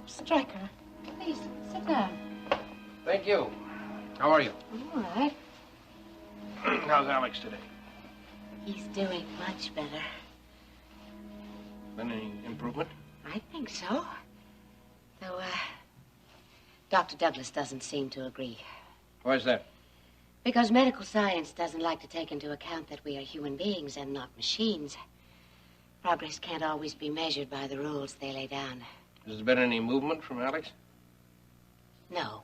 Stryker, please, sit down. Thank you. How are you? All right. How's Alex today? He's doing much better. Been any improvement? I think so. Though, Dr. Douglas doesn't seem to agree. Why is that? Because medical science doesn't like to take into account that we are human beings and not machines. Progress can't always be measured by the rules they lay down. Has there been any movement from Alex? No.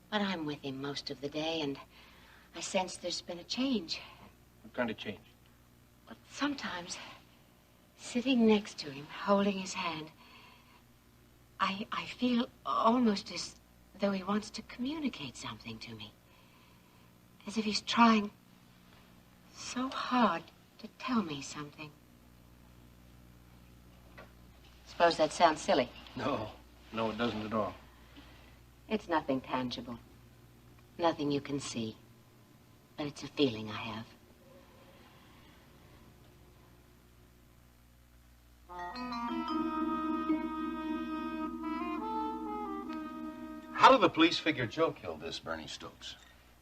But I'm with him most of the day, and I sense there's been a change. What kind of change? But sometimes, sitting next to him, holding his hand, I feel almost as though he wants to communicate something to me. As if he's trying so hard to tell me something. Suppose that sounds silly. No, it doesn't at all. It's nothing tangible. Nothing you can see. But it's a feeling I have. How do the police figure Joe killed this Bernie Stokes?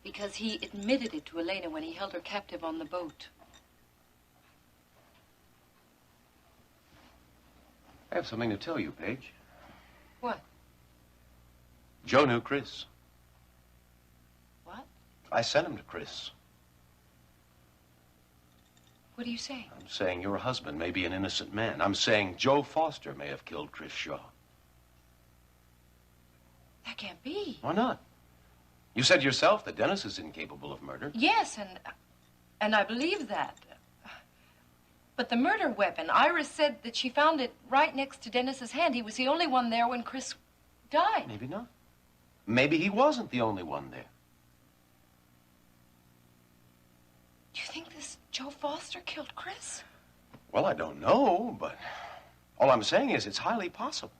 Because he admitted it to Elena when he held her captive on the boat. I have something to tell you, Paige. What? Joe knew Chris. What? I sent him to Chris. What are you saying? I'm saying your husband may be an innocent man. I'm saying Joe Foster may have killed Chris Shaw. That can't be. Why not? You said yourself that Dennis is incapable of murder. Yes, and I believe that. But the murder weapon, Iris said that she found it right next to Dennis's hand. He was the only one there when Chris died. Maybe not. Maybe he wasn't the only one there. Do you think this Joe Foster killed Chris? Well, I don't know, but all I'm saying is it's highly possible.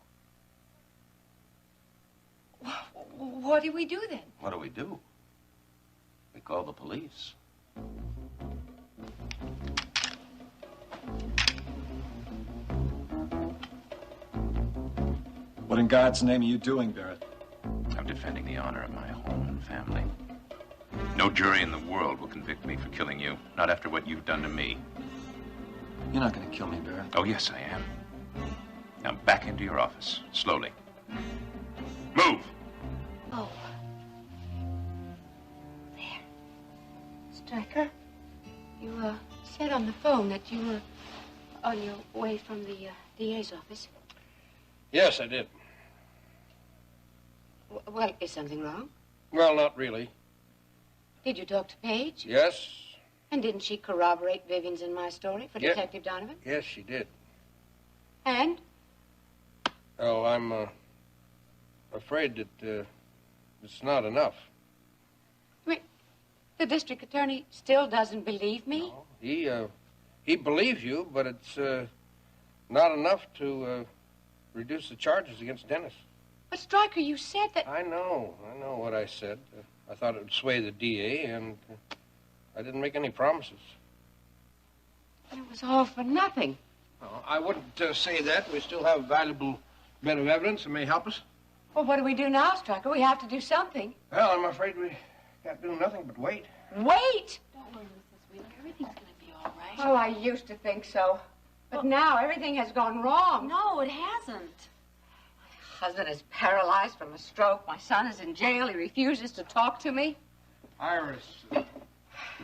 What do we do then? What do we do? We call the police. What in God's name are you doing, Barrett? I'm defending the honor of my home and family. No jury in the world will convict me for killing you, not after what you've done to me. You're not going to kill me, Barrett. Oh, yes, I am. Now back into your office, slowly. Move! Oh. There. Stryker, you, said on the phone that you were on your way from the, DA's office. Yes, I did. Well, is something wrong? Well, not really. Did you talk to Paige? Yes. And didn't she corroborate Vivian's and my story for Yeah. Detective Donovan? Yes, she did. And? Oh, I'm, afraid that, it's not enough. I mean, the district attorney still doesn't believe me? No, he believes you, but it's, not enough to, reduce the charges against Dennis. But, Stryker, you said that... I know what I said. I thought it would sway the DA, and I didn't make any promises. It was all for nothing. No, I wouldn't say that. We still have a valuable bit of evidence that may help us. Well, what do we do now, Stryker? We have to do something. Well, I'm afraid we can't do nothing but wait. Wait? Don't worry, Mrs. Wheeler. Everything's going to be all right. Oh, I used to think so. But now everything has gone wrong. No, it hasn't. My husband is paralyzed from a stroke. My son is in jail. He refuses to talk to me. Iris, the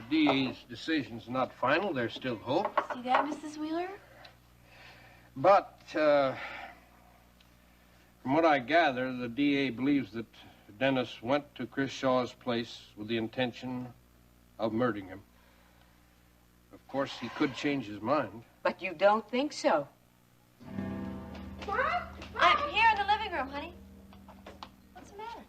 DA's decision's not final. There's still hope. See that, Mrs. Wheeler? But, from what I gather, the DA believes that Dennis went to Chris Shaw's place with the intention of murdering him. Of course, he could change his mind. But you don't think so? I'm here in the living room, honey. What's the matter?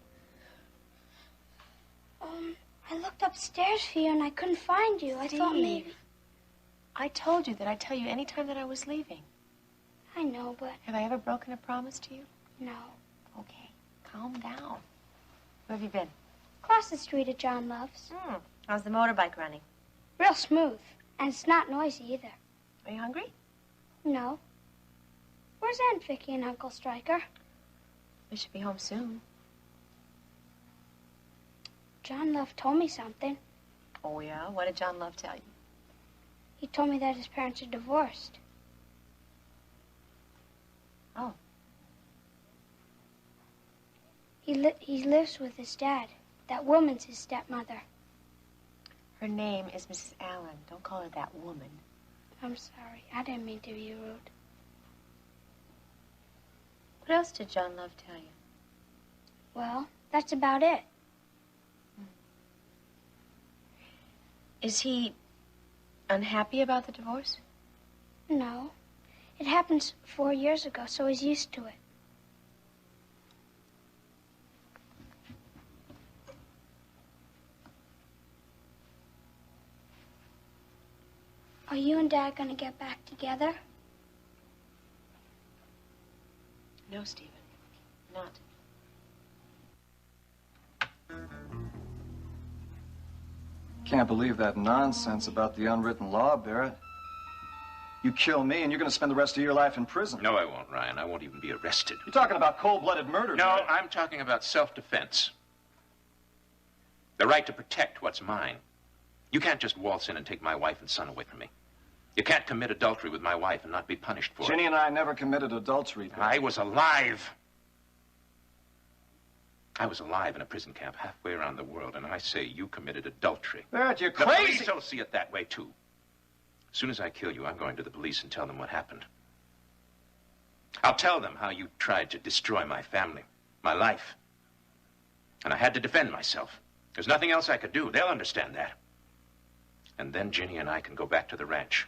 I looked upstairs for you and I couldn't find you. I thought maybe... I told you that I'd tell you any time that I was leaving. I know, but... Have I ever broken a promise to you? No. Okay, calm down. Where have you been? Across the street at John Love's. How's the motorbike running? Real smooth. And it's not noisy either. Are you hungry? No. Where's Aunt Vicky and Uncle Stryker? They should be home soon. John Love told me something. Oh, yeah? What did John Love tell you? He told me that his parents are divorced. Oh. He lives with his dad. That woman's his stepmother. Her name is Mrs. Allen. Don't call her that woman. I'm sorry. I didn't mean to be rude. What else did John Love tell you? Well, that's about it. Is he unhappy about the divorce? No. It happened 4 years ago, so he's used to it. Are you and Dad going to get back together? No, Stephen. Not. Can't believe that nonsense about the unwritten law, Barrett. You kill me and you're going to spend the rest of your life in prison. No, I won't, Ryan. I won't even be arrested. You're talking about cold-blooded murder, No, Barrett. I'm talking about self-defense. The right to protect what's mine. You can't just waltz in and take my wife and son away from me. You can't commit adultery with my wife and not be punished for Ginny it. and I never committed adultery, Barrett. I was alive. I was alive in a prison camp halfway around the world, and I say you committed adultery. Barrett, you're The crazy! police will see it that way, too. As soon as I kill you, I'm going to the police and tell them what happened. I'll tell them how you tried to destroy my family, my life. And I had to defend myself. There's nothing else I could do. They'll understand that. And then Ginny and I can go back to the ranch.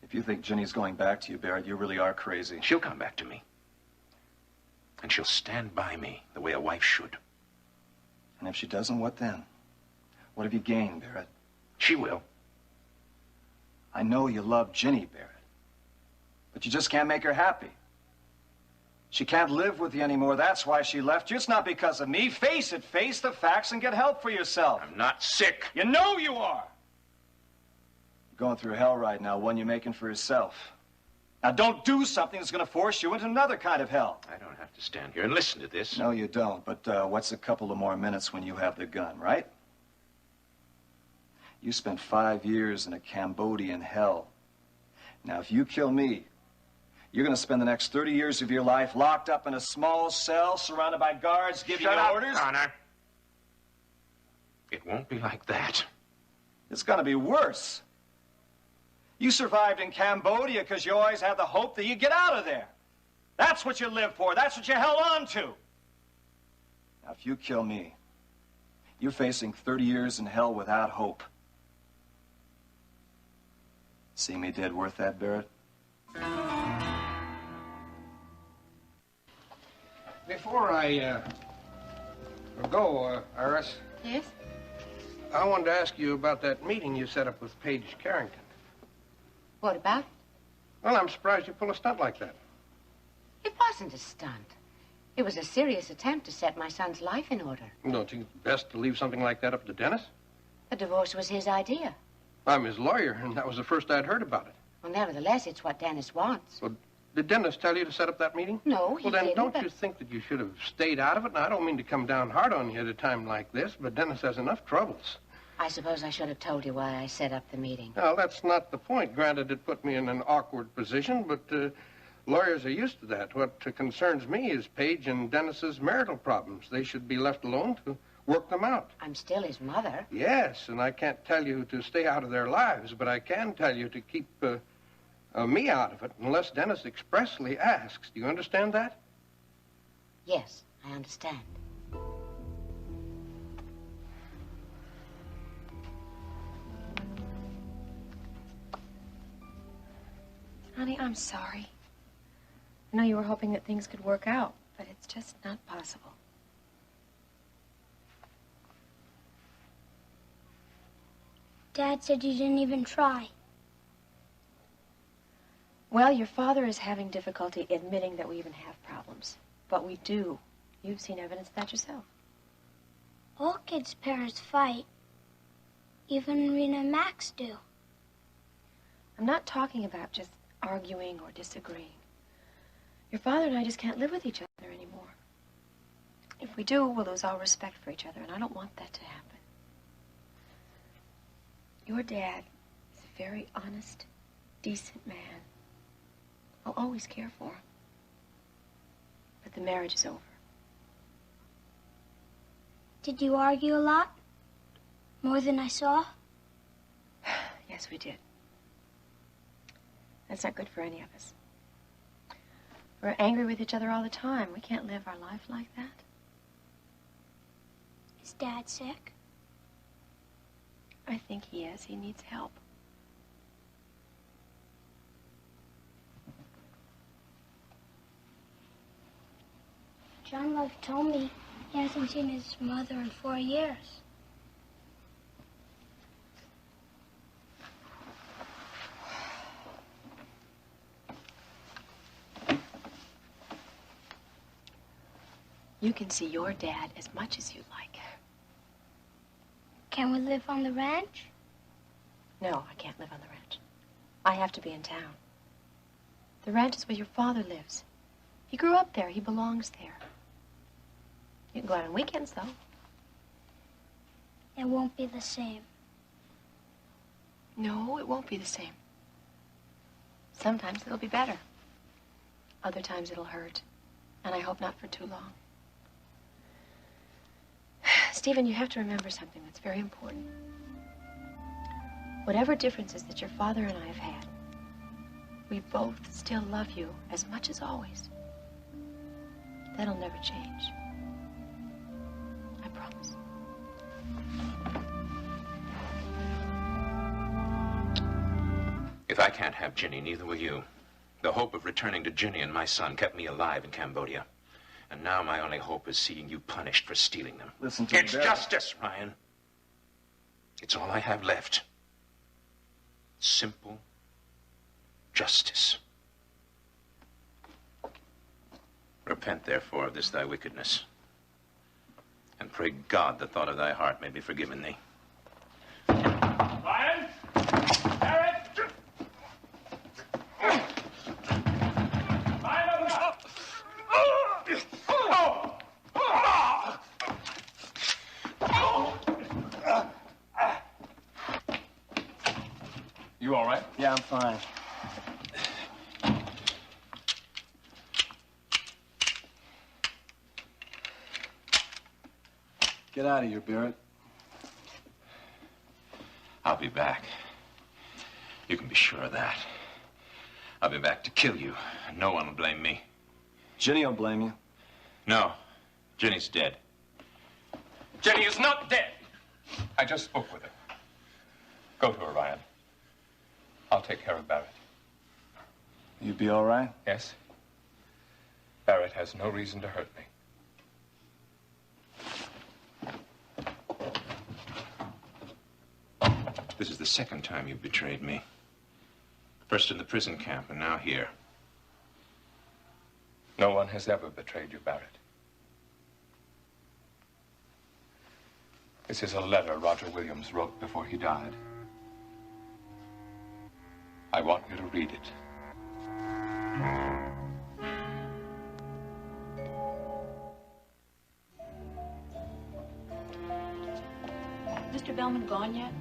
If you think Ginny's going back to you, Barrett, you really are crazy. She'll come back to me. And she'll stand by me the way a wife should. And if she doesn't, what then? What have you gained, Barrett? She will. I know you love Ginny, Barrett. But you just can't make her happy. She can't live with you anymore. That's why she left you. It's not because of me. Face it. Face the facts and get help for yourself. I'm not sick. You know you are. You're going through hell right now, one you're making for yourself. Now, don't do something that's going to force you into another kind of hell. I don't have to stand here and listen to this. No, you don't. But what's a couple of more minutes when you have the gun, right? You spent 5 years in a Cambodian hell. Now, if you kill me, you're going to spend the next 30 years of your life locked up in a small cell, surrounded by guards giving you orders. Shut up, Connor. It won't be like that. It's going to be worse. You survived in Cambodia because you always had the hope that you'd get out of there. That's what you lived for. That's what you held on to. Now, if you kill me, you're facing 30 years in hell without hope. See me dead worth that, Barrett? Before I go, Iris, Yes? I wanted to ask you about that meeting you set up with Paige Carrington. What about it? Well, I'm surprised you pull a stunt like that. It wasn't a stunt. It was a serious attempt to set my son's life in order. Don't you think it's best to leave something like that up to Dennis? The divorce was his idea. I'm his lawyer, and that was the first I'd heard about it. Well, nevertheless, it's what Dennis wants. Well, did Dennis tell you to set up that meeting? No, he Well, then, didn't, don't but- you think that you should have stayed out of it? And I don't mean to come down hard on you at a time like this, but Dennis has enough troubles. I suppose I should have told you why I set up the meeting. Well, that's not the point. Granted, it put me in an awkward position, but lawyers are used to that. What concerns me is Paige and Dennis's marital problems. They should be left alone to work them out. I'm still his mother. Yes, and I can't tell you to stay out of their lives, but I can tell you to keep me out of it unless Dennis expressly asks. Do you understand that? Yes, I understand. Honey, I'm sorry. I know you were hoping that things could work out, but it's just not possible. Dad said you didn't even try. Well, your father is having difficulty admitting that we even have problems. But we do. You've seen evidence of that yourself. All kids' parents fight. Even Rena and Max do. I'm not talking about just arguing or disagreeing. Your father and I just can't live with each other anymore. If we do, we'll lose all respect for each other, and I don't want that to happen. Your dad is a very honest, decent man. I'll always care for him. But the marriage is over. Did you argue a lot? More than I saw? Yes, we did. That's not good for any of us. We're angry with each other all the time. We can't live our life like that. Is Dad sick? I think he is. He needs help. John Love told me he hasn't seen his mother in 4 years. You can see your dad as much as you like. Can we live on the ranch? No, I can't live on the ranch. I have to be in town. The ranch is where your father lives. He grew up there. He belongs there. You can go out on weekends, though. It won't be the same. No, it won't be the same. Sometimes it'll be better. Other times it'll hurt. And I hope not for too long. Stephen, you have to remember something that's very important. Whatever differences that your father and I have had, we both still love you as much as always. That'll never change. I promise. If I can't have Ginny, neither will you. The hope of returning to Ginny and my son kept me alive in Cambodia. And now my only hope is seeing you punished for stealing them. Listen to me, It's Barrett. justice, Ryan. It's all I have left. Simple justice. Repent, therefore, of this thy wickedness. And pray God the thought of thy heart may be forgiven thee. Ryan! Barrett! You all right? Yeah, I'm fine. Get out of here, Barrett. I'll be back. You can be sure of that. I'll be back to kill you, and no one will blame me. Ginny will blame you. No, Ginny's dead. Jenny is not dead. I just spoke with her. Go to her, Ryan. I'll take care of Barrett. You be all right? Yes? Barrett has no reason to hurt me. This is the second time you've betrayed me. First in the prison camp, and now here. No one has ever betrayed you, Barrett. This is a letter Roger Williams wrote before he died. I want you to read it. Mr. Bellman gone yet?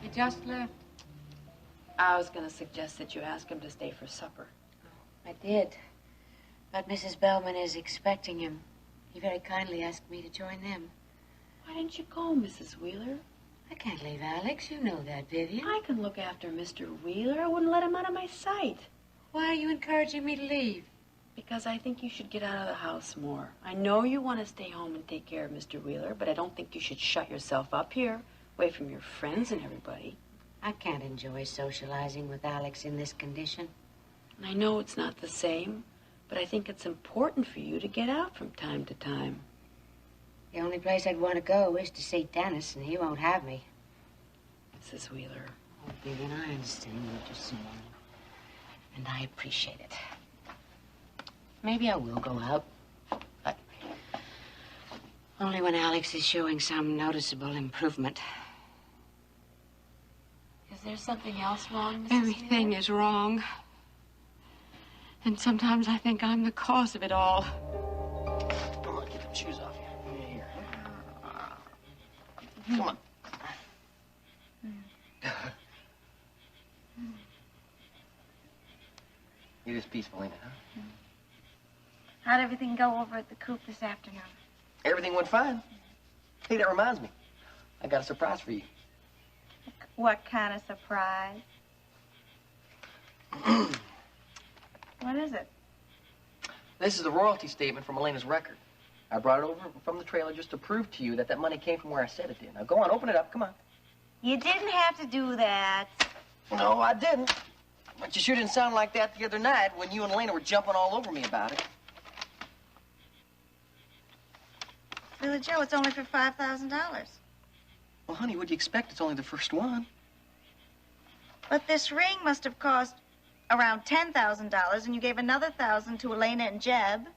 He just left. I was going to suggest that you ask him to stay for supper. I did. But Mrs. Bellman is expecting him. He very kindly asked me to join them. Why didn't you go, Mrs. Wheeler? I can't leave Alex. You know that, Vivian. I can look after Mr. Wheeler. I wouldn't let him out of my sight. Why are you encouraging me to leave? Because I think you should get out of the house more. I know you want to stay home and take care of Mr. Wheeler, but I don't think you should shut yourself up here, away from your friends and everybody. I can't enjoy socializing with Alex in this condition. And I know it's not the same, but I think it's important for you to get out from time to time. The only place I'd want to go is to see Dennis, and he won't have me. Mrs. Wheeler. Oh, Vivian, I understand what you're saying, and I appreciate it. Maybe I will go out, but only when Alex is showing some noticeable improvement. Is there something else wrong, Mrs. Everything Wheeler? is wrong. And sometimes I think I'm the cause of it all. Come on, get them shoes off you. Here. Come on. It is peaceful, ain't it, huh? How'd everything go over at the coop this afternoon? Everything went fine. Hey, that reminds me. I got a surprise for you. What kind of surprise? What is it? This is a royalty statement from Elena's record. I brought it over from the trailer just to prove to you that that money came from where I said it did. Now, go on, open it up. Come on. You didn't have to do that. No, I didn't. But you sure didn't sound like that the other night when you and Elena were jumping all over me about it. Billy Joe, it's only for $5,000. Well, honey, what'd you expect? It's only the first one. But this ring must have cost around $10,000, and you gave another $1,000 to Elena and Jeb.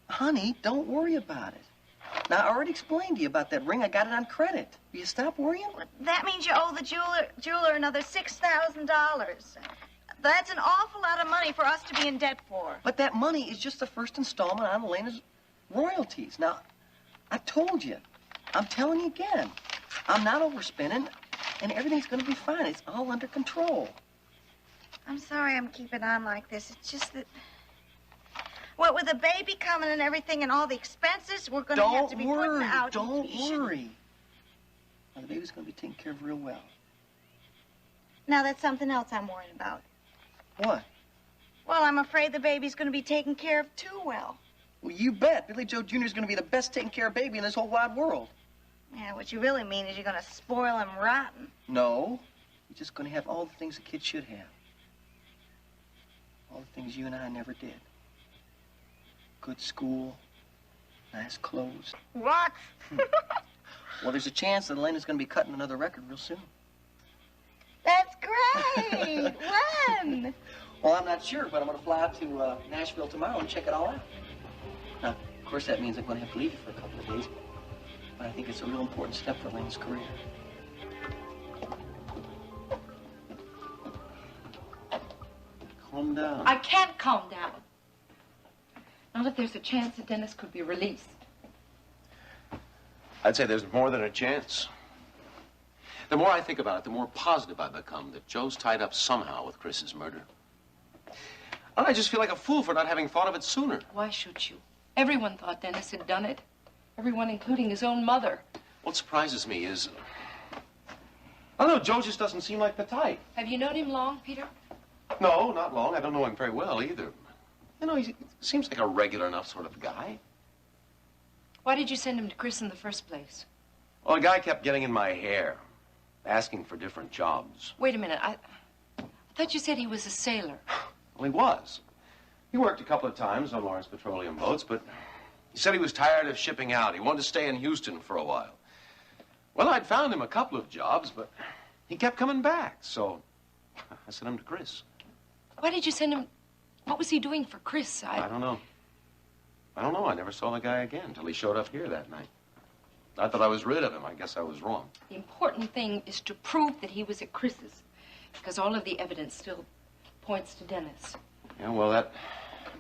Honey, don't worry about it. Now, I already explained to you about that ring. I got it on credit. Will you stop worrying? Well, that means you owe the jeweler another $6,000. That's an awful lot of money for us to be in debt for. But that money is just the first installment on Elena's royalties. Now, I told you. I'm telling you again. I'm not overspending, and everything's going to be fine. It's all under control. I'm sorry I'm keeping on like this. It's just that... What with the baby coming and everything and all the expenses, we're going to have to be putting out... Don't worry. Now, the baby's going to be taken care of real well. Now, that's something else I'm worried about. What? Well, I'm afraid the baby's going to be taken care of too well. Well, you bet. Billy Joe Jr. is going to be the best taken care of baby in this whole wide world. Yeah, what you really mean is you're going to spoil him rotten. No. You're just going to have all the things a kid should have. All the things you and I never did. Good school, nice clothes. What? Well, there's a chance that Elena's going to be cutting another record real soon. That's great. When? Well, I'm not sure, but I'm going to fly out to Nashville tomorrow and check it all out. Now, of course, that means I'm going to have to leave you for a couple of days. But I think it's a real important step for Elena's career. Calm down. I can't calm down. Not if there's a chance that Dennis could be released. I'd say there's more than a chance. The more I think about it, the more positive I become that Joe's tied up somehow with Chris's murder. And I just feel like a fool for not having thought of it sooner. Why should you? Everyone thought Dennis had done it. Everyone, including his own mother. What surprises me is... I don't know, Joe just doesn't seem like the type. Have you known him long, Peter? No, not long. I don't know him very well either. You know, he seems like a regular enough sort of guy. Why did you send him to Chris in the first place? Well, a guy kept getting in my hair, asking for different jobs. Wait a minute. I thought you said he was a sailor. Well, he was. He worked a couple of times on Lawrence Petroleum boats, but he said he was tired of shipping out. He wanted to stay in Houston for a while. Well, I'd found him a couple of jobs, but he kept coming back, so I sent him to Chris. Why did you send him? What was he doing for Chris? I don't know. I don't know. I never saw the guy again until he showed up here that night. I thought I was rid of him. I guess I was wrong. The important thing is to prove that he was at Chris's, because all of the evidence still points to Dennis. Yeah, well, that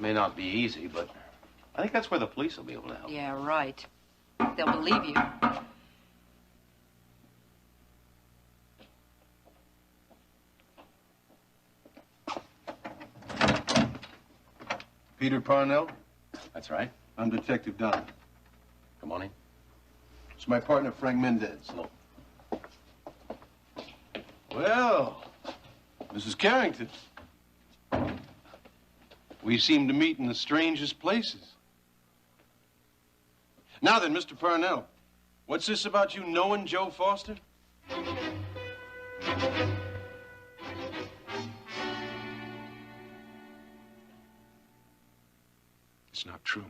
may not be easy, but I think that's where the police will be able to help. Yeah, right. They'll believe you. Peter Parnell? That's right. I'm Detective Don. Good morning. It's my partner, Frank Mendez. Hello. Well, Mrs. Carrington. We seem to meet in the strangest places. Now then, Mr. Parnell, what's this about you knowing Joe Foster? It's not true.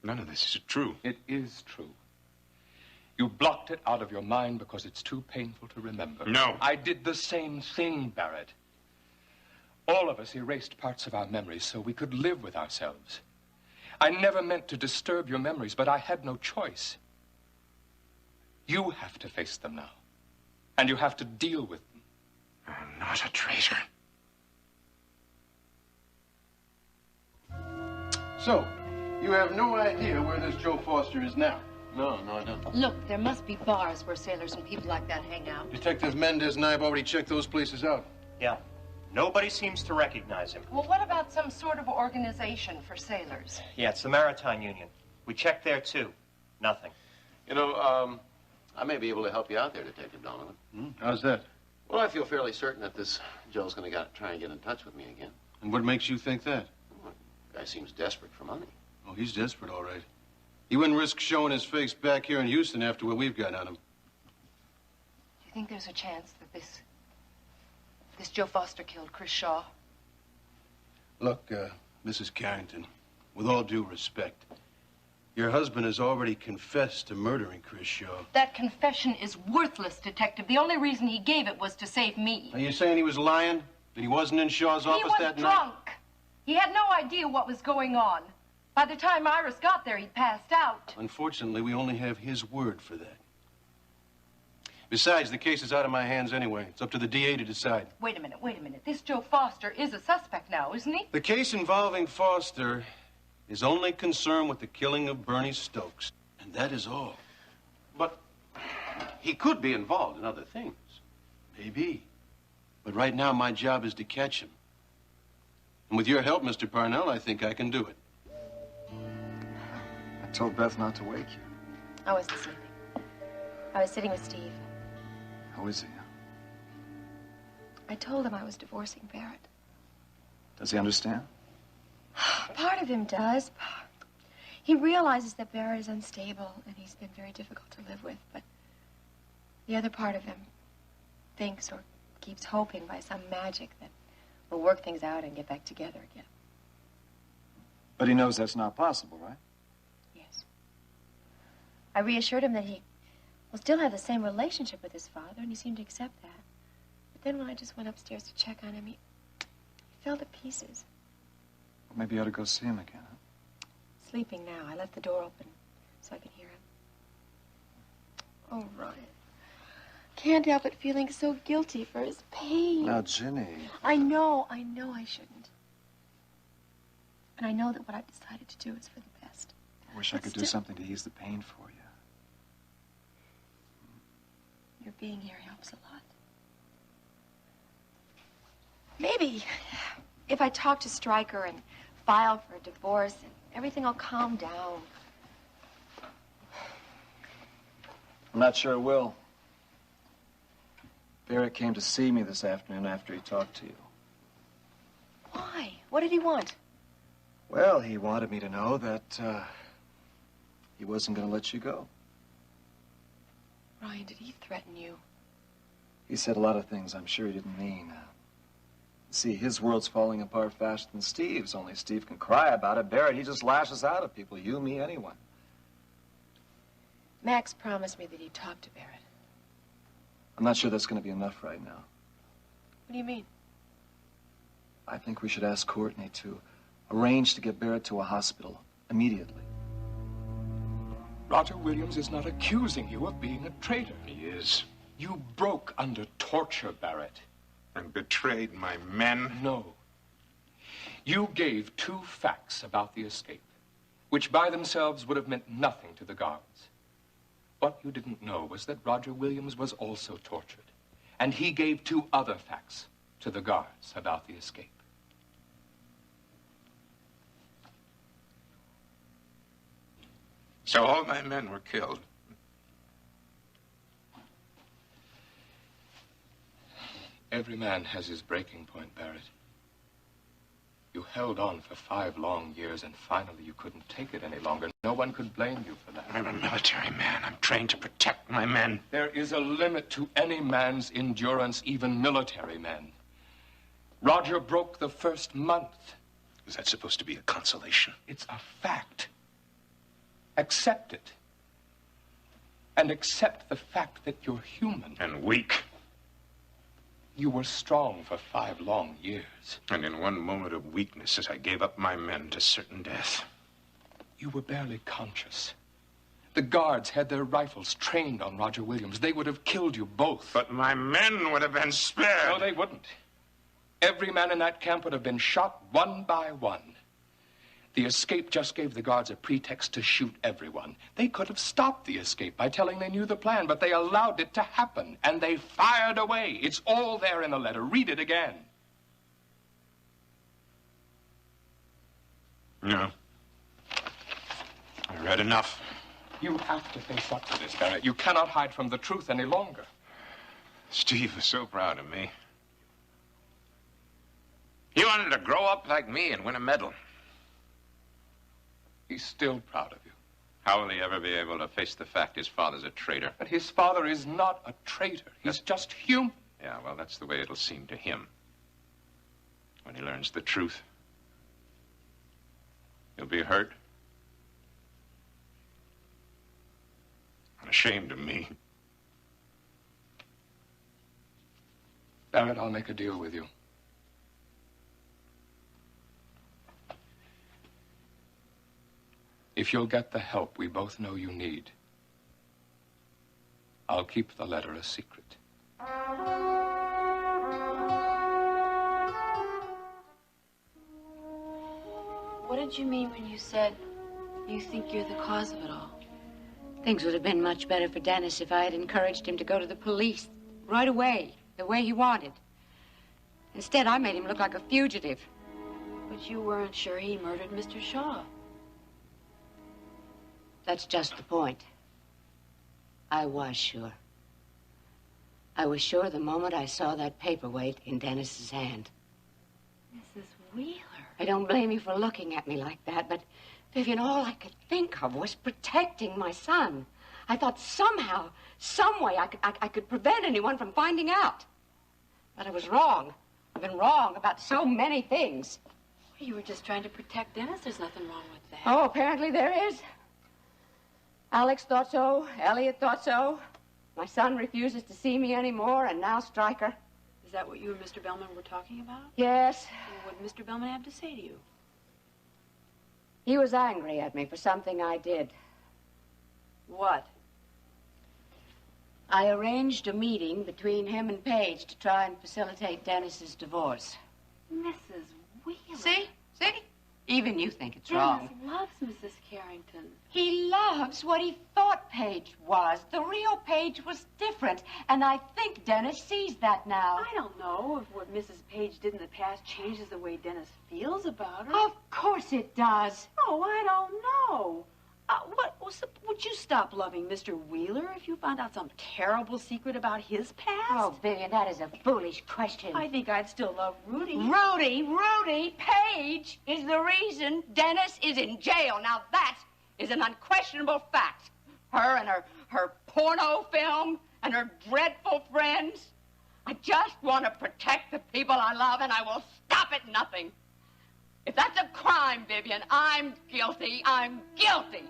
None of this is true. It is true. You blocked it out of your mind because it's too painful to remember. No. I did the same thing, Barrett. All of us erased parts of our memories so we could live with ourselves. I never meant to disturb your memories, but I had no choice. You have to face them now, and you have to deal with them. I'm not a traitor. So, you have no idea where this Joe Foster is now? No, I don't. Look, there must be bars where sailors and people like that hang out. Detective Mendez and I have already checked those places out. Yeah. Nobody seems to recognize him. Well, what about some sort of organization for sailors? Yeah, it's the Maritime Union. We checked there, too. Nothing. You know, I may be able to help you out there, Detective Donovan. How's that? Well, I feel fairly certain that this Joe's going to try and get in touch with me again. And what makes you think that? Well, the guy seems desperate for money. Oh, he's desperate, all right. He wouldn't risk showing his face back here in Houston after what we've got on him. Do you think there's a chance that this Joe Foster killed Chris Shaw? Look, Mrs. Carrington, with all due respect, your husband has already confessed to murdering Chris Shaw. That confession is worthless, Detective. The only reason he gave it was to save me. Are you saying he was lying? That he wasn't in Shaw's office that night? He was drunk. He had no idea what was going on. By the time Iris got there, he'd passed out. Unfortunately, we only have his word for that. Besides, the case is out of my hands anyway. It's up to the DA to decide. Wait a minute. This Joe Foster is a suspect now, isn't he? The case involving Foster is only concerned with the killing of Bernie Stokes. And that is all. But he could be involved in other things. Maybe. But right now, my job is to catch him. And with your help, Mr. Parnell, I think I can do it. I told Beth not to wake you. I wasn't sleeping. I was sitting with Steve. How is he? I told him I was divorcing Barrett. Does he understand? Part of him does. He realizes that Barrett is unstable and he's been very difficult to live with, but the other part of him thinks or keeps hoping by some magic that we'll work things out and get back together again. But he knows that's not possible, right? Yes. I reassured him that he will still have the same relationship with his father, and he seemed to accept that. But then when I just went upstairs to check on him, he fell to pieces. Well, maybe you ought to go see him again, huh? Sleeping now. I left the door open so I could hear him. Oh, Ryan. Can't help but feeling so guilty for his pain. Now, Ginny. I know I shouldn't. And I know that what I've decided to do is for the best. I wish I could do something to ease the pain for you. Your being here helps a lot. Maybe if I talk to Stryker and file for a divorce, and everything will calm down. I'm not sure it will. Barrett came to see me this afternoon after he talked to you. Why? What did he want? Well, he wanted me to know that he wasn't going to let you go. Ryan, did he threaten you? He said a lot of things I'm sure he didn't mean. See, his world's falling apart faster than Steve's. Only Steve can cry about it. Barrett, he just lashes out at people. You, me, anyone. Max promised me that he'd talk to Barrett. I'm not sure that's going to be enough right now. What do you mean? I think we should ask Courtney to arrange to get Barrett to a hospital immediately. Roger Williams is not accusing you of being a traitor. He is. You broke under torture, Barrett. And betrayed my men? No. You gave 2 facts about the escape, which by themselves would have meant nothing to the guards. What you didn't know was that Roger Williams was also tortured, and he gave 2 other facts to the guards about the escape. So all my men were killed. Every man has his breaking point, Barrett. You held on for 5 long years, and finally you couldn't take it any longer. No one could blame you for that. I'm a military man. I'm trained to protect my men. There is a limit to any man's endurance, even military men. Roger broke the first month. Is that supposed to be a consolation? It's a fact. Accept it. And accept the fact that you're human. And weak. You were strong for 5 long years. And in one moment of weakness, as I gave up my men to certain death. You were barely conscious. The guards had their rifles trained on Roger Williams. They would have killed you both. But my men would have been spared. No, they wouldn't. Every man in that camp would have been shot one by one. The escape just gave the guards a pretext to shoot everyone. They could have stopped the escape by telling they knew the plan, but they allowed it to happen, and they fired away. It's all there in the letter. Read it again. No. I read enough. You have to face up to this, Barrett. You cannot hide from the truth any longer. Steve was so proud of me. He wanted to grow up like me and win a medal. He's still proud of you. How will he ever be able to face the fact his father's a traitor? But his father is not a traitor. He's just human. Yeah, well, that's the way it'll seem to him. When he learns the truth. He'll be hurt. And ashamed of me. Barrett, I'll make a deal with you. If you'll get the help we both know you need, I'll keep the letter a secret. What did you mean when you said you think you're the cause of it all? Things would have been much better for Dennis if I had encouraged him to go to the police right away, the way he wanted. Instead, I made him look like a fugitive. But you weren't sure he murdered Mr. Shaw. That's just the point. I was sure. I was sure the moment I saw that paperweight in Dennis's hand. Mrs. Wheeler. I don't blame you for looking at me like that, but, Vivian, all I could think of was protecting my son. I thought somehow, some way, I could prevent anyone from finding out. But I was wrong. I've been wrong about so many things. You were just trying to protect Dennis. There's nothing wrong with that. Oh, apparently there is. Alex thought so. Elliot thought so. My son refuses to see me anymore, and now Stryker. Is that what you and Mr. Bellman were talking about? Yes. Well, what did Mr. Bellman have to say to you? He was angry at me for something I did. What? I arranged a meeting between him and Paige to try and facilitate Dennis's divorce. Mrs. Wheeler. See? See? Even you think it's Dennis wrong. loves Mrs. Carrington. He loves what he thought Paige was. The real Paige was different, and I think Dennis sees that now. I don't know if what Mrs. Page did in the past changes the way Dennis feels about her. Of course it does. Oh, I don't know. Would you stop loving Mr. Wheeler if you found out some terrible secret about his past? Oh, Vivian, that is a foolish question. I think I'd still love Rudy. Rudy, Paige is the reason Dennis is in jail. Now that is an unquestionable fact. Her and her porno film and her dreadful friends. I just want to protect the people I love, and I will stop at nothing. If that's a crime, Vivian, I'm guilty. I'm guilty.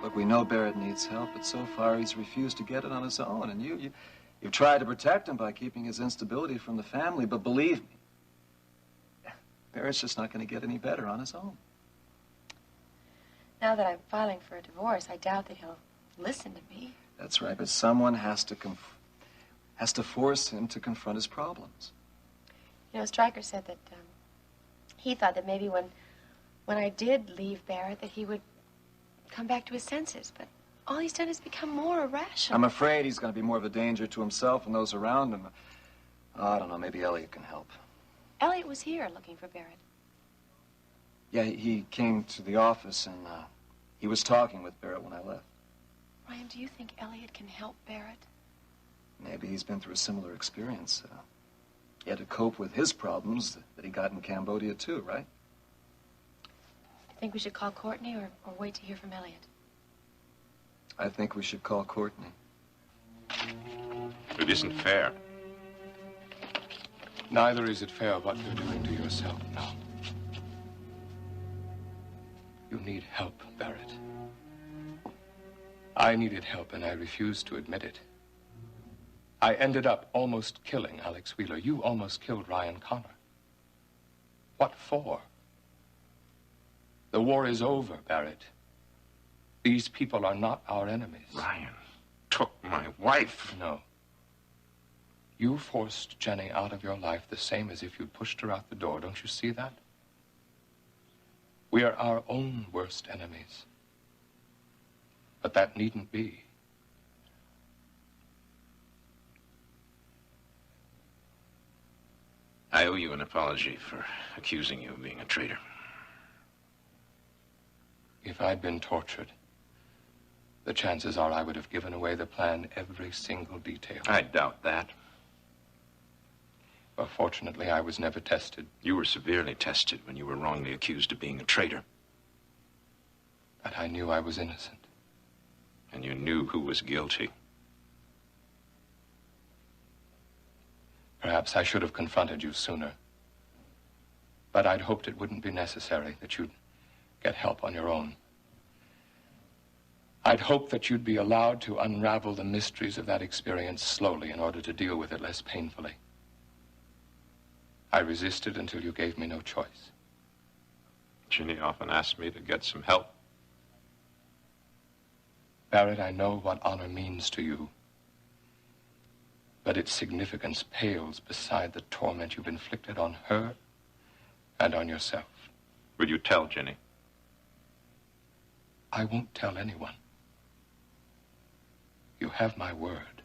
Look, we know Barrett needs help, but so far he's refused to get it on his own. And you've tried to protect him by keeping his instability from the family, but believe me, Barrett's just not going to get any better on his own. Now that I'm filing for a divorce, I doubt that he'll listen to me. That's right, but someone has to force him to confront his problems. You know, Stryker said that he thought that maybe when I did leave Barrett, that he would come back to his senses. But all he's done is become more irrational. I'm afraid he's going to be more of a danger to himself and those around him. Oh, I don't know, maybe Elliot can help. Elliot was here looking for Barrett. Yeah, he came to the office and he was talking with Barrett when I left. Ryan, do you think Elliot can help Barrett? Maybe he's been through a similar experience. He had to cope with his problems that he got in Cambodia, too, right? I think we should call Courtney or wait to hear from Elliot. I think we should call Courtney. It isn't fair. Neither is it fair what you're doing to yourself now. You need help, Barrett. I needed help, and I refused to admit it. I ended up almost killing Alex Wheeler. You almost killed Ryan Connor. What for? The war is over, Barrett. These people are not our enemies. Ryan took my wife. No. You forced Jenny out of your life the same as if you'd pushed her out the door. Don't you see that? We are our own worst enemies. But that needn't be. I owe you an apology for accusing you of being a traitor. If I'd been tortured, the chances are I would have given away the plan every single detail. I doubt that. Well, fortunately, I was never tested. You were severely tested when you were wrongly accused of being a traitor. But I knew I was innocent. And you knew who was guilty. Perhaps I should have confronted you sooner. But I'd hoped it wouldn't be necessary, that you'd get help on your own. I'd hoped that you'd be allowed to unravel the mysteries of that experience slowly in order to deal with it less painfully. I resisted until you gave me no choice. Ginny often asked me to get some help. Barrett, I know what honor means to you. But its significance pales beside the torment you've inflicted on her and on yourself. Will you tell Ginny? I won't tell anyone. You have my word.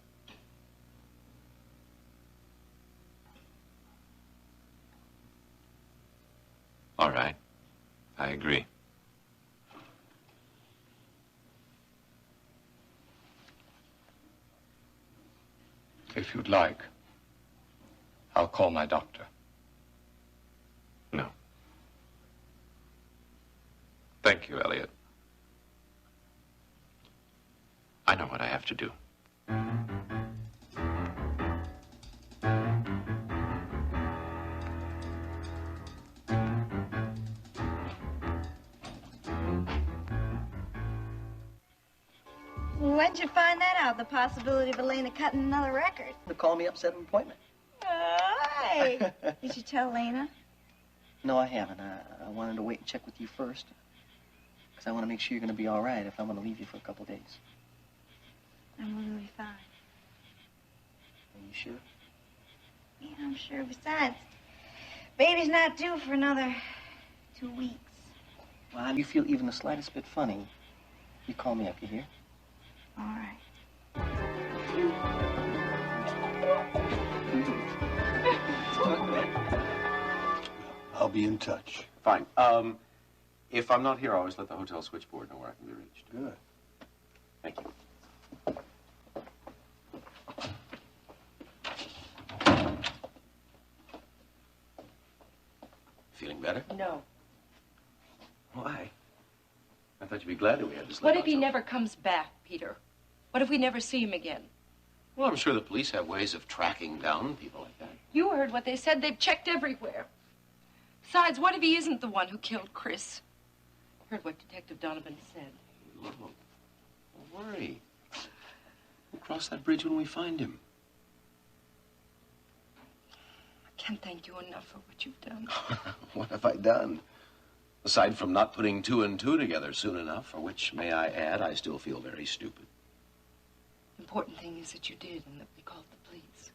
All right. I agree. If you'd like, I'll call my doctor. No. Thank you, Elliot. I know what I have to do. When'd you find that out, the possibility of Elena cutting another record? To call me up, set an appointment. Hey! Did you tell Elena? No, I haven't. I wanted to wait and check with you first. Because I want to make sure you're going to be all right if I'm going to leave you for a couple days. I'm going to be fine. Are you sure? Yeah, I'm sure. Besides, baby's not due for another 2 weeks. Well, if you feel even the slightest bit funny, you call me up, you hear? All right. I'll be in touch. Fine. If I'm not here, always let the hotel switchboard know where I can be reached. Good. Thank you. Feeling better? No. Why? I thought you'd be glad that we had this. What if he never comes back, Peter? What if we never see him again? Well, I'm sure the police have ways of tracking down people like that. You heard what they said. They've checked everywhere. Besides, what if he isn't the one who killed Chris? Heard what Detective Donovan said. Look, don't worry. We'll cross that bridge when we find him. I can't thank you enough for what you've done. What have I done? Aside from not putting two and two together soon enough, for which, may I add, I still feel very stupid. The important thing is that you did and that we called the police.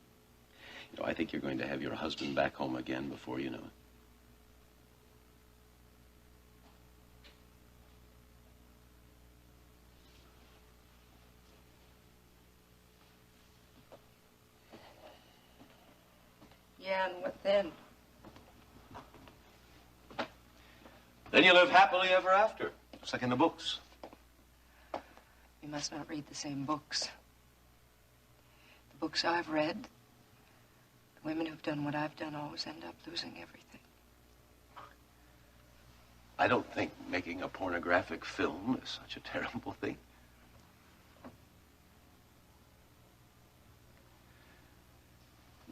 You know, I think you're going to have your husband back home again before you know it. Yeah, and what then? Then you live happily ever after, just like in the books. You must not read the same books. The books I've read, the women who've done what I've done always end up losing everything. I don't think making a pornographic film is such a terrible thing.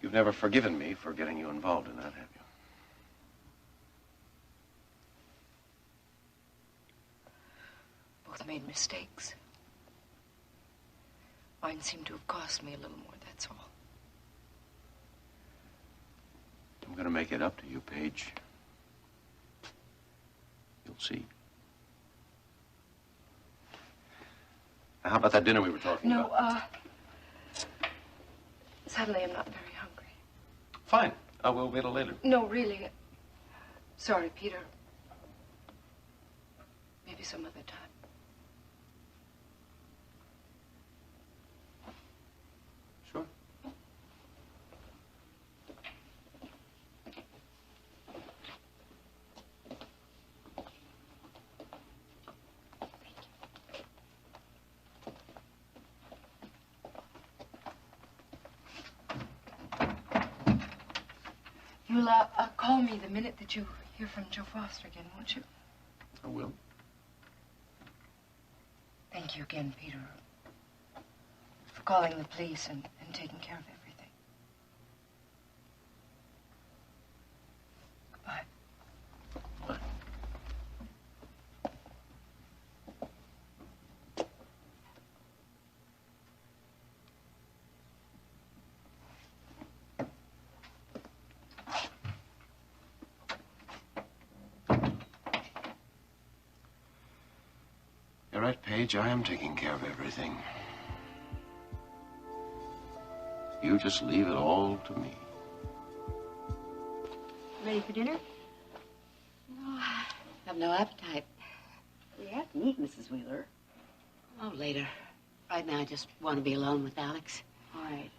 You've never forgiven me for getting you involved in that, have you? Both made mistakes. Mine seemed to have cost me a little more, that's all. I'm going to make it up to you, Paige. You'll see. Now, how about that dinner we were talking about? No, sadly, I'm not very hungry. Fine. We'll wait till later. No, really. Sorry, Peter. you some other time. Sure. You'll call me the minute that you hear from Joe Foster again, won't you? I will. Thank you again, Peter, for calling the police and taking care of everything. Goodbye. You're right, Paige. I am taking care of everything. You just leave it all to me. Ready for dinner? No, I have no appetite. We have to eat, Mrs. Wheeler. Oh, later. Right now, I just want to be alone with Alex. All right.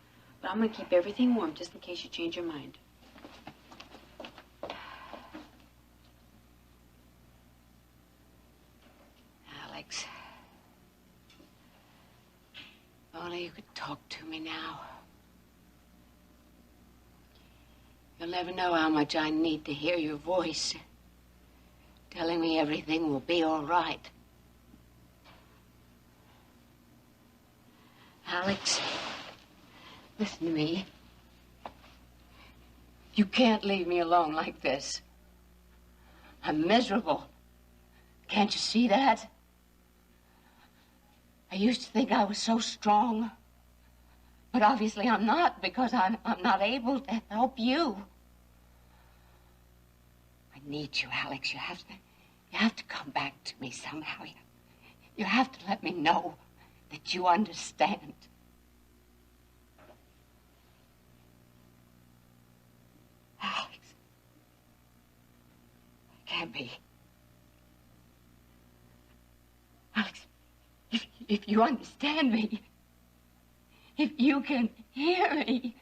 But I'm going to keep everything warm just in case you change your mind. Alex. If only you could talk to me now. You'll never know how much I need to hear your voice, telling me everything will be all right. Alex, listen to me. You can't leave me alone like this. I'm miserable. Can't you see that? I used to think I was so strong. But obviously I'm not, because I'm not able to help you. I need you, Alex. You have to come back to me somehow. You have to let me know that you understand. Alex. It can't be. Alex, if you understand me, if you can hear me,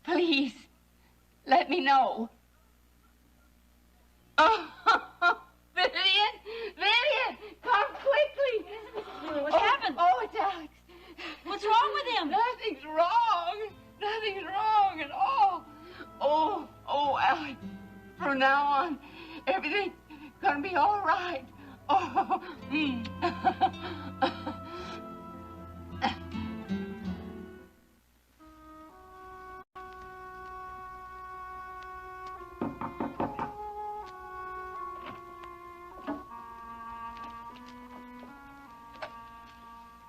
please let me know. Oh, Vivian, come quickly. What happened? Oh, it's Alex. What's wrong with him? Nothing's wrong. Nothing's wrong at all. Oh, Alex. From now on, everything's gonna be all right. Oh.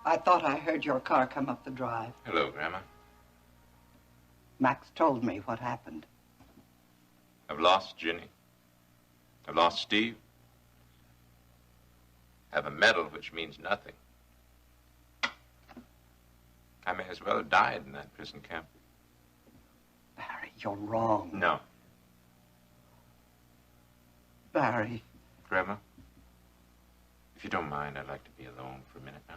I thought I heard your car come up the drive. Hello, Grandma. Max told me what happened. I've lost Ginny. I've lost Steve. I have a medal which means nothing. I may as well have died in that prison camp. Barry, you're wrong. No. Barry. Grandma, if you don't mind, I'd like to be alone for a minute now.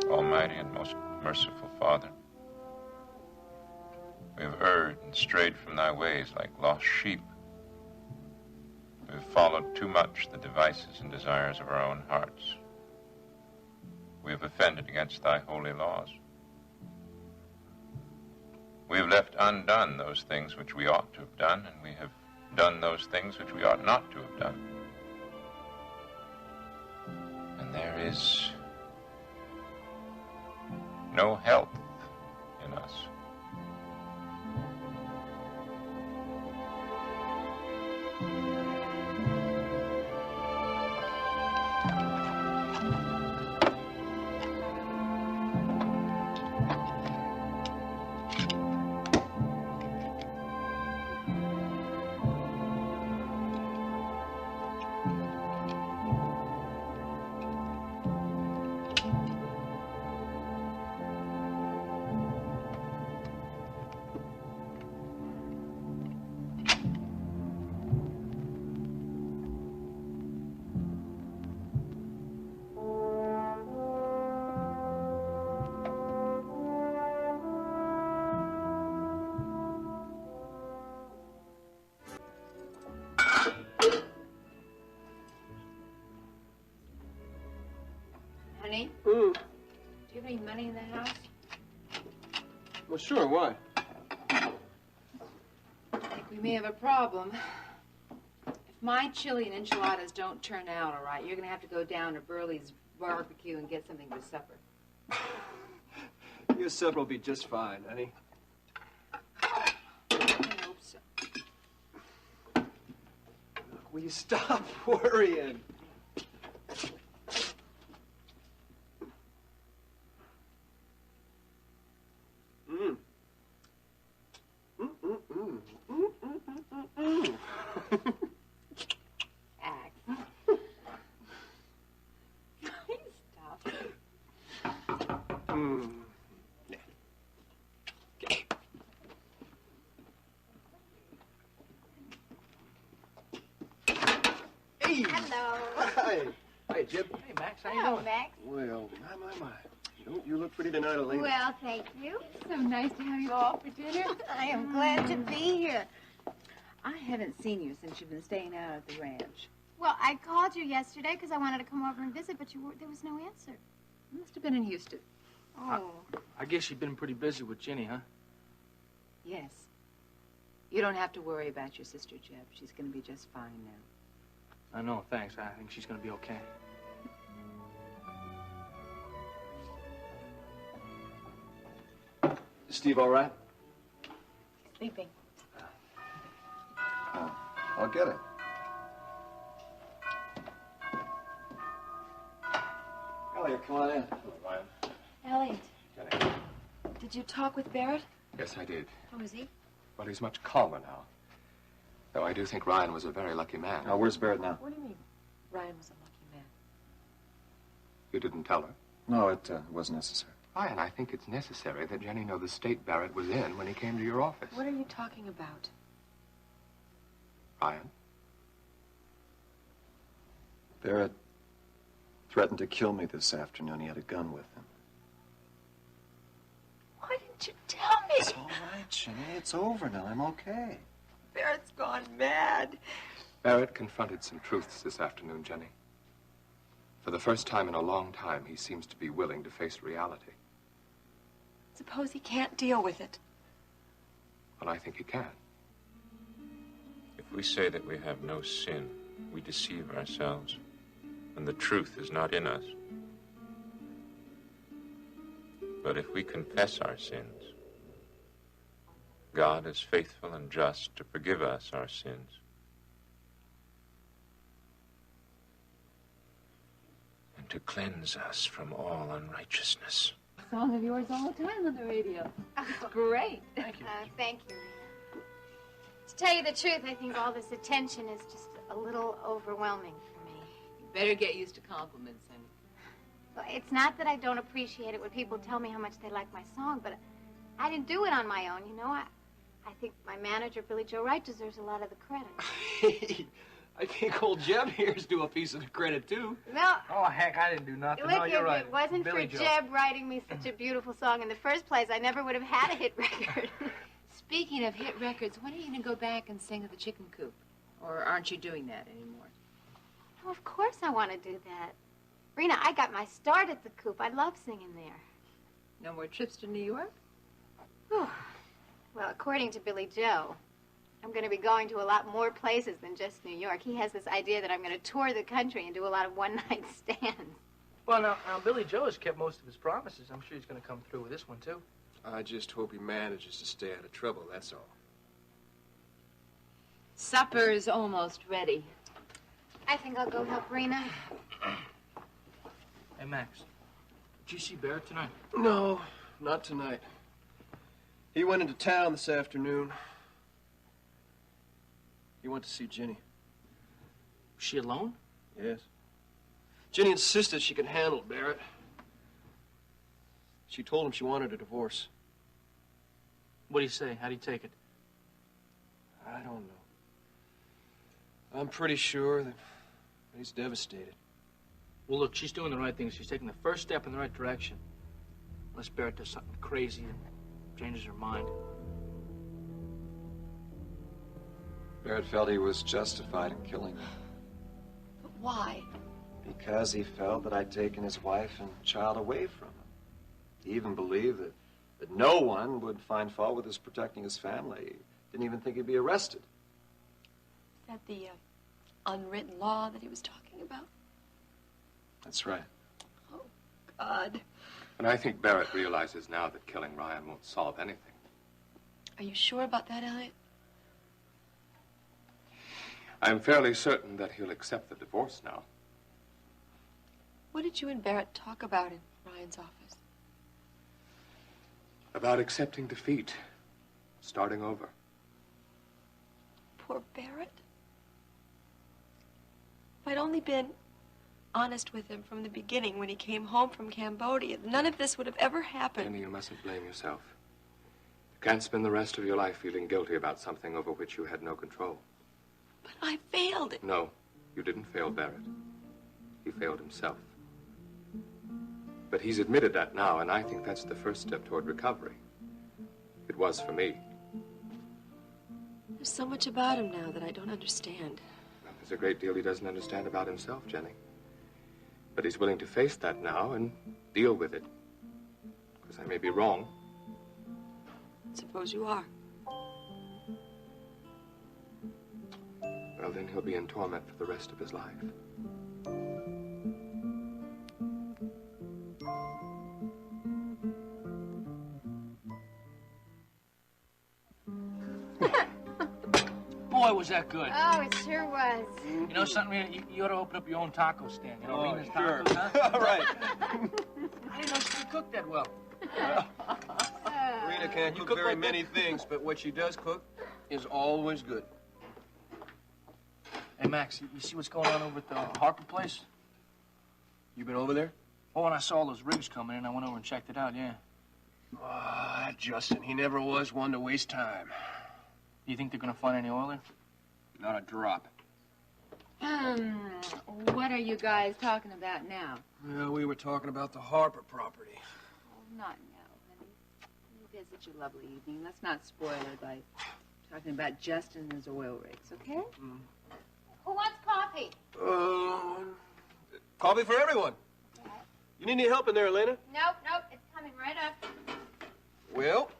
Almighty and most merciful Father, we have erred and strayed from thy ways like lost sheep. We have followed too much the devices and desires of our own hearts. We have offended against thy holy laws. We have left undone those things which we ought to have done, and we have done those things which we ought not to have done. And there is no health in us. Honey? Do you have any money in the house? Well, sure, why? I think we may have a problem. If my chili and enchiladas don't turn out all right, you're going to have to go down to Burley's barbecue and get something for supper. Your supper will be just fine, honey. I hope so. Will you stop worrying? Jib. Hey, Max, how you doing? Max. Well, my. You look pretty tonight, Elena. Well, thank you. It's so nice to have you all for dinner. I am glad to be here. I haven't seen you since you've been staying out at the ranch. Well, I called you yesterday because I wanted to come over and visit, but there was no answer. You must have been in Houston. Oh. I guess you've been pretty busy with Jenny, huh? Yes. You don't have to worry about your sister, Jeb. She's going to be just fine now. I know, thanks. I think she's going to be okay. Is Steve all right? Sleeping. I'll get it. Elliot, come on in. Elliot, did you talk with Barrett? Yes, I did. How is he? Well, he's much calmer now. Though I do think Ryan was a very lucky man. Now, where's Barrett now? What do you mean, Ryan was a lucky man? You didn't tell her? No, it wasn't necessary. Ryan, I think it's necessary that Jenny know the state Barrett was in when he came to your office. What are you talking about? Ryan? Barrett threatened to kill me this afternoon. He had a gun with him. Why didn't you tell me? It's all right, Jenny. It's over now. I'm okay. Barrett's gone mad. Barrett confronted some truths this afternoon, Jenny. For the first time in a long time, he seems to be willing to face reality. Suppose he can't deal with it. Well, I think he can. If we say that we have no sin, we deceive ourselves, and the truth is not in us. But if we confess our sins, God is faithful and just to forgive us our sins and to cleanse us from all unrighteousness. Song of yours all the time on the radio. It's great. Thank you. Thank you. To tell you the truth, I think all this attention is just a little overwhelming for me. You better get used to compliments, honey. Well, it's not that I don't appreciate it when people tell me how much they like my song, but I didn't do it on my own, you know. I think my manager, Billy Joe Wright, deserves a lot of the credit. I think old Jeb here's due a piece of the credit, too. No. Oh, heck, I didn't do nothing. Look, No, you're right. If it wasn't Billy for Joe. Jeb writing me such a beautiful song in the first place, I never would have had a hit record. Speaking of hit records, when are you going to go back and sing at the Chicken Coop? Or aren't you doing that anymore? Oh, of course I want to do that. Rena, I got my start at the Coop. I love singing there. No more trips to New York? Whew. Well, according to Billy Joe, I'm going to be going to a lot more places than just New York. He has this idea that I'm going to tour the country and do a lot of one-night stands. Well, now, Billy Joe has kept most of his promises. I'm sure he's going to come through with this one, too. I just hope he manages to stay out of trouble, that's all. Supper's almost ready. I think I'll go help Rena. Hey, Max, did you see Barrett tonight? No, not tonight. He went into town this afternoon. He went to see Ginny. Was she alone? Yes. Ginny insisted she could handle Barrett. She told him she wanted a divorce. What did he say? How'd he take it? I don't know. I'm pretty sure that he's devastated. Well, look, she's doing the right thing. She's taking the first step in the right direction. Unless Barrett does something crazy and changes her mind. Barrett felt he was justified in killing her. But why? Because he felt that I'd taken his wife and child away from him. He even believed that no one would find fault with his protecting his family. He didn't even think he'd be arrested. Is that the unwritten law that he was talking about? That's right. Oh, God. And I think Barrett realizes now that killing Ryan won't solve anything. Are you sure about that, Elliot? I'm fairly certain that he'll accept the divorce now. What did you and Barrett talk about in Ryan's office? About accepting defeat, starting over. Poor Barrett. If I'd only been honest with him from the beginning when he came home from Cambodia, none of this would have ever happened. Jenny, you mustn't blame yourself. You can't spend the rest of your life feeling guilty about something over which you had no control. But I failed. No, you didn't fail Barrett. He failed himself. But he's admitted that now, and I think that's the first step toward recovery. It was for me. There's so much about him now that I don't understand. Well, there's a great deal he doesn't understand about himself, Jenny. But he's willing to face that now and deal with it. Because I may be wrong. Suppose you are. Well, then he'll be in torment for the rest of his life. Boy, was that good. Oh, it sure was. You know something, Rena? You ought to open up your own taco stand. You know, Oh, Rena's sure. Tacos, huh? All right. I didn't know she could cook that well. Rena can't cook very many things, but what she does cook is always good. Hey, Max, you see what's going on over at the Harper place? You been over there? Oh, when I saw all those rigs coming in, I went over and checked it out, yeah. Ah, Justin, he never was one to waste time. You think they're going to find any oil there? Not a drop. What are you guys talking about now? Well, we were talking about the Harper property. Oh, not now, honey. You've had such a lovely evening. Let's not spoil it by talking about Justin and his oil rigs, okay? Who wants coffee? Coffee for everyone. You need any help in there, Elena? Nope, it's coming right up. Well,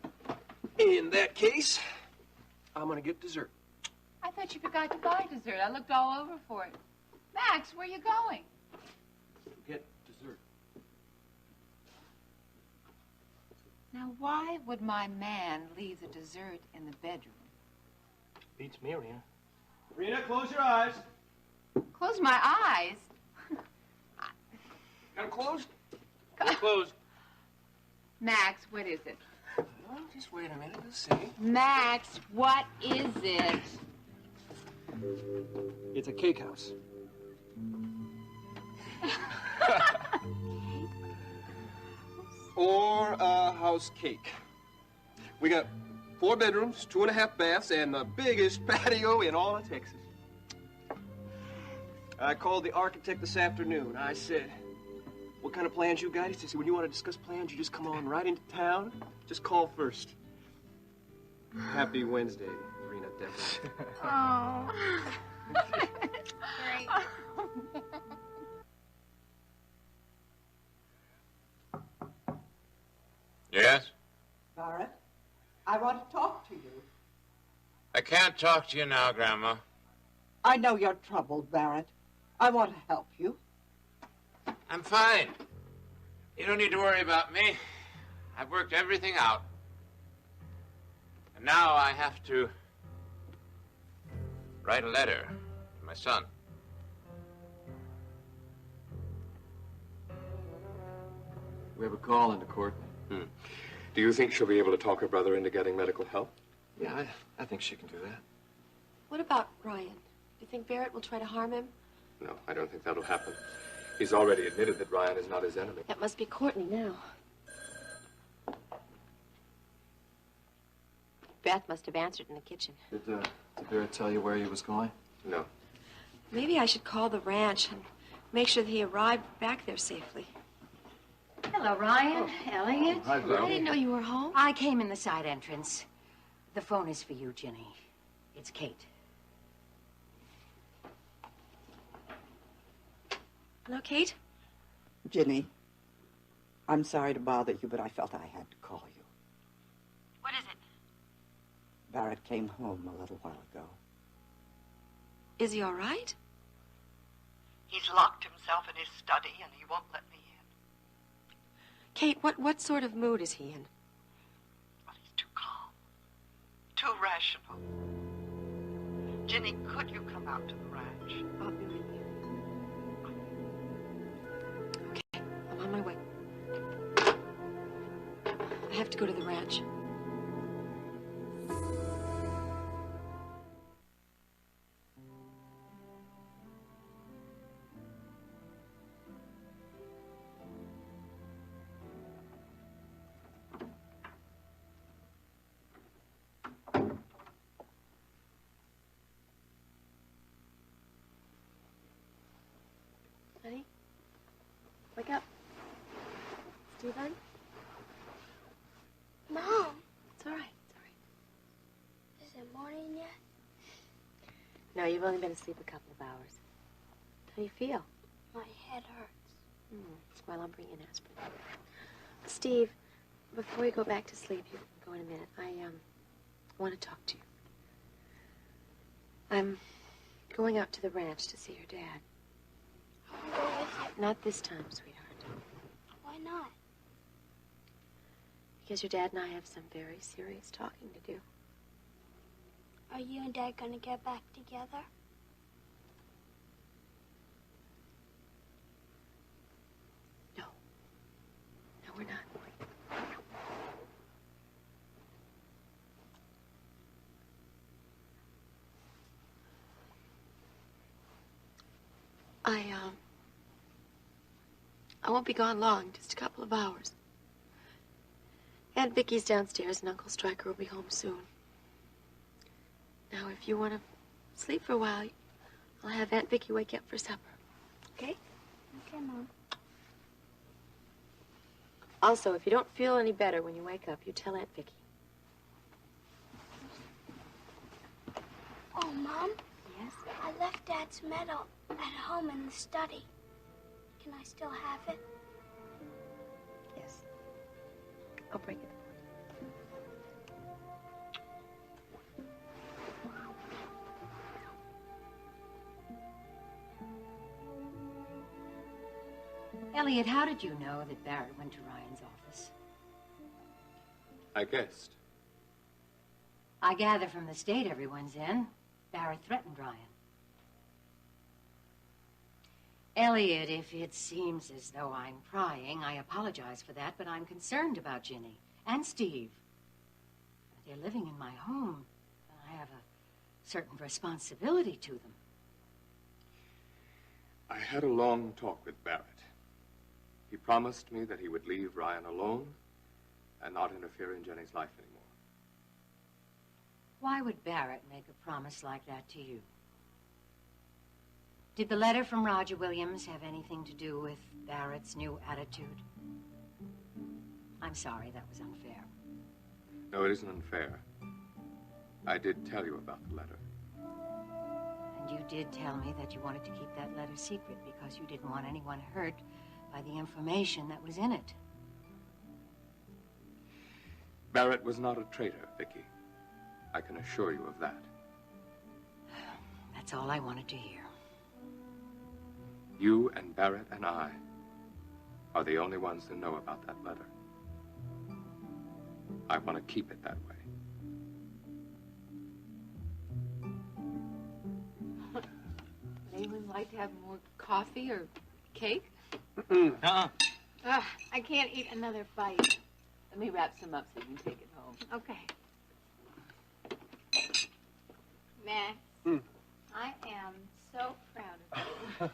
in that case, I'm gonna get dessert. I thought you forgot to buy dessert. I looked all over for it. Max, where are you going? Get dessert. Now, why would my man leave the dessert in the bedroom? Beats me, Rena. Rena, close your eyes. Close my eyes? Got them closed? Closed. Max, what is it? Well, just wait a minute, let's see. Max, what is it? It's a cake house. Or a house cake. We got 4 bedrooms, 2.5 baths, and the biggest patio in all of Texas. I called the architect this afternoon. I said, what kind of plans you got? He said, when you want to discuss plans, you just come on right into town. Just call first. Happy Wednesday, Rena Decker. Oh. Great. Yes? Barrett? I want to talk to you. I can't talk to you now, Grandma. I know you're troubled, Barrett. I want to help you. I'm fine. You don't need to worry about me. I've worked everything out. And now I have to write a letter to my son. We have a call into Courtney. Do you think she'll be able to talk her brother into getting medical help? Yeah, I think she can do that. What about Ryan? Do you think Barrett will try to harm him? No, I don't think that'll happen. He's already admitted that Ryan is not his enemy. That must be Courtney now. Beth must have answered in the kitchen. Did Barrett tell you where he was going? No. Maybe I should call the ranch and make sure that he arrived back there safely. Hello, Ryan. Elliot. Hi, Bill. I didn't know you were home. I came in the side entrance. The phone is for you, Ginny. It's Kate. Hello, Kate? Ginny, I'm sorry to bother you, but I felt I had to call you. What is it? Barrett came home a little while ago. Is he all right? He's locked himself in his study, and he won't let me in. Kate, what sort of mood is he in? Well, he's too calm, too rational. Ginny, could you come out to the ranch? I'll be with you. Okay, I'm on my way. I have to go to the ranch. Honey, wake up. Stephen? Mom, It's all right, it's all right. is it morning yet? No, you've only been asleep a couple of hours. How do you feel? My head hurts. Well, I'll bring you an aspirin. Steve, before you go back to sleep, you can go in a minute. I want to talk to you. I'm going out to the ranch to see your dad. I'll go with you. Not this time, sweetheart. Why not? Because your dad and I have some very serious talking to do. Are you and Dad gonna get back together? No, we're not. I won't be gone long, just a couple of hours. Aunt Vicky's downstairs and Uncle Stryker will be home soon. Now, if you want to sleep for a while, I'll have Aunt Vicky wake you up for supper. Okay? Okay, Mom. Also, if you don't feel any better when you wake up, you tell Aunt Vicky. Oh, Mom? Yes? I left Dad's medal at home in the study. Can I still have it? Yes. I'll bring it. Elliot, how did you know that Barrett went to Ryan's office? I guessed. I gather from the state everyone's in, Barrett threatened Ryan. Elliot, if it seems as though I'm prying, I apologize for that, but I'm concerned about Ginny and Steve. They're living in my home, and I have a certain responsibility to them. I had a long talk with Barrett. He promised me that he would leave Ryan alone and not interfere in Jenny's life anymore. Why would Barrett make a promise like that to you? Did the letter from Roger Williams have anything to do with Barrett's new attitude? I'm sorry, that was unfair. No, it isn't unfair. I did tell you about the letter. And you did tell me that you wanted to keep that letter secret because you didn't want anyone hurt by the information that was in it. Barrett was not a traitor, Vicky. I can assure you of that. That's all I wanted to hear. You and Barrett and I are the only ones that know about that letter. I want to keep it that way. Would anyone like to have more coffee or cake? Uh-uh. I can't eat another bite. Let me wrap some up so you can take it home. Okay. Max, I am so proud of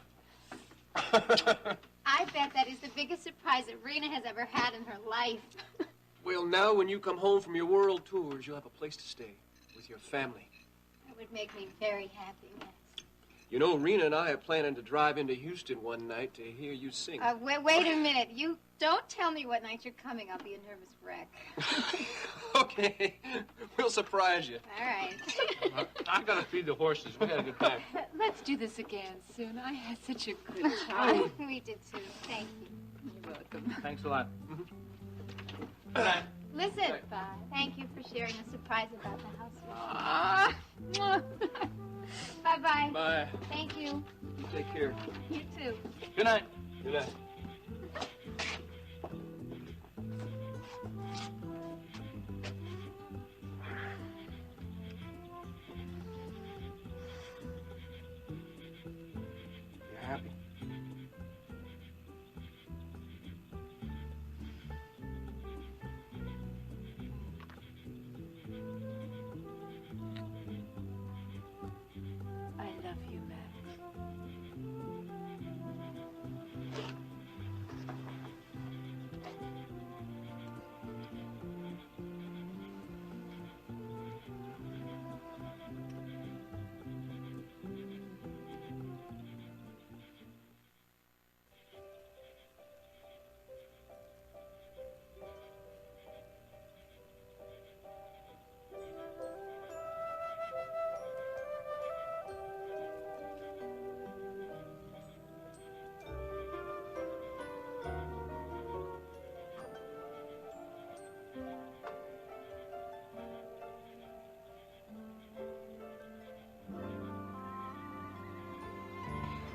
you. I bet that is the biggest surprise that Rena has ever had in her life. Well, now when you come home from your world tours, you'll have a place to stay with your family. That would make me very happy, Max. You know, Rena and I are planning to drive into Houston one night to hear you sing. Wait a minute. You don't tell me what night you're coming. I'll be a nervous wreck. Okay. We'll surprise you. All right. I gotta feed the horses. We gotta get back. Let's do this again soon. I had such a good time. We did too. Thank you. You're welcome. Thanks a lot. Listen, thank you for sharing a surprise about the house with me. Bye-bye. Bye. Thank you. You take care. You too. Good night. Good night. You happy? I love you, Max.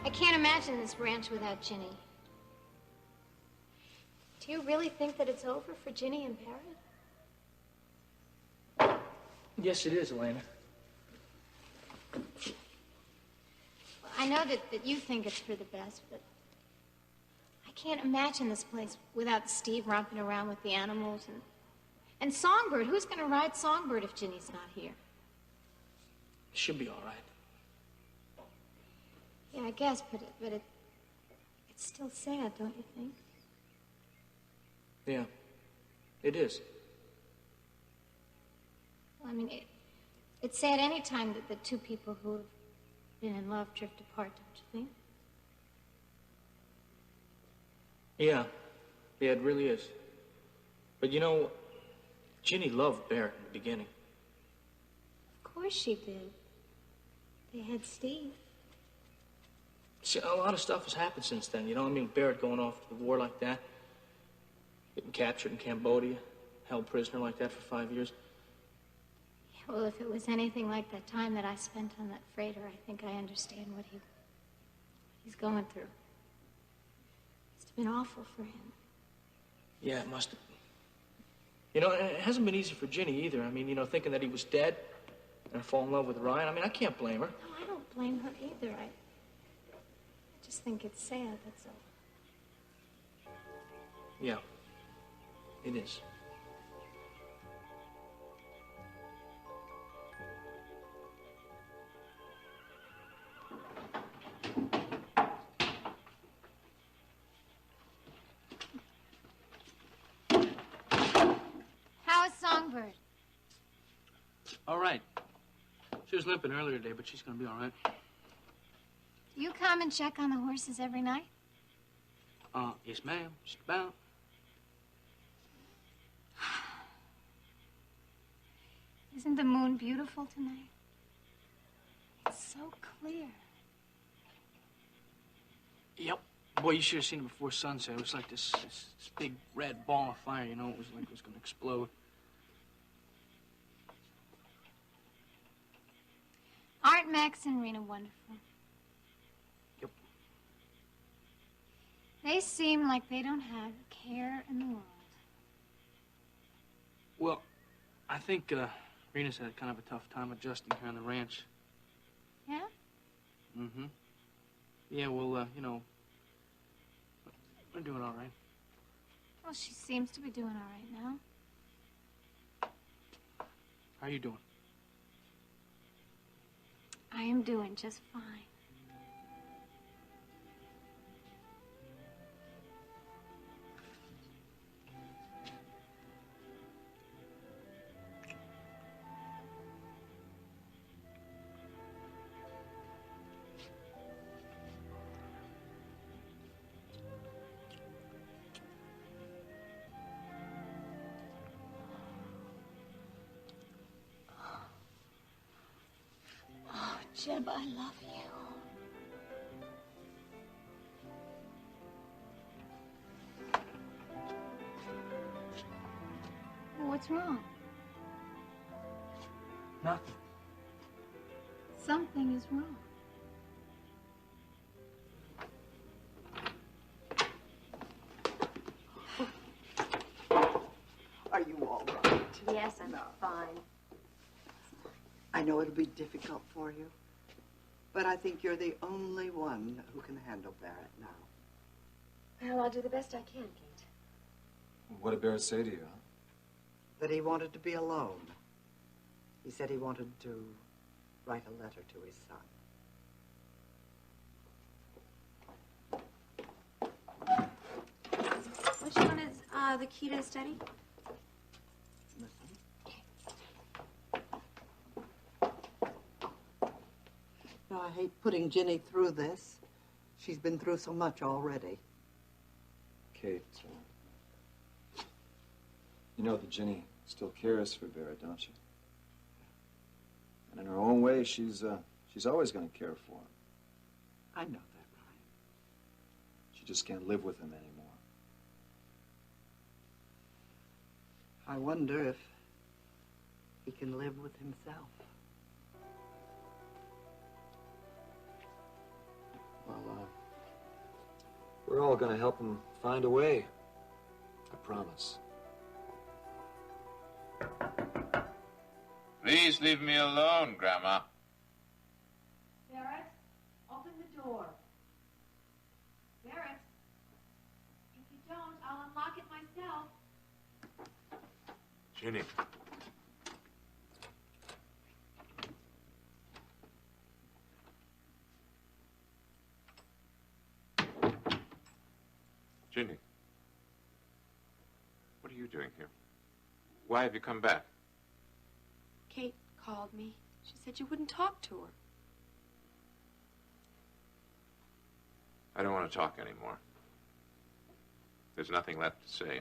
I can't imagine this ranch without Ginny. Do you really think that it's over for Ginny and Barrett? Yes, it is, Elena. Well, I know that you think it's for the best, but I can't imagine this place without Steve romping around with the animals and Songbird. Who's going to ride Songbird if Ginny's not here? She'll be all right. Yeah, I guess, but it's still sad, don't you think? Yeah, it is. Well, I mean, it's sad any time that the two people who have been in love drift apart, don't you think? Yeah, it really is. But you know, Ginny loved Barrett in the beginning. Of course she did. They had Steve. See, a lot of stuff has happened since then, you know? I mean, Barrett going off to the war like that, getting captured in Cambodia, held prisoner like that for 5 years. Yeah, well, if it was anything like that time that I spent on that freighter, I think I understand what he's going through. It's been awful for him. Yeah, it must have. You know, it hasn't been easy for Ginny either. I mean, you know, thinking that he was dead and fall in love with Ryan. I mean, I can't blame her. No, I don't blame her either. I just think it's sad, that's all. Yeah, it is. How is Songbird? All right. She was limping earlier today, but she's gonna be all right. Do you come and check on the horses every night? Yes, ma'am. Just about. Isn't the moon beautiful tonight? It's so clear. Yep. Boy, you should have seen it before sunset. It was like this big red ball of fire, you know? It was like it was gonna explode. Aren't Max and Rena wonderful? Yep. They seem like they don't have a care in the world. Well, I think Rena's had kind of a tough time adjusting here on the ranch. Yeah? Mm-hmm. Yeah, well, you know, we're doing all right. Well, she seems to be doing all right now. How are you doing? I am doing just fine. Oh, Jeb, I love you. What's wrong? Nothing. Something is wrong. Are you all right? Yes, I'm fine. I know it'll be difficult for you, but I think you're the only one who can handle Barrett now. Well, I'll do the best I can, Kate. What did Barrett say to you? That he wanted to be alone. He said he wanted to write a letter to his son. Which one is the key to the study? No, I hate putting Ginny through this. She's been through so much already. Kate, you know that Ginny still cares for Barrett, don't you? And in her own way, she's always going to care for him. I know that, Brian. She just can't live with him anymore. I wonder if he can live with himself. Well, we're all going to help him find a way. I promise. Please leave me alone, Grandma. Barrett, open the door. Barrett, if you don't, I'll unlock it myself. Ginny. Ginny. What are you doing here? Why have you come back? Kate called me. She said you wouldn't talk to her. I don't want to talk anymore. There's nothing left to say.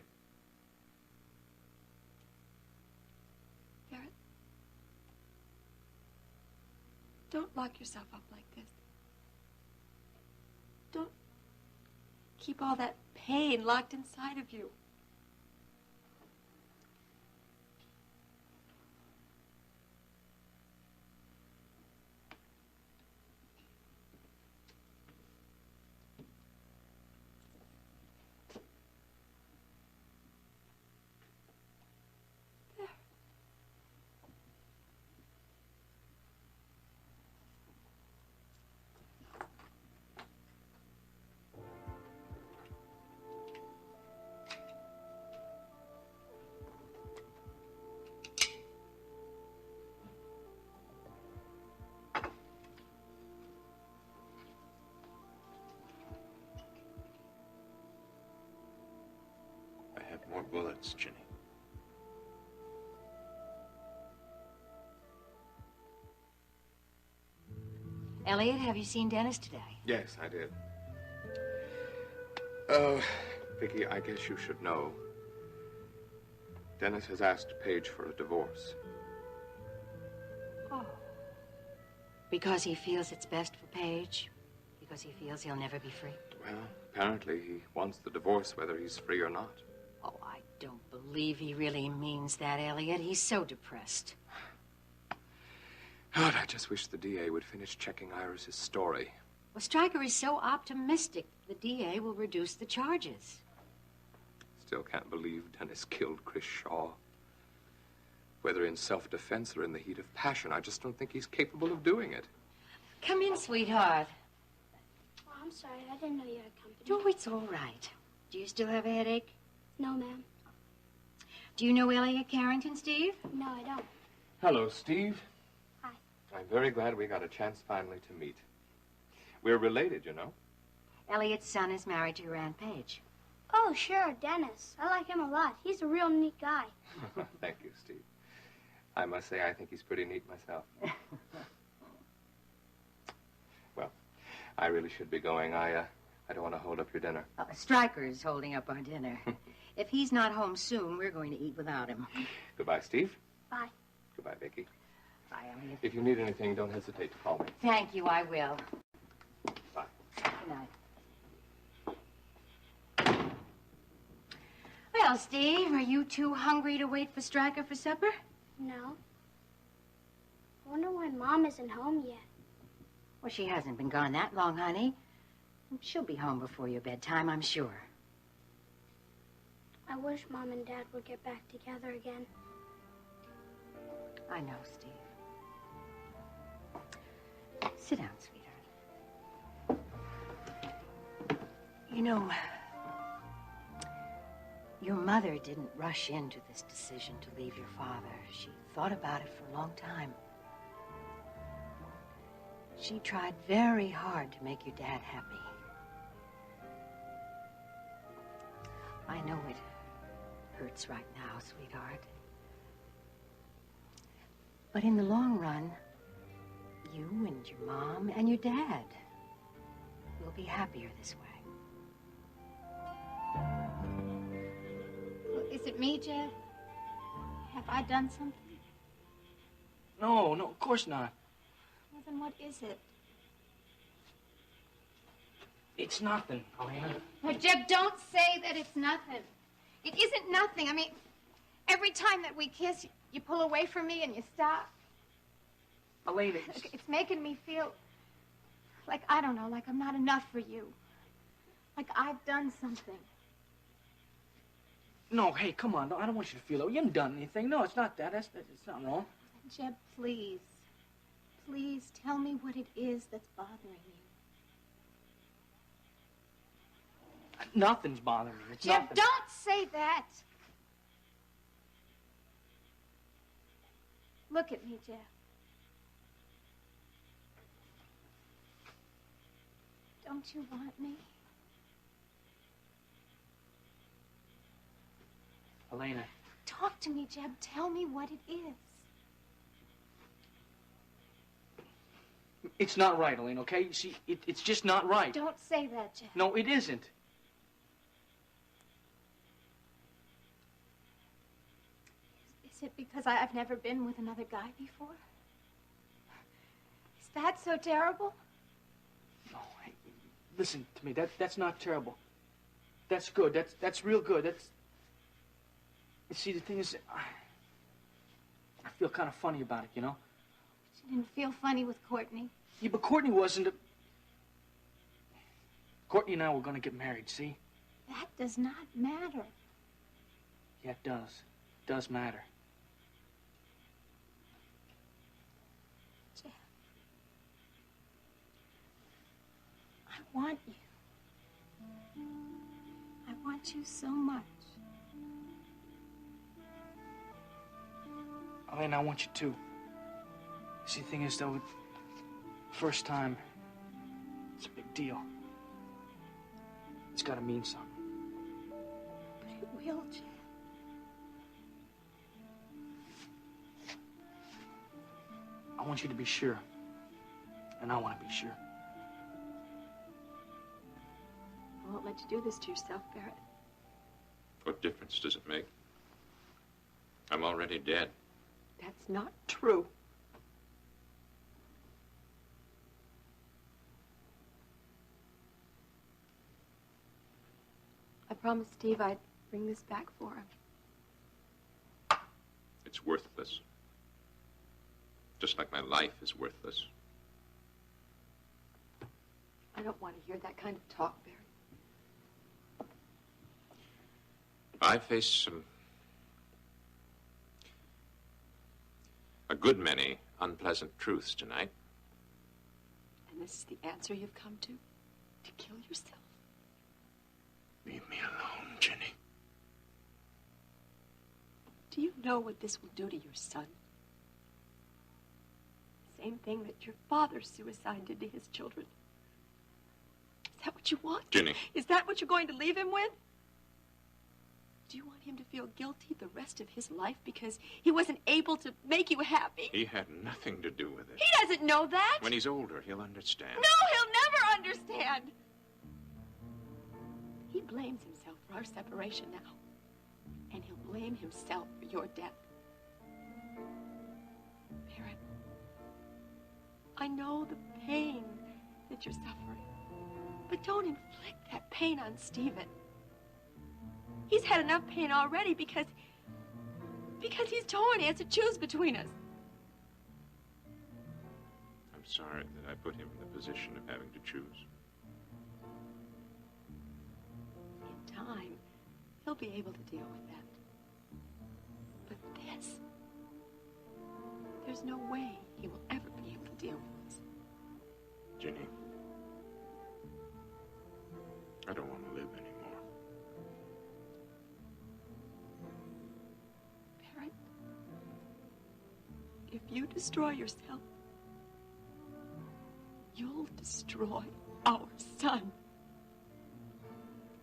Barrett, don't lock yourself up like this. Don't keep all that pain locked inside of you. I have more bullets, Ginny. Elliot, have you seen Dennis today? Yes, I did. Oh, Vicky, I guess you should know. Dennis has asked Paige for a divorce. Oh. Because he feels it's best for Paige? Because he feels he'll never be free? Well, apparently he wants the divorce whether he's free or not. Oh, I don't believe he really means that, Elliot. He's so depressed. God, I just wish the DA would finish checking Iris's story. Well, Stryker is so optimistic the DA will reduce the charges. Still can't believe Dennis killed Chris Shaw. Whether in self-defense or in the heat of passion, I just don't think he's capable of doing it. Come in, sweetheart. Oh, I'm sorry. I didn't know you had company. Oh, it's all right. Do you still have a headache? No, ma'am. Do you know Elliot Carrington, Steve? No, I don't. Hello, Steve. Hi. I'm very glad we got a chance finally to meet. We're related, you know. Elliot's son is married to your Aunt Paige. Oh, sure, Dennis. I like him a lot. He's a real neat guy. Thank you, Steve. I must say, I think he's pretty neat myself. Well, I really should be going. I don't want to hold up your dinner. Stryker's holding up our dinner. If he's not home soon, we're going to eat without him. Goodbye, Steve. Bye. Goodbye, Vicky. Bye, Elliot. If you need anything, don't hesitate to call me. Thank you, I will. Bye. Good night. Well, Steve, are you too hungry to wait for Stryker for supper? No. I wonder why Mom isn't home yet. Well, she hasn't been gone that long, honey. She'll be home before your bedtime, I'm sure. I wish Mom and Dad would get back together again. I know, Steve. Sit down, sweetheart. You know, your mother didn't rush into this decision to leave your father. She thought about it for a long time. She tried very hard to make your dad happy. I know it hurts right now, sweetheart. But in the long run, you and your mom and your dad will be happier this way. Well, is it me, Jeff? Have I done something? No, of course not. Well, then what is it? It's nothing, Elena. Well, Jeb, don't say that it's nothing. It isn't nothing. I mean, every time that we kiss, you pull away from me and you stop. Elena, It's making me feel like, I don't know, like I'm not enough for you. Like I've done something. no, hey, come on. No, I don't want you to feel that. You haven't done anything. No, it's not that. It's not wrong. Jeb, please. Please tell me what it is that's bothering you. Nothing's bothering me. It's Jeb, nothing. don't say that. Look at me, Jeff. Don't you want me? Elena. Talk to me, Jeb. Tell me what it is. It's not right, Elena, okay? You see, it's just not right. Don't say that, Jeff. No, it isn't. Is it because I've never been with another guy before? Is that so terrible? No, hey, listen to me. That's not terrible. That's good. That's real good. You see, the thing is, I feel kind of funny about it, you know? You didn't feel funny with Courtney. Yeah, but Courtney wasn't. Courtney and I were going to get married, see? That does not matter. Yeah, it does. It does matter. Jeff. I want you. I want you so much. Elena, I want you too. See, the thing is, though, first time, it's a big deal. It's got to mean something. But it will, Jeff. I want you to be sure. And I want to be sure. I won't let you do this to yourself, Barrett. What difference does it make? I'm already dead. That's not true. I promised Steve I'd bring this back for him. It's worthless. Just like my life is worthless. I don't want to hear that kind of talk, Barry. I face a good many unpleasant truths tonight. And this is the answer you've come to? To kill yourself? Leave me alone, Jenny. Do you know what this will do to your son? Same thing that your father's suicide did to his children. Is that what you want? Jenny. Is that what you're going to leave him with? Do you want him to feel guilty the rest of his life because he wasn't able to make you happy? He had nothing to do with it. He doesn't know that. When he's older, he'll understand. No, he'll never understand. He blames himself for our separation now. And he'll blame himself for your death. Barrett, I know the pain that you're suffering. But don't inflict that pain on Stephen. He's had enough pain already because he's torn. He has to choose between us. I'm sorry that I put him in the position of having to choose. In time, he'll be able to deal with that. But this, there's no way he will ever be able to deal with this. Jenny, I don't want to live anymore. Barrett, if you destroy yourself, you'll destroy our son.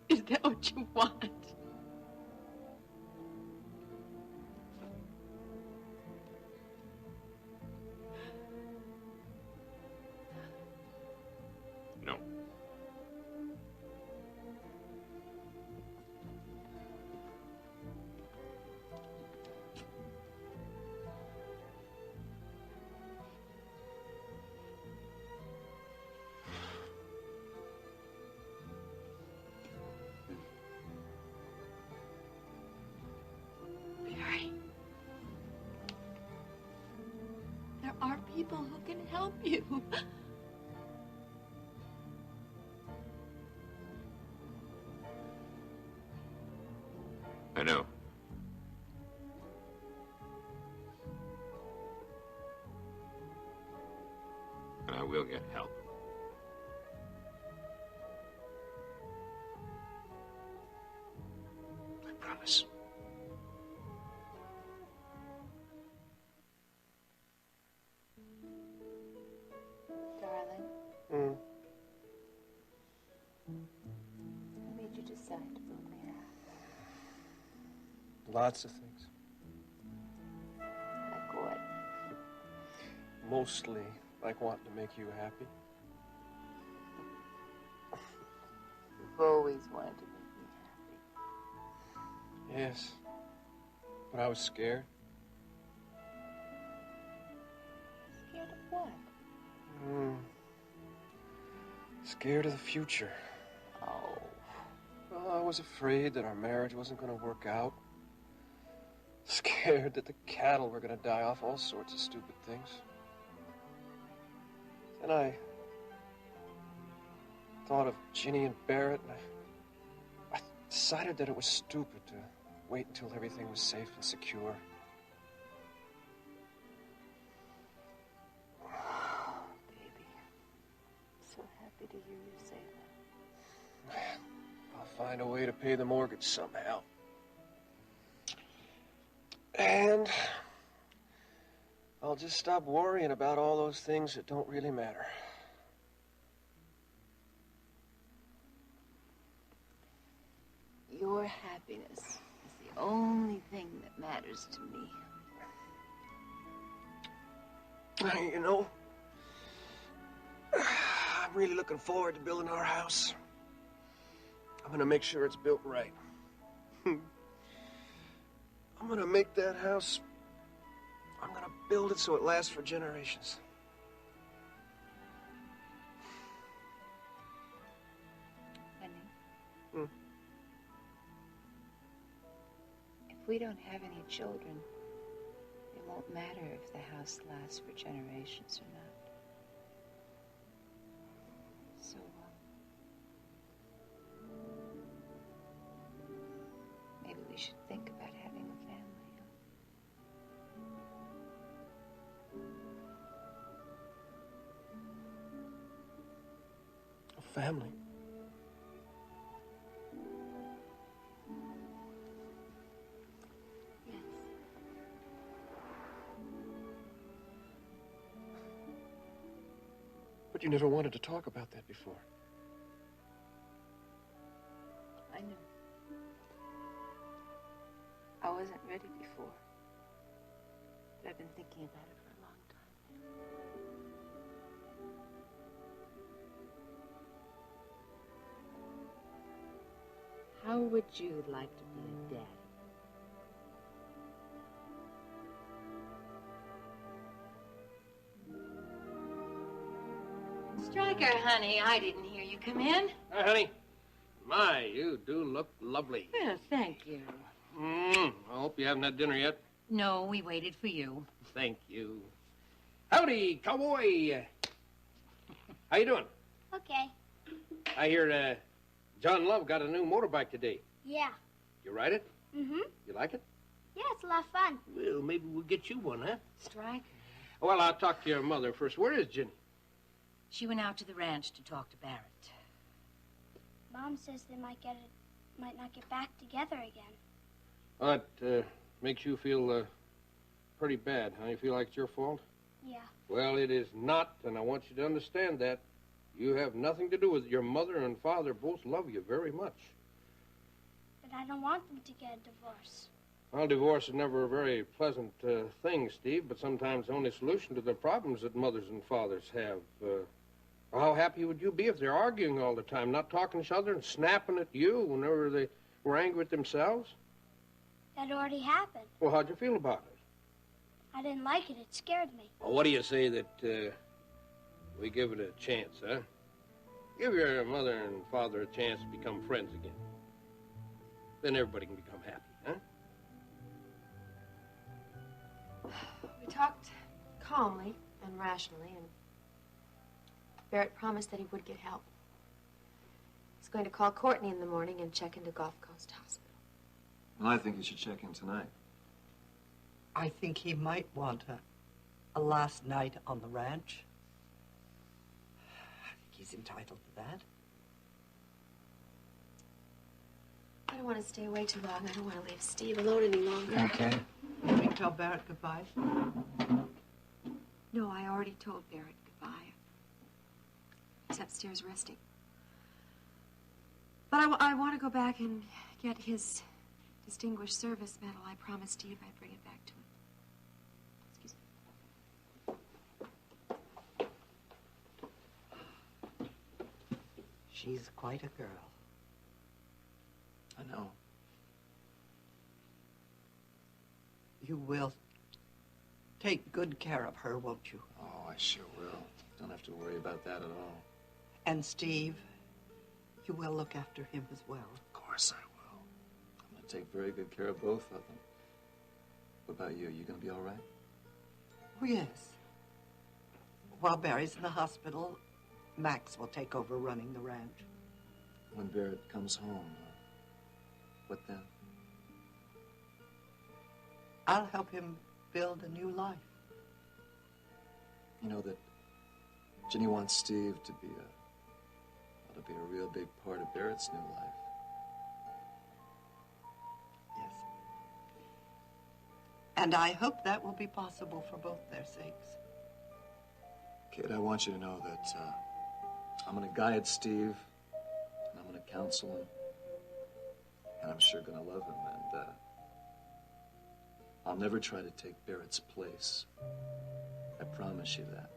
Is that what you want? No. Barry, there are people who can help you. I know. And I will get help. I promise. Darling, what made you decide to move here? Lots of things. Like what? Mostly like wanting to make you happy. You've always wanted to make me happy. Yes. But I was scared. Scared of what? Scared of the future. Oh. Well, I was afraid that our marriage wasn't going to work out. Scared that the cattle were going to die off, all sorts of stupid things. Then I thought of Ginny and Barrett, and I decided that it was stupid to wait until everything was safe and secure. Baby, I'm so happy to hear you say that. I'll find a way to pay the mortgage somehow. And I'll just stop worrying about all those things that don't really matter. Your happiness is the only thing that matters to me. You know, I'm really looking forward to building our house. I'm gonna make sure it's built right. I'm gonna make that house, I'm gonna build it so it lasts for generations. Honey, if we don't have any children, then won't matter if the house lasts for generations or not. So, maybe we should think about having a family. A family? But you never wanted to talk about that before. I know. I wasn't ready before. But I've been thinking about it for a long time. How would you like to be a daddy? Stryker, honey, I didn't hear you come in. Hi, honey. My, you do look lovely. Well, thank you. I hope you haven't had dinner yet. No, we waited for you. Thank you. Howdy, cowboy. How you doing? Okay. I hear John Love got a new motorbike today. Yeah. You ride it? Mm-hmm. You like it? Yeah, it's a lot of fun. Well, maybe we'll get you one, huh? Stryker. Well, I'll talk to your mother first. Where is Ginny? She went out to the ranch to talk to Barrett. Mom says they might not get back together again. That makes you feel pretty bad, huh? You feel like it's your fault? Yeah. Well, it is not, and I want you to understand that. You have nothing to do with it. Your mother and father both love you very much. But I don't want them to get a divorce. Well, divorce is never a very pleasant thing, Steve, but sometimes the only solution to the problems that mothers and fathers have. How happy would you be if they're arguing all the time, not talking to each other and snapping at you whenever they were angry at themselves? That already happened. Well, how'd you feel about it? I didn't like it. It scared me. Well, what do you say that we give it a chance, huh? Give your mother and father a chance to become friends again. Then everybody can become happy, huh? We talked calmly and rationally, and Barrett promised that he would get help. He's going to call Courtney in the morning and check into Gulf Coast Hospital. Well, I think you should check in tonight. I think he might want a last night on the ranch. I think he's entitled to that. I don't want to stay away too long. I don't want to leave Steve alone any longer. Okay. Can we tell Barrett goodbye? No, I already told Barrett goodbye. He's upstairs resting. But I want to go back and get his Distinguished Service Medal. I promised Steve I'd bring it back to him. She's quite a girl. I know. You will take good care of her, won't you? Oh, I sure will. Don't have to worry about that at all. And Steve, you will look after him as well. Of course I will. I'm going to take very good care of both of them. What about you? You going to be all right? Oh, yes. While Barry's in the hospital, Max will take over running the ranch. When Barrett comes home, what then? I'll help him build a new life. You know that Ginny wants Steve to be a real big part of Barrett's new life. Yes. And I hope that will be possible for both their sakes. Kid, I want you to know that I'm going to guide Steve, and I'm going to counsel him, and I'm sure going to love him, and I'll never try to take Barrett's place. I promise you that.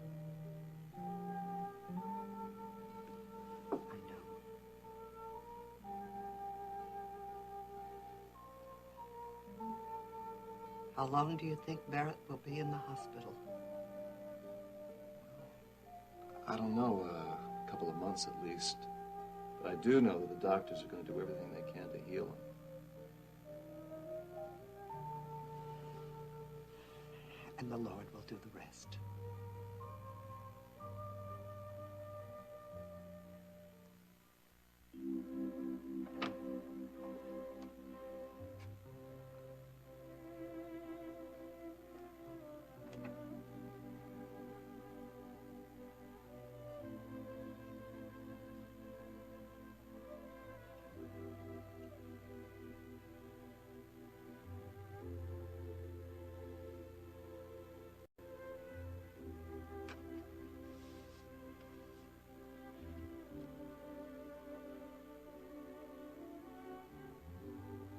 How long do you think Barrett will be in the hospital? I don't know, a couple of months at least. But I do know that the doctors are going to do everything they can to heal him. and the Lord will do the rest.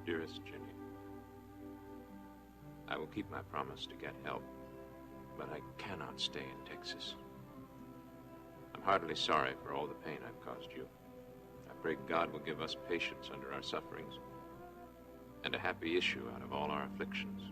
Dearest Jenny, I will keep my promise to get help, but I cannot stay in Texas. I'm heartily sorry for all the pain I've caused you. I pray God will give us patience under our sufferings and a happy issue out of all our afflictions.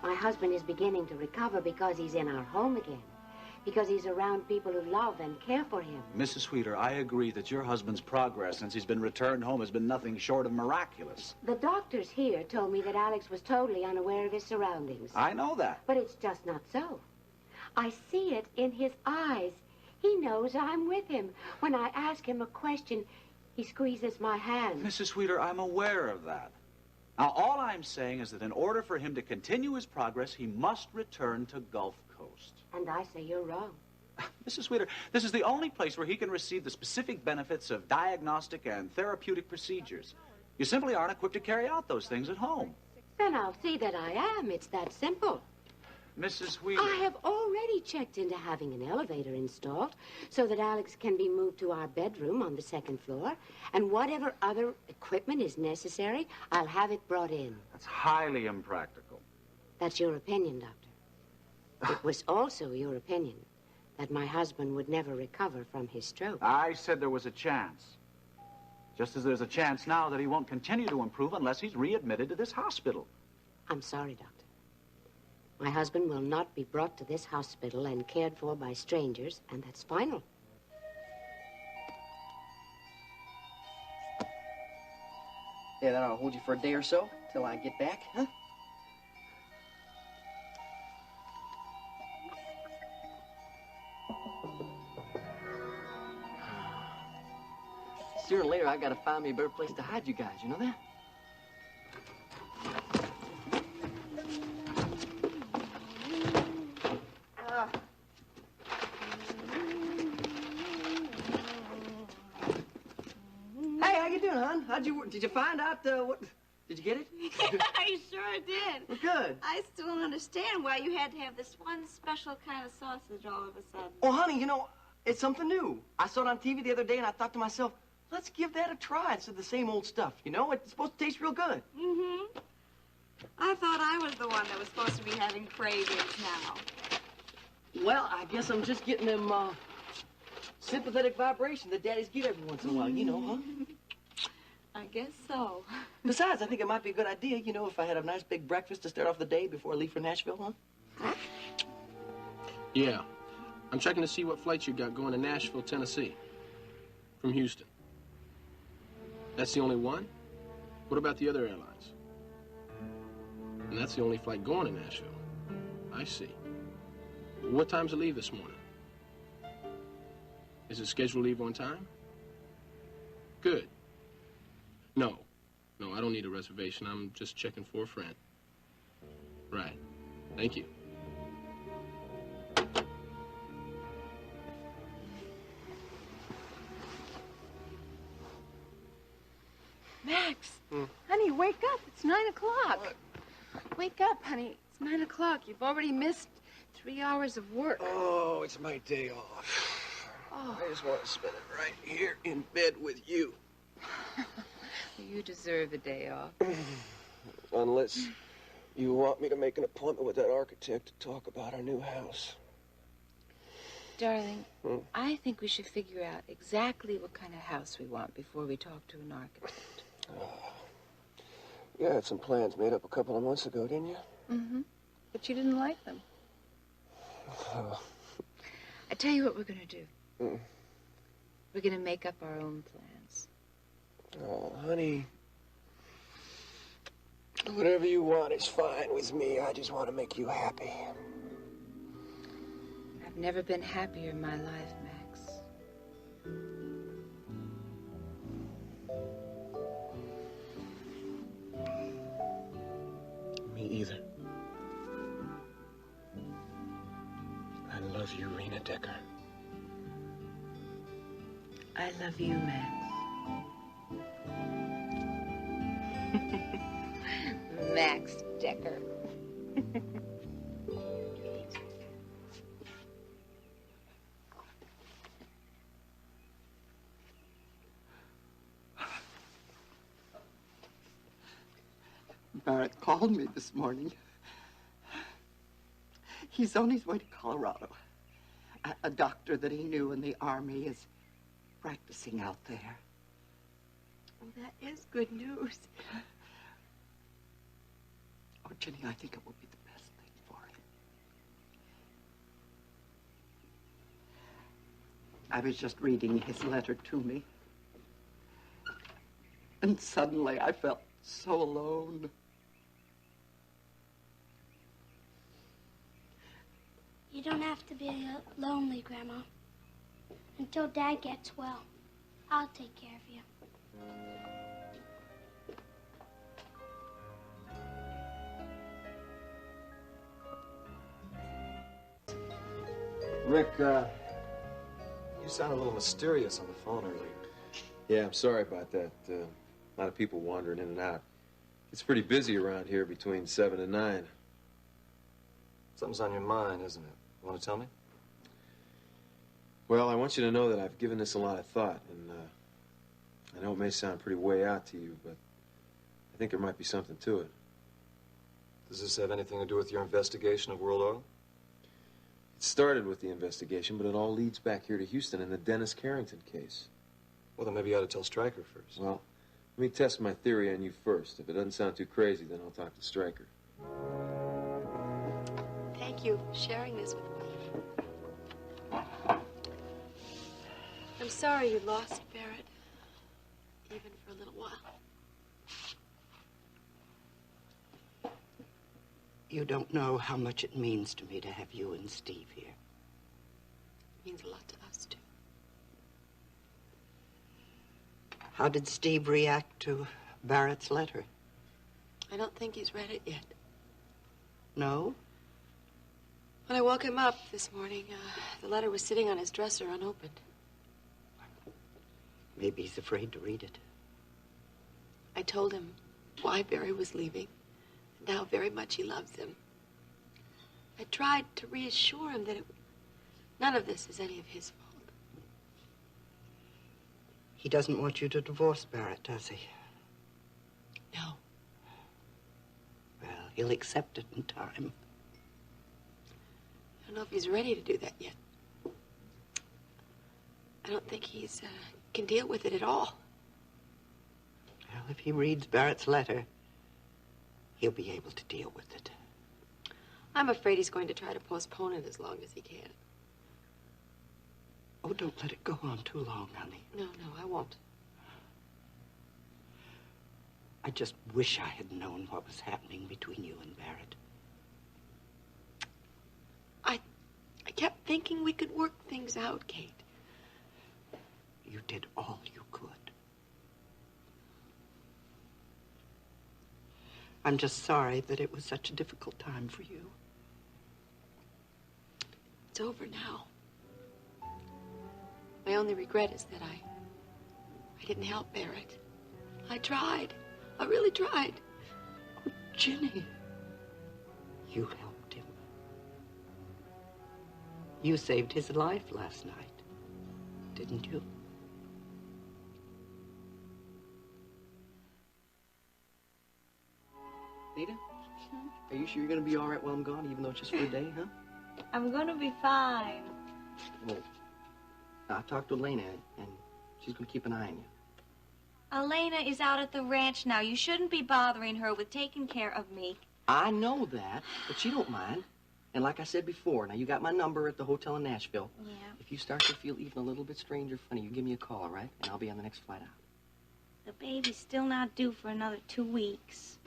My husband is beginning to recover because he's in our home again. Because he's around people who love and care for him. Mrs. Sweeter, I agree that your husband's progress since he's been returned home has been nothing short of miraculous. The doctors here told me that Alex was totally unaware of his surroundings. I know that. But it's just not so. I see it in his eyes. He knows I'm with him. When I ask him a question, he squeezes my hand. Mrs. Sweeter, I'm aware of that. Now, all I'm saying is that in order for him to continue his progress, he must return to Gulf Coast. And I say you're wrong. Mrs. Sweeter, this is the only place where he can receive the specific benefits of diagnostic and therapeutic procedures. You simply aren't equipped to carry out those things at home. Then I'll see that I am. It's that simple. Mrs. Wheeler. I have already checked into having an elevator installed so that Alex can be moved to our bedroom on the second floor. And whatever other equipment is necessary, I'll have it brought in. That's highly impractical. That's your opinion, Doctor. It was also your opinion that my husband would never recover from his stroke. I said there was a chance. Just as there's a chance now that he won't continue to improve unless he's readmitted to this hospital. I'm sorry, Doctor. My husband will not be brought to this hospital and cared for by strangers, and that's final. Yeah, then I'll hold you for a day or so till I get back, huh? Sooner or later, I gotta find me a better place to hide you guys, you know that? Hey, how you doing, hon? Did you find out, what, did you get it? I sure did. Well, good. I still don't understand why you had to have this one special kind of sausage all of a sudden. Oh, honey, you know, it's something new. I saw it on TV the other day, and I thought to myself, let's give that a try instead of the same old stuff, you know? It's supposed to taste real good. Mm-hmm. I thought I was the one that was supposed to be having cravings now. Well, I guess I'm just getting them, sympathetic vibration that daddies give every once in a while, you know, huh? I guess so. Besides, I think it might be a good idea, you know, if I had a nice big breakfast to start off the day before I leave for Nashville, huh? Yeah. I'm checking to see what flights you got going to Nashville, Tennessee. From Houston. That's the only one? What about the other airlines? And that's the only flight going to Nashville. I see. What time's the leave this morning? Is it scheduled to leave on time? Good. No, I don't don't need a reservation. I'm just checking for a friend. Right. Thank you. Max, honey, wake up. It's 9 o'clock. Wake up, honey. It's 9 o'clock. You've already missed 3 hours of work. Oh, it's my day off. Oh. I just want to spend it right here in bed with you. You deserve the day off. Unless you want me to make an appointment with that architect to talk about our new house. Darling, I think we should figure out exactly what kind of house we want before we talk to an architect. You had some plans made up a couple of months ago, didn't you? Mm-hmm. But you didn't like them. I tell you what we're going to do. We're going to make up our own plans. Oh, honey. Whatever you want is fine with me. I just want to make you happy. I've never been happier in my life, Max. Me either. I love you, Rena Decker. I love you, Max. Max Decker. Barrett called me this morning. He's on his way to Colorado. A doctor that he knew in the Army is practicing out there. Oh, that is good news. Oh, Jenny, I think it will be the best thing for him. I was just reading his letter to me. And suddenly I felt so alone. You don't have to be lonely, Grandma. Until Dad gets well, I'll take care of you. Rick, you sound a little mysterious on the phone earlier. Yeah, I'm sorry about that. A lot of people wandering in and out. It's pretty busy around here between 7 and 9. Something's on your mind, isn't it? You want to tell me? Well, I want you to know that I've given this a lot of thought, and I know it may sound pretty way out to you, but I think there might be something to it. Does this have anything to do with your investigation of World Oil? It started with the investigation, but it all leads back here to Houston in the Dennis Carrington case. Well, then maybe you ought to tell Stryker first. Well, let me test my theory on you first. If it doesn't sound too crazy, then I'll talk to Stryker. Thank you for sharing this with me. I'm sorry you lost Barrett, even for a little while. You don't know how much it means to me to have you and Steve here. It means a lot to us, too. How did Steve react to Barrett's letter? I don't think he's read it yet. No? When I woke him up this morning, the letter was sitting on his dresser unopened. Maybe he's afraid to read it. I told him why Barry was leaving and how very much he loves him. I tried to reassure him that none of this is any of his fault. He doesn't want you to divorce Barrett, does he? No. Well, he'll accept it in time. I don't know if he's ready to do that yet. I don't think he's can deal with it at all. Well, if he reads Barrett's letter, he'll be able to deal with it. I'm afraid he's going to try to postpone it as long as he can. Oh, don't let it go on too long, honey. No, I won't. I just wish I had known what was happening between you and Barrett. I kept thinking we could work things out, Kate. You did all you could. I'm just sorry that it was such a difficult time for you. It's over now. My only regret is that I didn't help Barrett. I tried. I really tried. Oh, Ginny, you helped him. You saved his life last night, didn't you? Nita, are you sure you're gonna be all right while I'm gone, even though it's just for a day, huh? I'm gonna be fine. Well, I talked to Elena, and she's gonna keep an eye on you. Elena is out at the ranch now. You shouldn't be bothering her with taking care of me. I know that, but she don't mind. And like I said before, now you got my number at the hotel in Nashville. Yeah. If you start to feel even a little bit strange or funny, you give me a call, all right? And I'll be on the next flight out. The baby's still not due for another 2 weeks.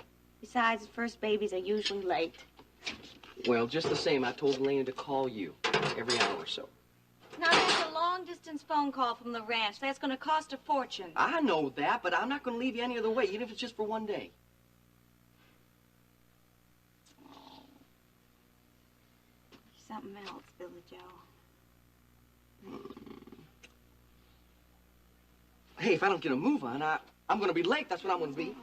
Besides, the first babies are usually late. Well, just the same, I told Elena to call you every hour or so. Now, that's a long-distance phone call from the ranch. That's going to cost a fortune. I know that, but I'm not going to leave you any other way, even if it's just for one day. Something else, Billy Joe. Hey, if I don't get a move on, I'm going to be late. That's what I'm going to be.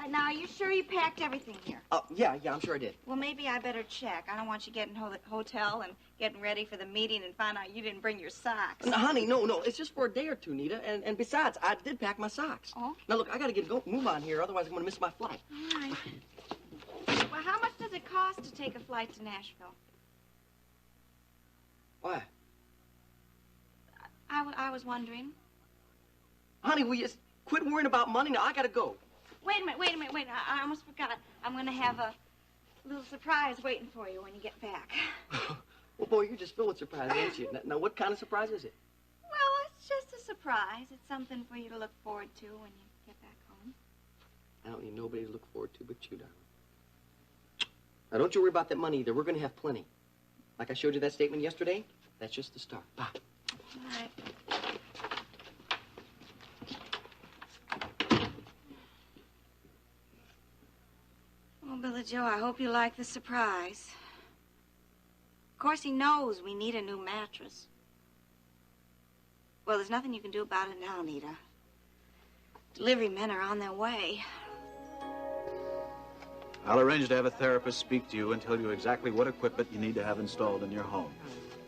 Now, are you sure you packed everything here? Yeah, I'm sure I did. Well, maybe I better check. I don't want you getting to the hotel and getting ready for the meeting and find out you didn't bring your socks. No, honey, no. It's just for a day or two, Nita. And besides, I did pack my socks. Oh? Now, look, I got to move on here. Otherwise, I'm going to miss my flight. All right. Well, how much does it cost to take a flight to Nashville? Why? I was wondering. Honey, will you quit worrying about money? Now, I got to go. Wait a minute. I almost forgot. I'm going to have a little surprise waiting for you when you get back. Well, boy, you're just filled with surprises, aren't you? Now, what kind of surprise is it? Well, it's just a surprise. It's something for you to look forward to when you get back home. I don't need nobody to look forward to but you, darling. Now, don't you worry about that money either. We're going to have plenty. Like I showed you that statement yesterday, that's just the start. Bye. All right. Well, Billy Joe, I hope you like the surprise. Of course, he knows we need a new mattress. Well, there's nothing you can do about it now, Nita. Delivery men are on their way. I'll arrange to have a therapist speak to you and tell you exactly what equipment you need to have installed in your home.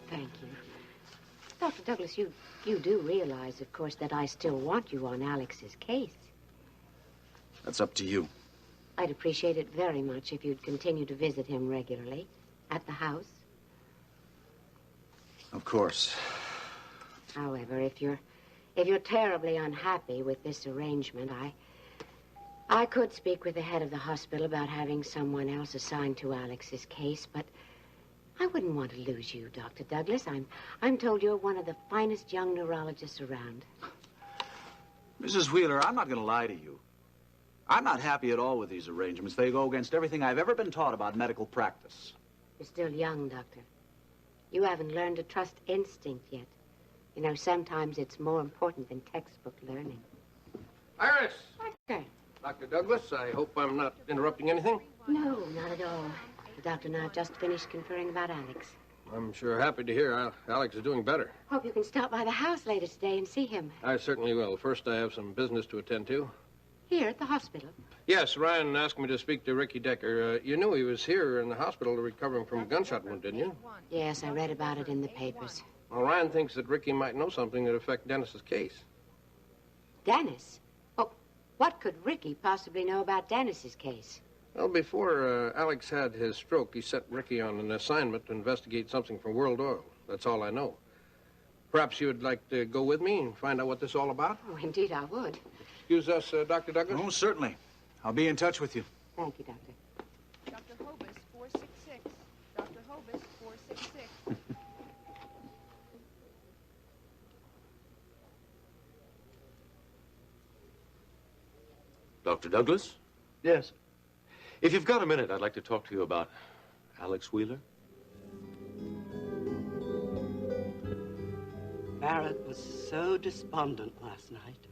Thank you. Dr. Douglas, you do realize, of course, that I still want you on Alex's case. That's up to you. I'd appreciate it very much if you'd continue to visit him regularly at the house. Of course. However, if you're terribly unhappy with this arrangement, I could speak with the head of the hospital about having someone else assigned to Alex's case, but I wouldn't want to lose you, Dr. Douglas. I'm told you're one of the finest young neurologists around. Mrs. Wheeler, I'm not going to lie to you. I'm not happy at all with these arrangements. They go against everything I've ever been taught about medical practice. You're still young, Doctor. You haven't learned to trust instinct yet. You know, sometimes it's more important than textbook learning. Iris! Doctor. Dr. Douglas, I hope I'm not interrupting anything. No, not at all. The doctor and I have just finished conferring about Alex. I'm sure happy to hear Alex is doing better. Hope you can stop by the house later today and see him. I certainly will. First, I have some business to attend to. Here at the hospital? Yes, Ryan asked me to speak to Ricky Decker. You knew he was here in the hospital recovering from a gunshot wound, didn't you? Yes, I read about it in the papers. Well, Ryan thinks that Ricky might know something that affect Dennis's case. Dennis? Oh, what could Ricky possibly know about Dennis's case? Well, before Alex had his stroke, he set Ricky on an assignment to investigate something from World Oil. That's all I know. Perhaps you would like to go with me and find out what this is all about? Oh, indeed I would. Excuse us, Dr. Douglas? Oh, certainly. I'll be in touch with you. Thank you, Doctor. Dr. Hobus, 466. Dr. Hobus, 466. Dr. Douglas? Yes. If you've got a minute, I'd like to talk to you about Alex Wheeler. Barrett was so despondent last night.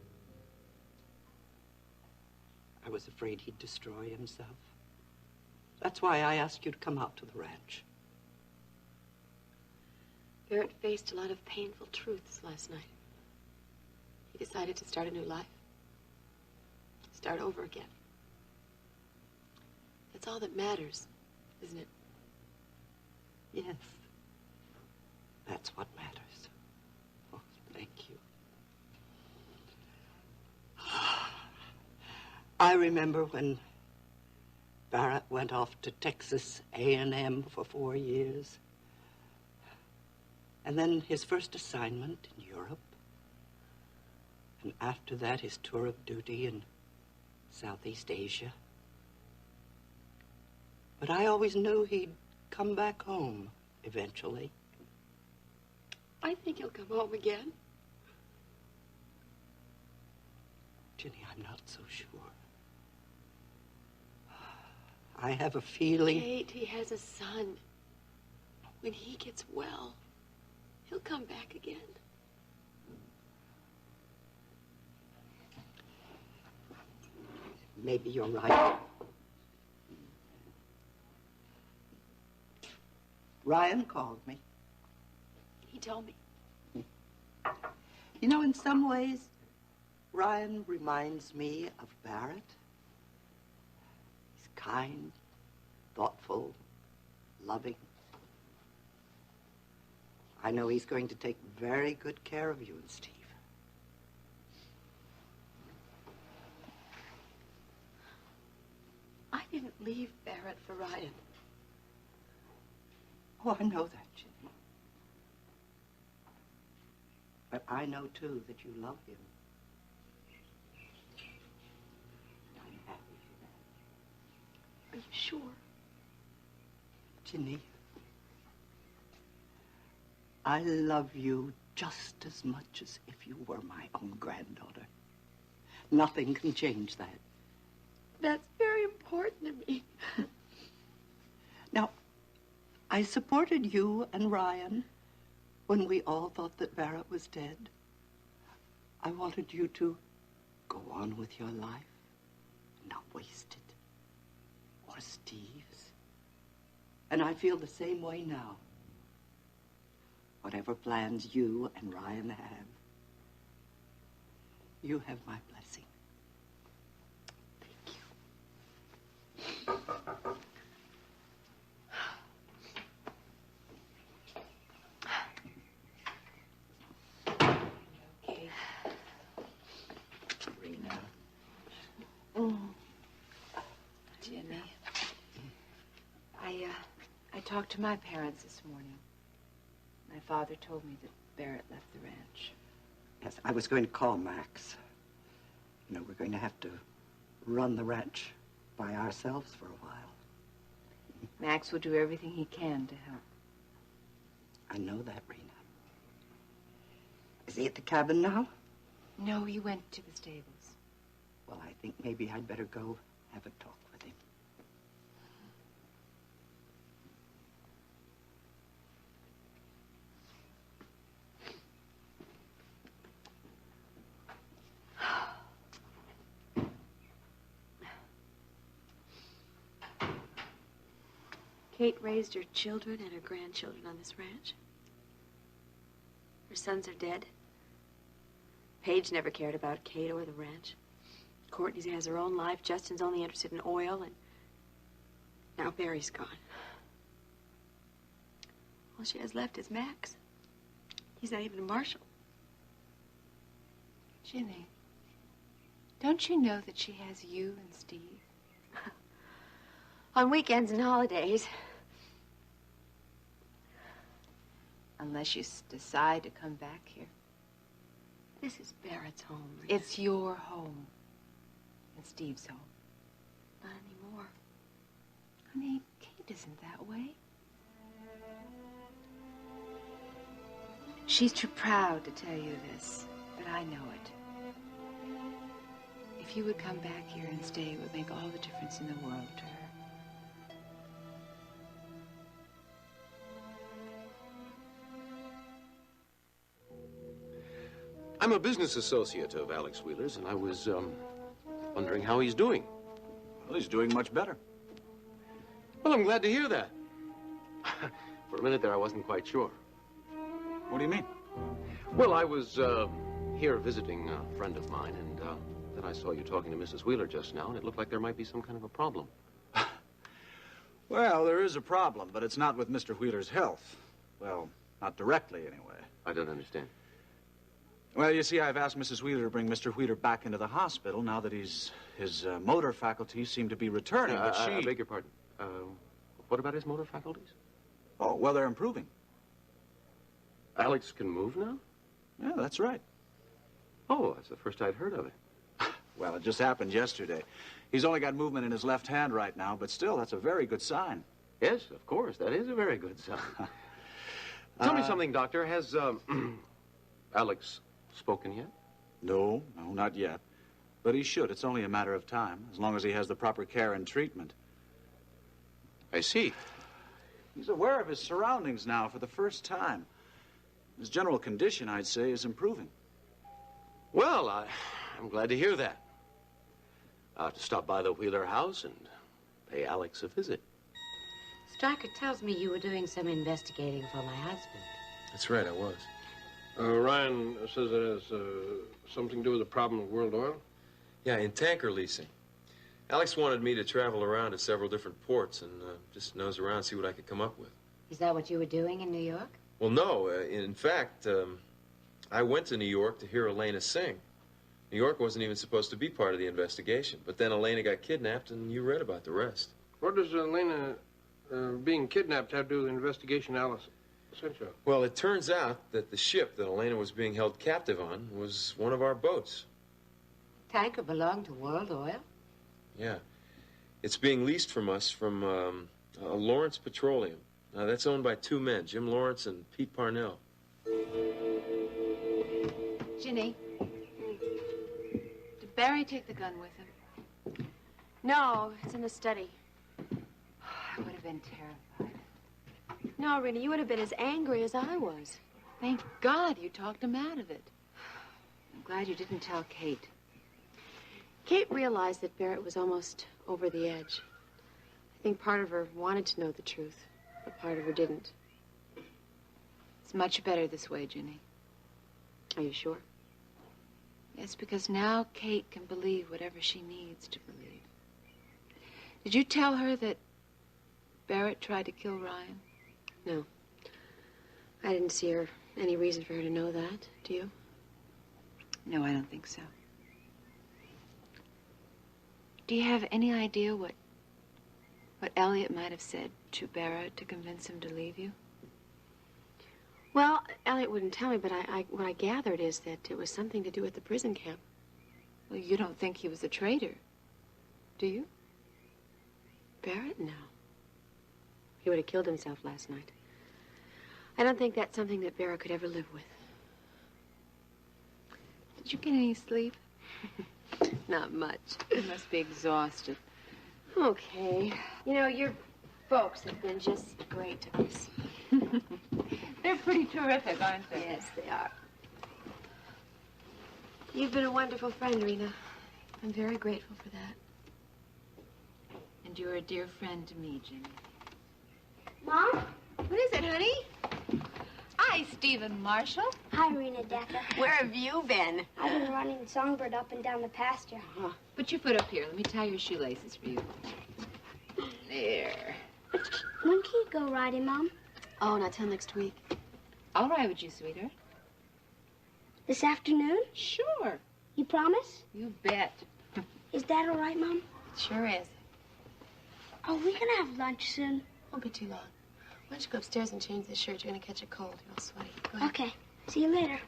I was afraid he'd destroy himself. That's why I asked you to come out to the ranch. Barrett faced a lot of painful truths last night. He decided to start a new life. Start over again. That's all that matters, isn't it? Yes. That's what matters. Oh, thank you. I remember when Barrett went off to Texas A&M for 4 years. And then his first assignment in Europe. And after that, his tour of duty in Southeast Asia. But I always knew he'd come back home eventually. I think he'll come home again. Ginny, I'm not so sure. I have a feeling... Kate, he has a son. When he gets well, he'll come back again. Maybe you're right. Ryan called me. He told me. You know, in some ways, Ryan reminds me of Barrett. He's kind, thoughtful, loving. I know he's going to take very good care of you and Steve. I didn't leave Barrett for Ryan. Oh, I know that, Ginny. But I know, too, that you love him. I'm happy for that. Are you sure? Ginny, I love you just as much as if you were my own granddaughter. Nothing can change that. That's very important to me. Now, I supported you and Ryan when we all thought that Barrett was dead. I wanted you to go on with your life, not waste it. Or Steve's. And I feel the same way now. Whatever plans you and Ryan have, you have my blessing. Okay. Rena. Jimmy. I talked to my parents this morning. My father told me that Barrett left the ranch. Yes, I was going to call Max. You know, we're going to have to run the ranch by ourselves for a while. Max will do everything he can to help. I know that, Rena. Is he at the cabin now? No, he went to the stables. Well, I think maybe I'd better go have a talk with him. Kate raised her children and her grandchildren on this ranch. Her sons are dead. Paige never cared about Kate or the ranch. Courtney has her own life. Justin's only interested in oil, and now Barry's gone. All she has left is Max. He's not even a marshal. Ginny, don't you know that she has you and Steve? On weekends and holidays. Unless you decide to come back here. This is Barrett's home, Rita. It's your home. And Steve's home. Not anymore. Honey, Kate isn't that way. She's too proud to tell you this, but I know it. If you would come back here and stay, it would make all the difference in the world to her. I'm a business associate of Alex Wheeler's, and I was wondering how he's doing. Well, he's doing much better. Well, I'm glad to hear that. For a minute there, I wasn't quite sure. What do you mean? Well, I was here visiting a friend of mine, and then I saw you talking to Mrs. Wheeler just now, and it looked like there might be some kind of a problem. Well, there is a problem, but it's not with Mr. Wheeler's health. Well, not directly, anyway. I don't understand. Well, you see, I've asked Mrs. Wheeler to bring Mr. Wheeler back into the hospital now that his motor faculties seem to be returning, but she... I beg your pardon. What about his motor faculties? Oh, well, they're improving. Alex can move now? Yeah, that's right. Oh, that's the first I'd heard of it. Well, it just happened yesterday. He's only got movement in his left hand right now, but still, that's a very good sign. Yes, of course. That is a very good sign. Tell me something, Doctor. Has Alex spoken yet? No, not yet. But he should. It's only a matter of time, as long as he has the proper care and treatment. I see. He's aware of his surroundings now for the first time. His general condition, I'd say, is improving. Well, I'm glad to hear that. I'll have to stop by the Wheeler house and pay Alex a visit. Stryker tells me you were doing some investigating for my husband. That's right, I was. Ryan says it has something to do with the problem of World Oil? Yeah, in tanker leasing. Alex wanted me to travel around to several different ports and just nose around, see what I could come up with. Is that what you were doing in New York? Well, no. In fact, I went to New York to hear Elena sing. New York wasn't even supposed to be part of the investigation, but then Elena got kidnapped, and you read about the rest. What does Elena being kidnapped have to do with the investigation Alice sent you? Well, it turns out that the ship that Elena was being held captive on was one of our boats. Tanker belonged to World Oil? Yeah. It's being leased from us from Lawrence Petroleum. That's owned by two men, Jim Lawrence and Pete Parnell. Ginny, did Barry take the gun with him? No, it's in the study. I would have been terrified. No, Rena, you would have been as angry as I was. Thank God you talked him out of it. I'm glad you didn't tell Kate. Kate realized that Barrett was almost over the edge. I think part of her wanted to know the truth, but part of her didn't. It's much better this way, Ginny. Are you sure? Yes, because now Kate can believe whatever she needs to believe. Did you tell her that Barrett tried to kill Ryan? No. I didn't see any reason for her to know that. Do you? No, I don't think so. Do you have any idea what Elliot might have said to Barrett to convince him to leave you? Well, Elliot wouldn't tell me, but what I gathered is that it was something to do with the prison camp. Well, you don't think he was a traitor, do you? Barrett? No. He would have killed himself last night. I don't think that's something that Barrett could ever live with. Did you get any sleep? Not much. You must be exhausted. Okay. You know, your folks have been just great to us. They're pretty terrific, aren't they? Yes, they are. You've been a wonderful friend, Rena. I'm very grateful for that. And you're a dear friend to me, Ginny. Mom? What is it, honey? Hi, Stephen Marshall. Hi, Rena Decker. Where have you been? I've been running Songbird up and down the pasture. Put your foot up here. Let me tie your shoelaces for you. There. When can you go riding, Mom? Oh, not till next week. I'll ride with you, sweetheart. This afternoon? Sure. You promise? You bet. Is Dad all right, Mom? It sure is. Are we gonna have lunch soon? Won't be too long. Why don't you go upstairs and change this shirt? You're gonna catch a cold. You're all sweaty. Go ahead. Okay. See you later.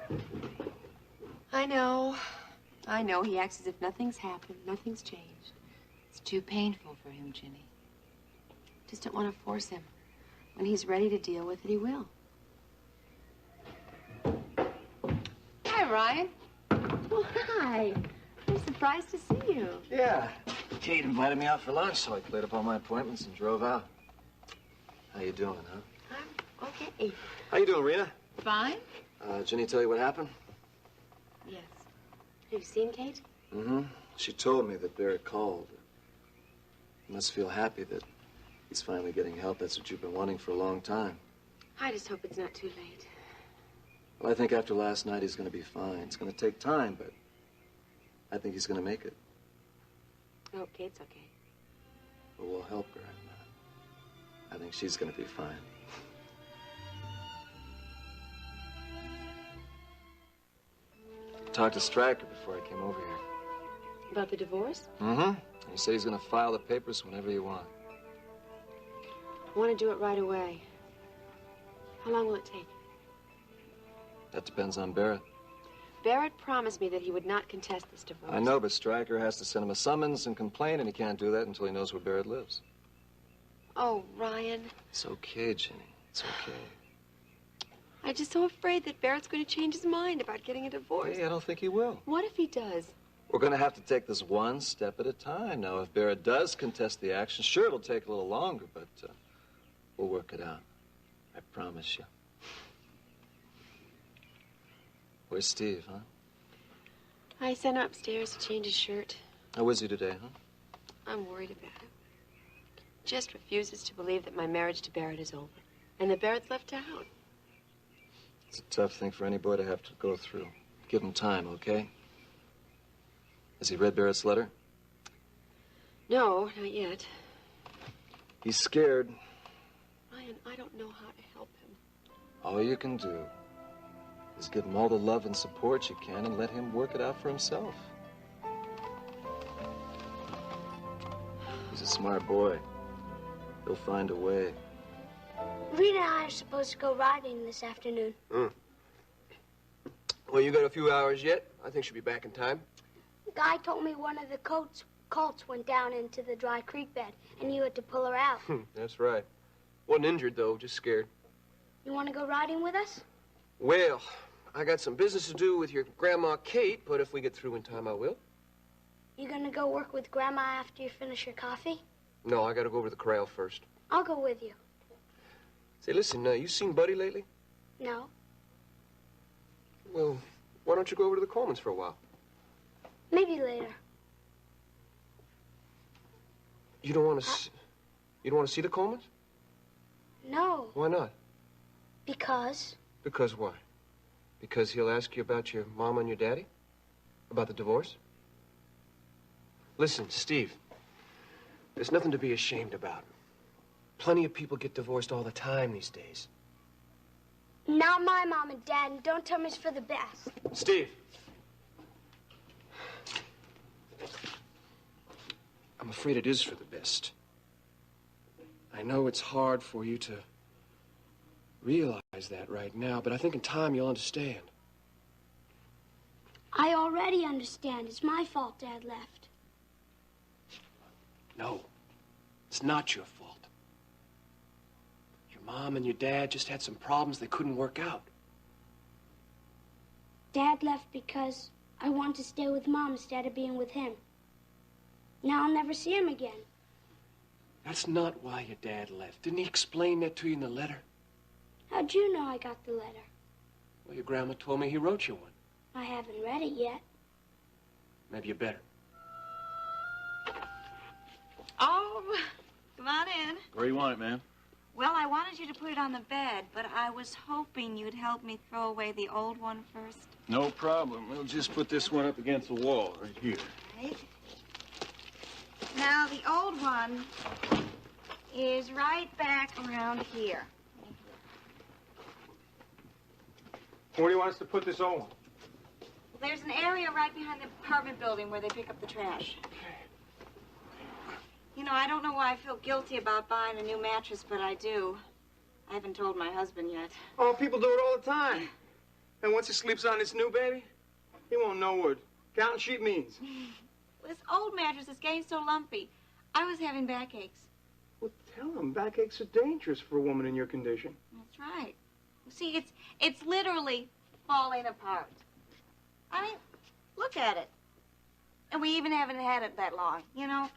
Bye-bye. I know. I know. He acts as if nothing's happened. Nothing's changed. It's too painful for him, Ginny. Just don't want to force him. When he's ready to deal with it, he will. Hi, Ryan. Oh, hi. I'm surprised to see you. Yeah. Kate invited me out for lunch, so I cleared up all my appointments and drove out. How you doing, huh? I'm okay. How you doing, Rena? Fine. Ginny tell you what happened? Yes. Have you seen Kate? Mm-hmm. She told me that Barrett called. You must feel happy that he's finally getting help. That's what you've been wanting for a long time. I just hope it's not too late. Well, I think after last night he's going to be fine. It's going to take time, but I think he's going to make it. I hope Kate's okay. But we'll help her, and I think she's going to be fine. Talked to Stryker before I came over here. About the divorce? Mm-hmm. He said he's going to file the papers whenever you want. I want to do it right away. How long will it take? That depends on Barrett. Barrett promised me that he would not contest this divorce. I know, but Stryker has to send him a summons and complaint, and he can't do that until he knows where Barrett lives. Oh, Ryan. It's okay, Jenny. It's okay. I'm just so afraid that Barrett's going to change his mind about getting a divorce. Hey, I don't think he will. What if he does? We're going to have to take this one step at a time. Now, if Barrett does contest the action, sure, it'll take a little longer, but we'll work it out. I promise you. Where's Steve, huh? I sent him upstairs to change his shirt. How was he today, huh? I'm worried about him. Just refuses to believe that my marriage to Barrett is over and that Barrett's left out. It's a tough thing for any boy to have to go through. Give him time, okay? Has he read Barrett's letter? No, not yet. He's scared. Ryan, I don't know how to help him. All you can do is give him all the love and support you can and let him work it out for himself. He's a smart boy. He'll find a way. Rita and I are supposed to go riding this afternoon. Well, you got a few hours yet. I think she'll be back in time. The guy told me one of the colts went down into the dry creek bed, and you had to pull her out. That's right. Wasn't injured, though, just scared. You want to go riding with us? Well, I got some business to do with your Grandma Kate, but if we get through in time, I will. You gonna go work with Grandma after you finish your coffee? No, I gotta go over to the corral first. I'll go with you. Say, listen, you seen Buddy lately? No. Well, why don't you go over to the Colemans for a while? Maybe later. You don't want to you don't want to see the Colemans? No. Why not? Because? Because why? Because he'll ask you about your mama and your daddy? About the divorce? Listen, Steve, there's nothing to be ashamed about. Plenty of people get divorced all the time these days. Not my mom and dad, and don't tell me it's for the best. Steve! I'm afraid it is for the best. I know it's hard for you to realize that right now, but I think in time you'll understand. I already understand. It's my fault Dad left. No, it's not your fault. Your mom and your dad just had some problems they couldn't work out. Dad left because I wanted to stay with Mom instead of being with him. Now I'll never see him again. That's not why your dad left. Didn't he explain that to you in the letter? How'd you know I got the letter? Well, your grandma told me he wrote you one. I haven't read it yet. Maybe you better. Oh, come on in. Where you want it, ma'am? Well, I wanted you to put it on the bed, but I was hoping you'd help me throw away the old one first. No problem. We'll just put this one up against the wall right here. Right. Now, the old one is right back around here. Where do you want us to put this old one? There's an area right behind the apartment building where they pick up the trash. You know, I don't know why I feel guilty about buying a new mattress, but I do. I haven't told my husband yet. Oh, people do it all the time. And once he sleeps on this new baby, he won't know what counting sheep means. This old mattress is getting so lumpy. I was having backaches. Well, tell him backaches are dangerous for a woman in your condition. That's right. See, it's literally falling apart. I mean, look at it. And we even haven't had it that long, you know?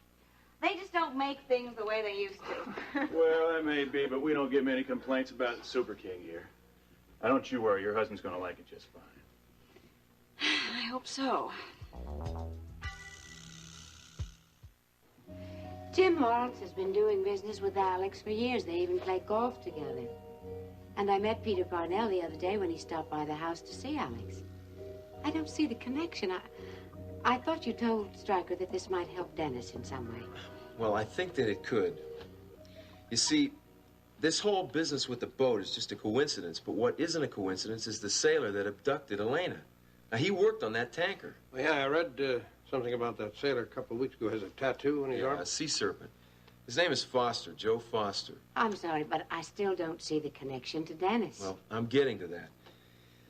They just don't make things the way they used to. Well, that may be, but we don't get many complaints about Super King here. Now, don't you worry. Your husband's going to like it just fine. I hope so. Jim Lawrence has been doing business with Alex for years. They even play golf together. And I met Peter Parnell the other day when he stopped by the house to see Alex. I don't see the connection. I thought you told Stryker that this might help Dennis in some way. Well, I think that it could. You see, this whole business with the boat is just a coincidence, but what isn't a coincidence is the sailor that abducted Elena. Now, he worked on that tanker. Well, yeah, I read something about that sailor a couple of weeks ago. Has a tattoo on his arm? A sea serpent. His name is Foster, Joe Foster. I'm sorry, but I still don't see the connection to Dennis. Well, I'm getting to that.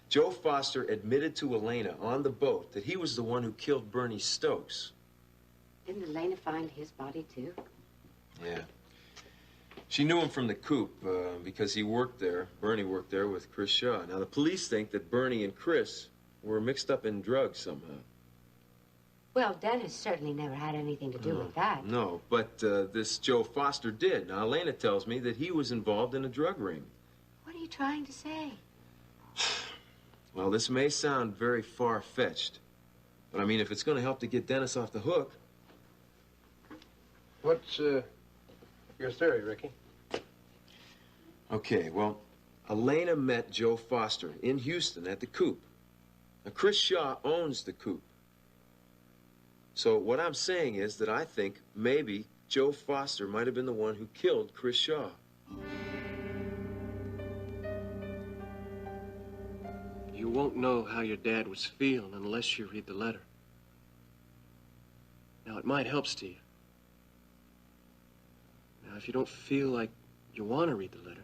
Joe Foster admitted to Elena on the boat that he was the one who killed Bernie Stokes. Didn't Elena find his body, too? Yeah. She knew him from the coop because he worked there. Bernie worked there with Chris Shaw. Now, the police think that Bernie and Chris were mixed up in drugs somehow. Well, Dennis certainly never had anything to do with that. No, but this Joe Foster did. Now, Elena tells me that he was involved in a drug ring. What are you trying to say? Well, this may sound very far-fetched, but I mean, if it's going to help to get Dennis off the hook. What's your theory, Ricky? Okay, well, Elena met Joe Foster in Houston at the coop. Now, Chris Shaw owns the coop. So what I'm saying is that I think maybe Joe Foster might have been the one who killed Chris Shaw. You won't know how your dad was feeling unless you read the letter. Now, it might help Steve. Now, if you don't feel like you want to read the letter,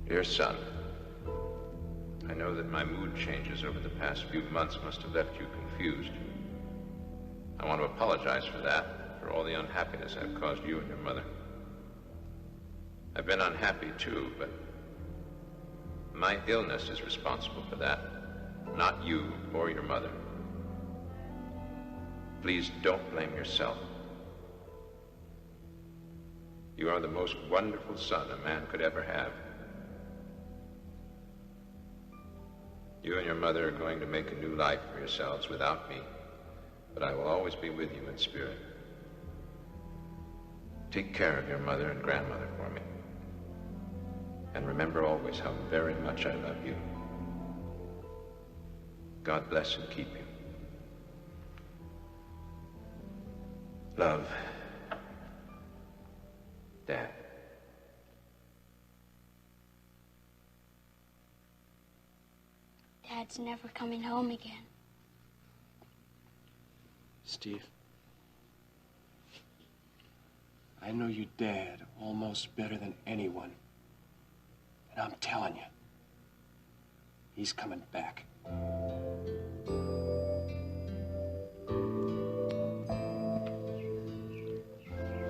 Dear son, I know that my mood changes over the past few months must have left you confused. I want to apologize for that, for all the unhappiness I've caused you and your mother. I've been unhappy too, but my illness is responsible for that, not you or your mother. Please don't blame yourself. You are the most wonderful son a man could ever have. You and your mother are going to make a new life for yourselves without me, but I will always be with you in spirit. Take care of your mother and grandmother for me. And remember always how very much I love you. God bless and keep you. Love, Dad. Dad's never coming home again. Steve, I know your dad almost better than anyone. And I'm telling you, he's coming back.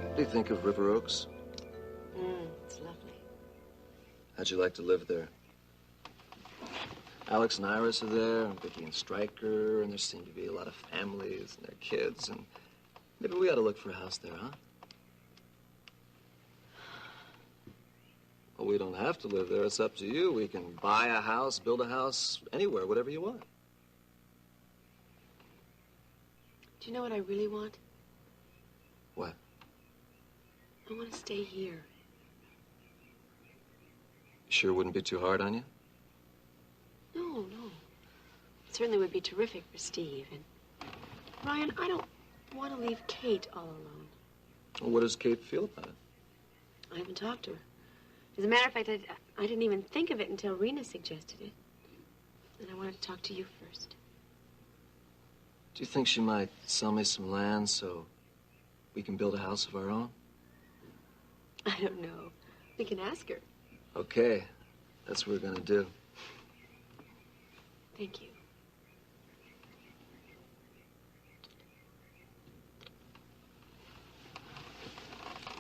What do you think of River Oaks? It's lovely. How'd you like to live there? Alex and Iris are there, and Vicky and Stryker, and there seem to be a lot of families and their kids, and maybe we ought to look for a house there, huh? Well, we don't have to live there. It's up to you. We can buy a house, build a house, anywhere, whatever you want. Do you know what I really want? What? I want to stay here. You sure it wouldn't be too hard on you? No. It certainly would be terrific for Steve. And, Ryan, I don't want to leave Kate all alone. Well, what does Kate feel about it? I haven't talked to her. As a matter of fact, I didn't even think of it until Rena suggested it. And I wanted to talk to you first. Do you think she might sell me some land so we can build a house of our own? I don't know. We can ask her. Okay, that's what we're gonna do. Thank you.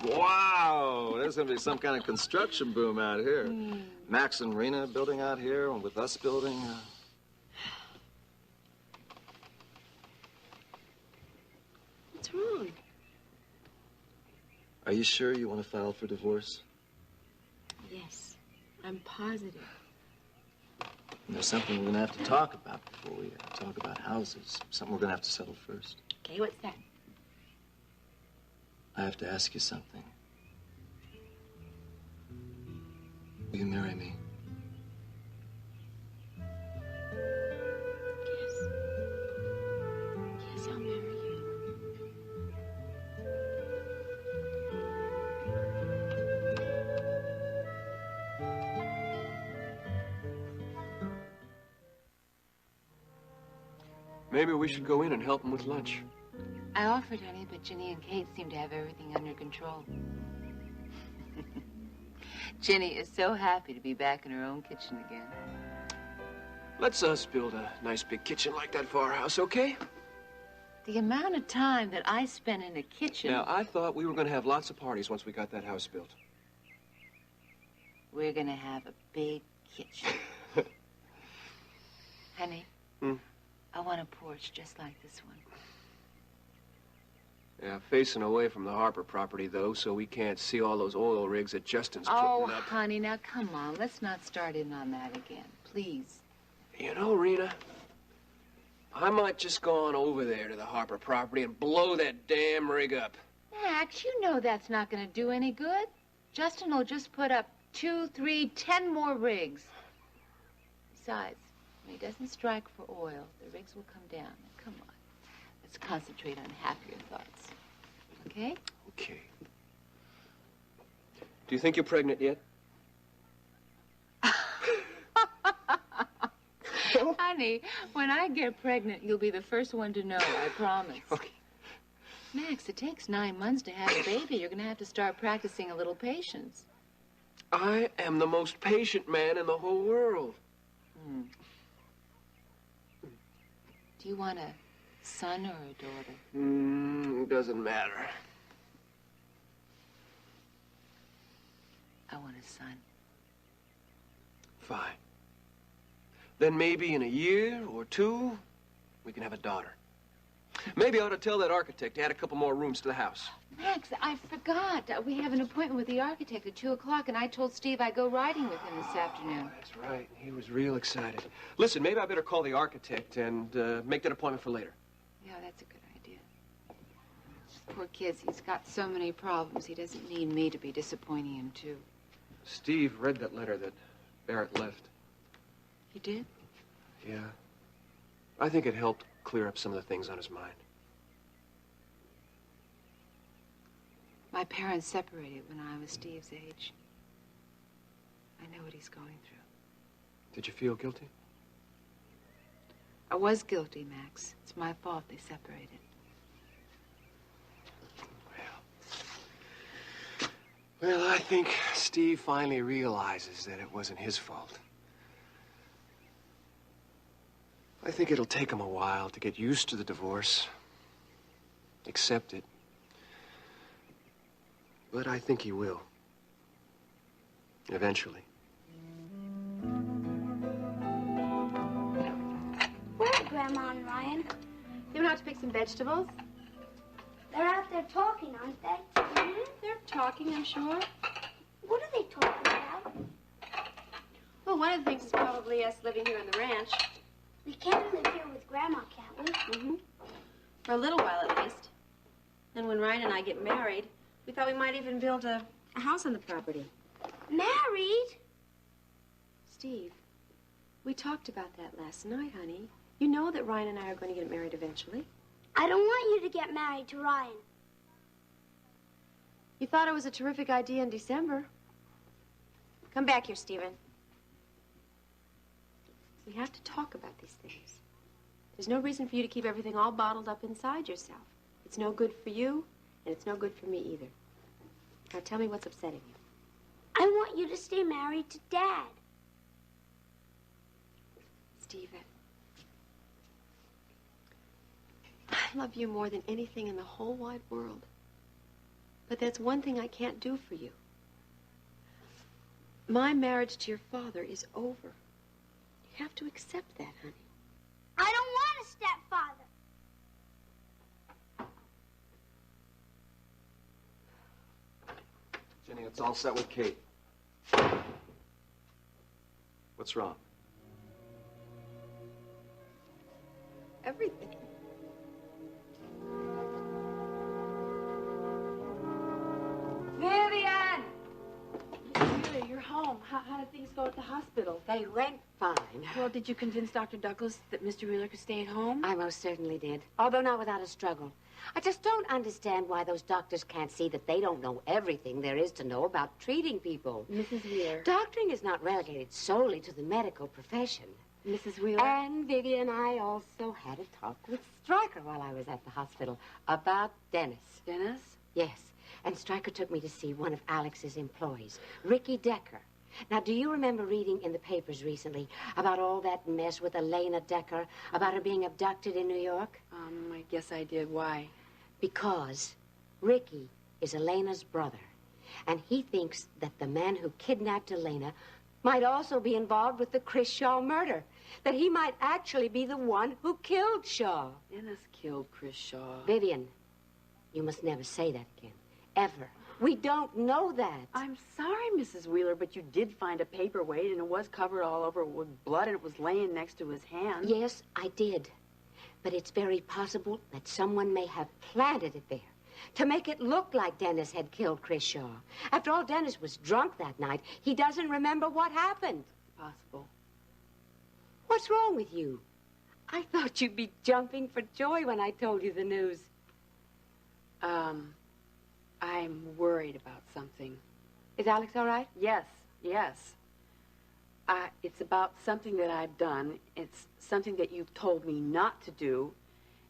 Wow, there's gonna be some kind of construction boom out here. Max and Rena building out here, and with us building. What's wrong? Are you sure you want to file for divorce? Yes, I'm positive. There's something we're going to have to talk about before we talk about houses. Something we're going to have to settle first. Okay, what's that? I have to ask you something. Will you marry me? Yes. Yes, I'll marry you. Maybe we should go in and help him with lunch. I offered, honey, but Ginny and Kate seem to have everything under control. Ginny is so happy to be back in her own kitchen again. Let's us build a nice big kitchen like that for our house, okay? The amount of time that I spent in a kitchen... Now, I thought we were going to have lots of parties once we got that house built. We're going to have a big kitchen. Honey, I want a porch just like this one. Yeah, facing away from the Harper property, though, so we can't see all those oil rigs that Justin's Oh, putting up. honey, now come on. Let's not start in on that again, please. You know, Rena, I might just go on over there to the Harper property and blow that damn rig up. Max, you know that's not going to do any good. Justin will just put up 2, 3, 10 more rigs. Besides, when he doesn't strike for oil, the rigs will come down. Now, come on. Let's concentrate on happier thoughts. Okay? Okay. Do you think you're pregnant yet? Honey, when I get pregnant, you'll be the first one to know, I promise. Okay. Max, it takes 9 months to have a baby. You're going to have to start practicing a little patience. I am the most patient man in the whole world. Do you want a son or a daughter? It doesn't matter. I want a son. Fine. Then maybe in a year or two, we can have a daughter. Maybe I ought to tell that architect to add a couple more rooms to the house. Max, I forgot. We have an appointment with the architect at 2 o'clock, and I told Steve I'd go riding with him this afternoon. That's right. He was real excited. Listen, maybe I better call the architect and make that appointment for later. Yeah, that's a good idea. Poor kid, he's got so many problems. He doesn't need me to be disappointing him, too. Steve read that letter that Barrett left. He did? Yeah. I think it helped clear up some of the things on his mind. My parents separated when I was Steve's age. I know what he's going through. Did you feel guilty? I was guilty, Max. It's my fault they separated. Well, I think Steve finally realizes that it wasn't his fault. I think it'll take him a while to get used to the divorce, accept it. But I think he will. Eventually. Where are Grandma and Ryan? They went out to pick some vegetables. They're out there talking, aren't they? They're talking, I'm sure. What are they talking about? Well, one of the things is probably us living here on the ranch. We can't live here with Grandma, can't we? For a little while, at least. And when Ryan and I get married, we thought we might even build a house on the property. Married? Steve, we talked about that last night, honey. You know that Ryan and I are going to get married eventually. I don't want you to get married to Ryan. You thought it was a terrific idea in December. Come back here, Stephen. We have to talk about these things. There's no reason for you to keep everything all bottled up inside yourself. It's no good for you, and it's no good for me either. Now tell me what's upsetting you. I want you to stay married to Dad. Stephen, I love you more than anything in the whole wide world. But that's one thing I can't do for you. My marriage to your father is over. You have to accept that, honey. I don't want a stepfather. it's all set with Kate. What's wrong? Everything. Vivian! Julia, you're home. How did things go at the hospital? They went fine. Well, did you convince Dr. Douglas that Mr. Wheeler could stay at home? I most certainly did, although not without a struggle. I just don't understand why those doctors can't see that they don't know everything there is to know about treating people. Mrs. Wheeler. Doctoring is not relegated solely to the medical profession. Mrs. Wheeler. And Vivian and I also had a talk with Stryker while I was at the hospital about Dennis. Dennis? Yes. And Stryker took me to see one of Alex's employees, Ricky Decker. Now, do you remember reading in the papers recently about all that mess with Elena Decker, about her being abducted in New York? I guess I did. Why? Because Ricky is Elena's brother, and he thinks that the man who kidnapped Elena might also be involved with the Chris Shaw murder, that he might actually be the one who killed Shaw. Dennis killed Chris Shaw. Vivian, you must never say that again, ever. We don't know that. I'm sorry, Mrs. Wheeler, but you did find a paperweight, and it was covered all over with blood, and it was laying next to his hand. Yes, I did. But it's very possible that someone may have planted it there to make it look like Dennis had killed Chris Shaw. After all, Dennis was drunk that night. He doesn't remember what happened. Possible. What's wrong with you? I thought you'd be jumping for joy when I told you the news. I'm worried about something. Is Alex all right? Yes, yes. It's about something that I've done. It's something that you've told me not to do,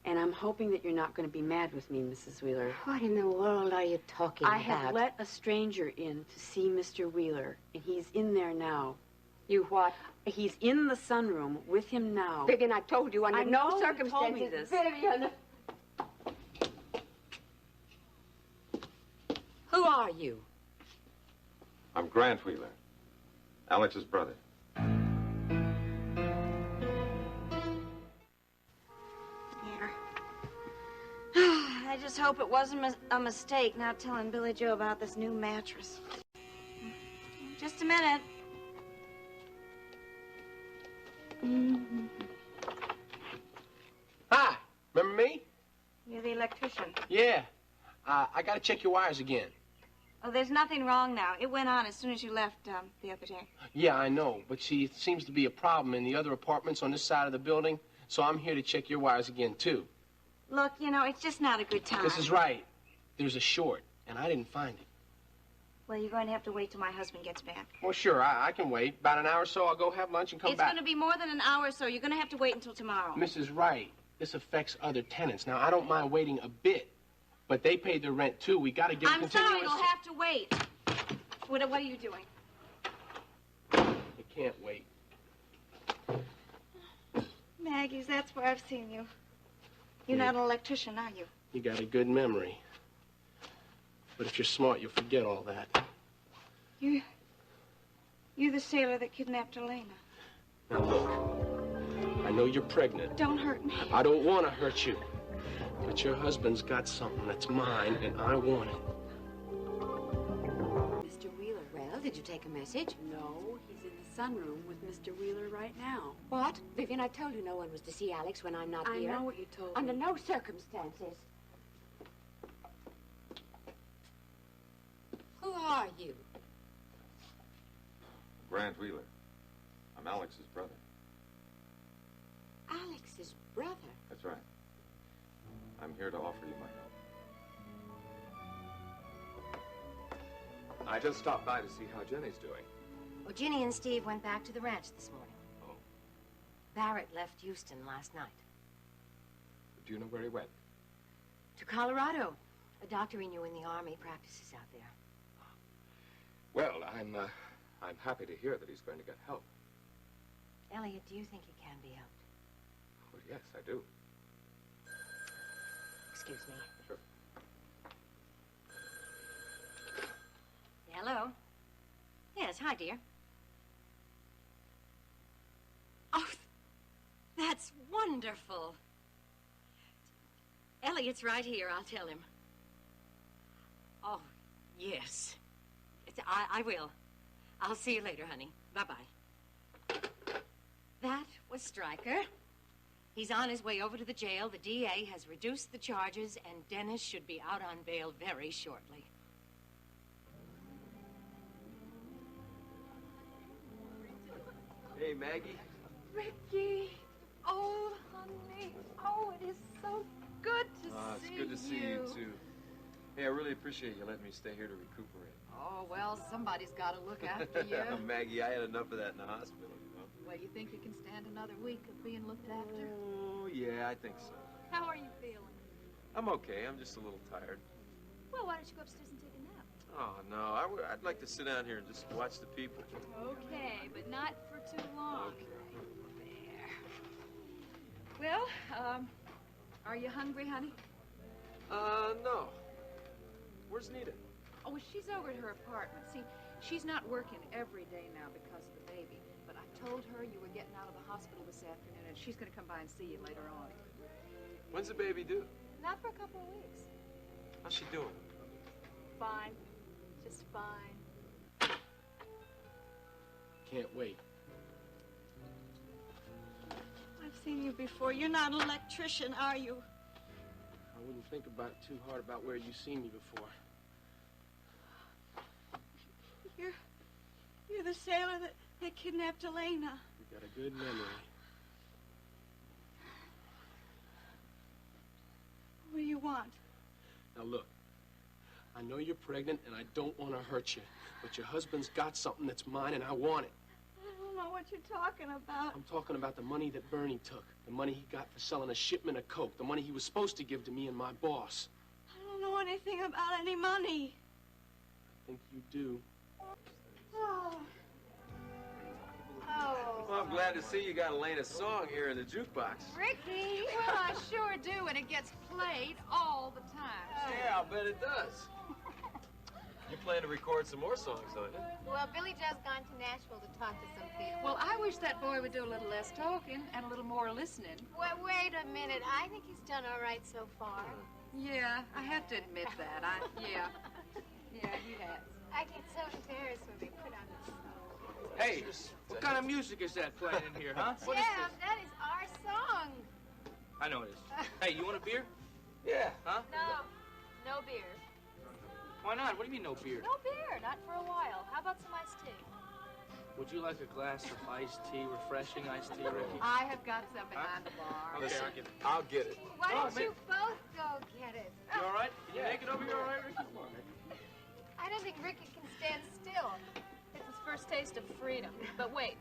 and I'm hoping that you're not going to be mad with me, Mrs. Wheeler. What in the world are you talking about? I have let a stranger in to see Mr. Wheeler, and he's in there now. You what? He's in the sunroom with him now. Vivian, I told you under no circumstances. Told me this. Vivian! Who are you? I'm Grant Wheeler, Alex's brother. Here. I just hope it wasn't a mistake not telling Billy Joe about this new mattress. Just a minute. Hi, remember me? You're the electrician. Yeah. I gotta check your wires again. Oh, there's nothing wrong now. It went on as soon as you left the other day. Yeah, I know, but see, it seems to be a problem in the other apartments on this side of the building, so I'm here to check your wires again, too. Look, you know, it's just not a good time. This is right. There's a short, and I didn't find it. Well, you're going to have to wait till my husband gets back. Well, sure, I can wait. About an hour or so, I'll go have lunch and come It's back. going to be more than an hour or so. You're going to have to wait until tomorrow. Mrs. Wright, this affects other tenants. Now, I don't mind waiting a bit, but they paid their rent, too. We got to give I'm continuous... sorry, you'll have to wait. What are you doing? I can't wait. Maggie's, that's where I've seen you. You're not an electrician, are you? You got a good memory. But if you're smart, you'll forget all that. You're the sailor that kidnapped Elena. Now, look. I know you're pregnant. Don't hurt me. I don't want to hurt you. But your husband's got something that's mine, and I want it. Mr. Wheeler, well, did you take a message? No, he's in the sunroom with Mr. Wheeler right now. What? Vivian, I told you no one was to see Alex when I'm not here. I know what you told Under me. no circumstances. Who are you? Grant Wheeler. I'm Alex's brother. Alex's brother? That's right. I'm here to offer you my help. I just stopped by to see how Jenny's doing. Well, Ginny and Steve went back to the ranch this morning. Oh. Barrett left Houston last night. Do you know where he went? To Colorado. A doctor he knew in the Army practices out there. Well, I'm happy to hear that he's going to get help. Elliot, do you think he can be helped? Well, yes, I do. Excuse me. Sure. Hello? Yes, hi, dear. Oh, that's wonderful. Elliot's right here. I'll tell him. Oh, yes. I will. I'll see you later, honey. Bye-bye. That was Stryker. He's on his way over to the jail. The DA has reduced the charges, and Dennis should be out on bail very shortly. Hey, Maggie. Ricky. Oh, honey. Oh, it is so good to It's see you. good to see you, too. Hey, I really appreciate you letting me stay here to recuperate. Oh, well, somebody's got to look after you. Maggie, I had enough of that in the hospital, you know. Well, you think you can stand another week of being looked after? Oh, yeah, I think so. How are you feeling? I'm okay. I'm just a little tired. Well, why don't you go upstairs and take a nap? Oh, no. I'd like to sit down here and just watch the people. Okay, but not for too long. Okay. There. Well, are you hungry, honey? No. Where's Nita? Oh, well, she's over at her apartment. See, she's not working every day now because of the baby. But I told her you were getting out of the hospital this afternoon, and she's going to come by and see you later on. When's the baby due? Not for a couple of weeks. How's she doing? Fine. Just fine. Can't wait. I've seen you before. You're not an electrician, are you? I wouldn't think about it too hard about where you've seen me before. You're the sailor that kidnapped Elena. You got a good memory. What do you want? Now look, I know you're pregnant and I don't want to hurt you, but your husband's got something that's mine and I want it. I don't know what you're talking about. I'm talking about the money that Bernie took, the money he got for selling a shipment of coke, the money he was supposed to give to me and my boss. I don't know anything about any money. I think you do. Oh. Well, I'm glad to see you got Elena's song here in the jukebox. Ricky! Well, I sure do, and it gets played all the time. Yeah, I'll bet it does. You plan to record some more songs, don't you? Well, Billy Joe's gone to Nashville to talk to some people. Well, I wish that boy would do a little less talking and a little more listening. Well, wait a minute. I think he's done all right so far. Yeah, I have to admit that. Yeah, he has. I get so embarrassed when they put on this song. Hey, what kind of music is that playing in here, huh? What is Jim, this? that is our song. I know it is. Hey, you want a beer? Yeah. Huh? No, no beer. Why not? What do you mean no beer? No beer, not for a while. How about some iced tea? Would you like a glass of iced tea, refreshing iced tea, Ricky? I have got some behind the bar. Okay, Listen, I'll get it. I'll get it. Why don't man. you both go get it? You all right? Can you make it over here all right, Ricky? Come on, man. I don't think Ricky can stand still. It's his first taste of freedom. But wait,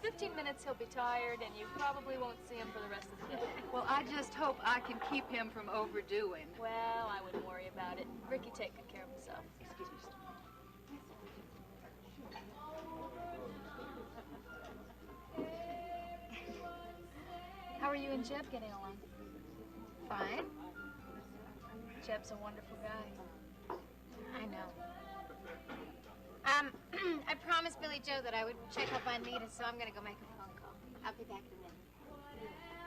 15 minutes he'll be tired, and you probably won't see him for the rest of the day. Well, I just hope I can keep him from overdoing. Well, I wouldn't worry about it. Ricky take good care of himself. Excuse me. How are you and Jeb getting along? Fine. Jeb's a wonderful guy. I know. I promised Billy Joe that I would check up on Nita, so I'm gonna go make a phone call. I'll be back in a minute.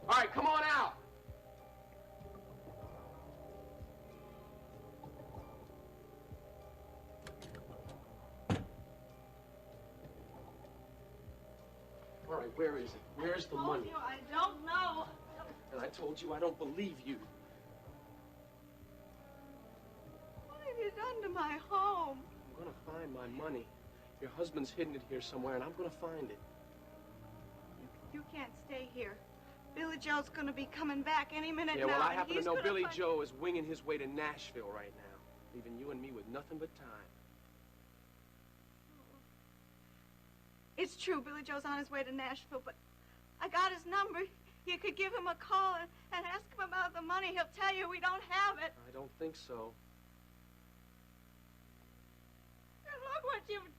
All right, come on out. All right, where is it? Where's the money? I don't know. And I told you I don't believe you. What have you done to my home? I'm gonna find my money. Your husband's hidden it here somewhere, and I'm gonna find it. You can't stay here. Billy Joe's gonna be coming back any minute Yeah, now. well, I and happen to he's know gonna Billy find- Joe is winging his way to Nashville right now, leaving you and me with nothing but time. It's true, Billy Joe's on his way to Nashville, but I got his number. You could give him a call and ask him about the money. He'll tell you we don't have it. I don't think so. And look what you've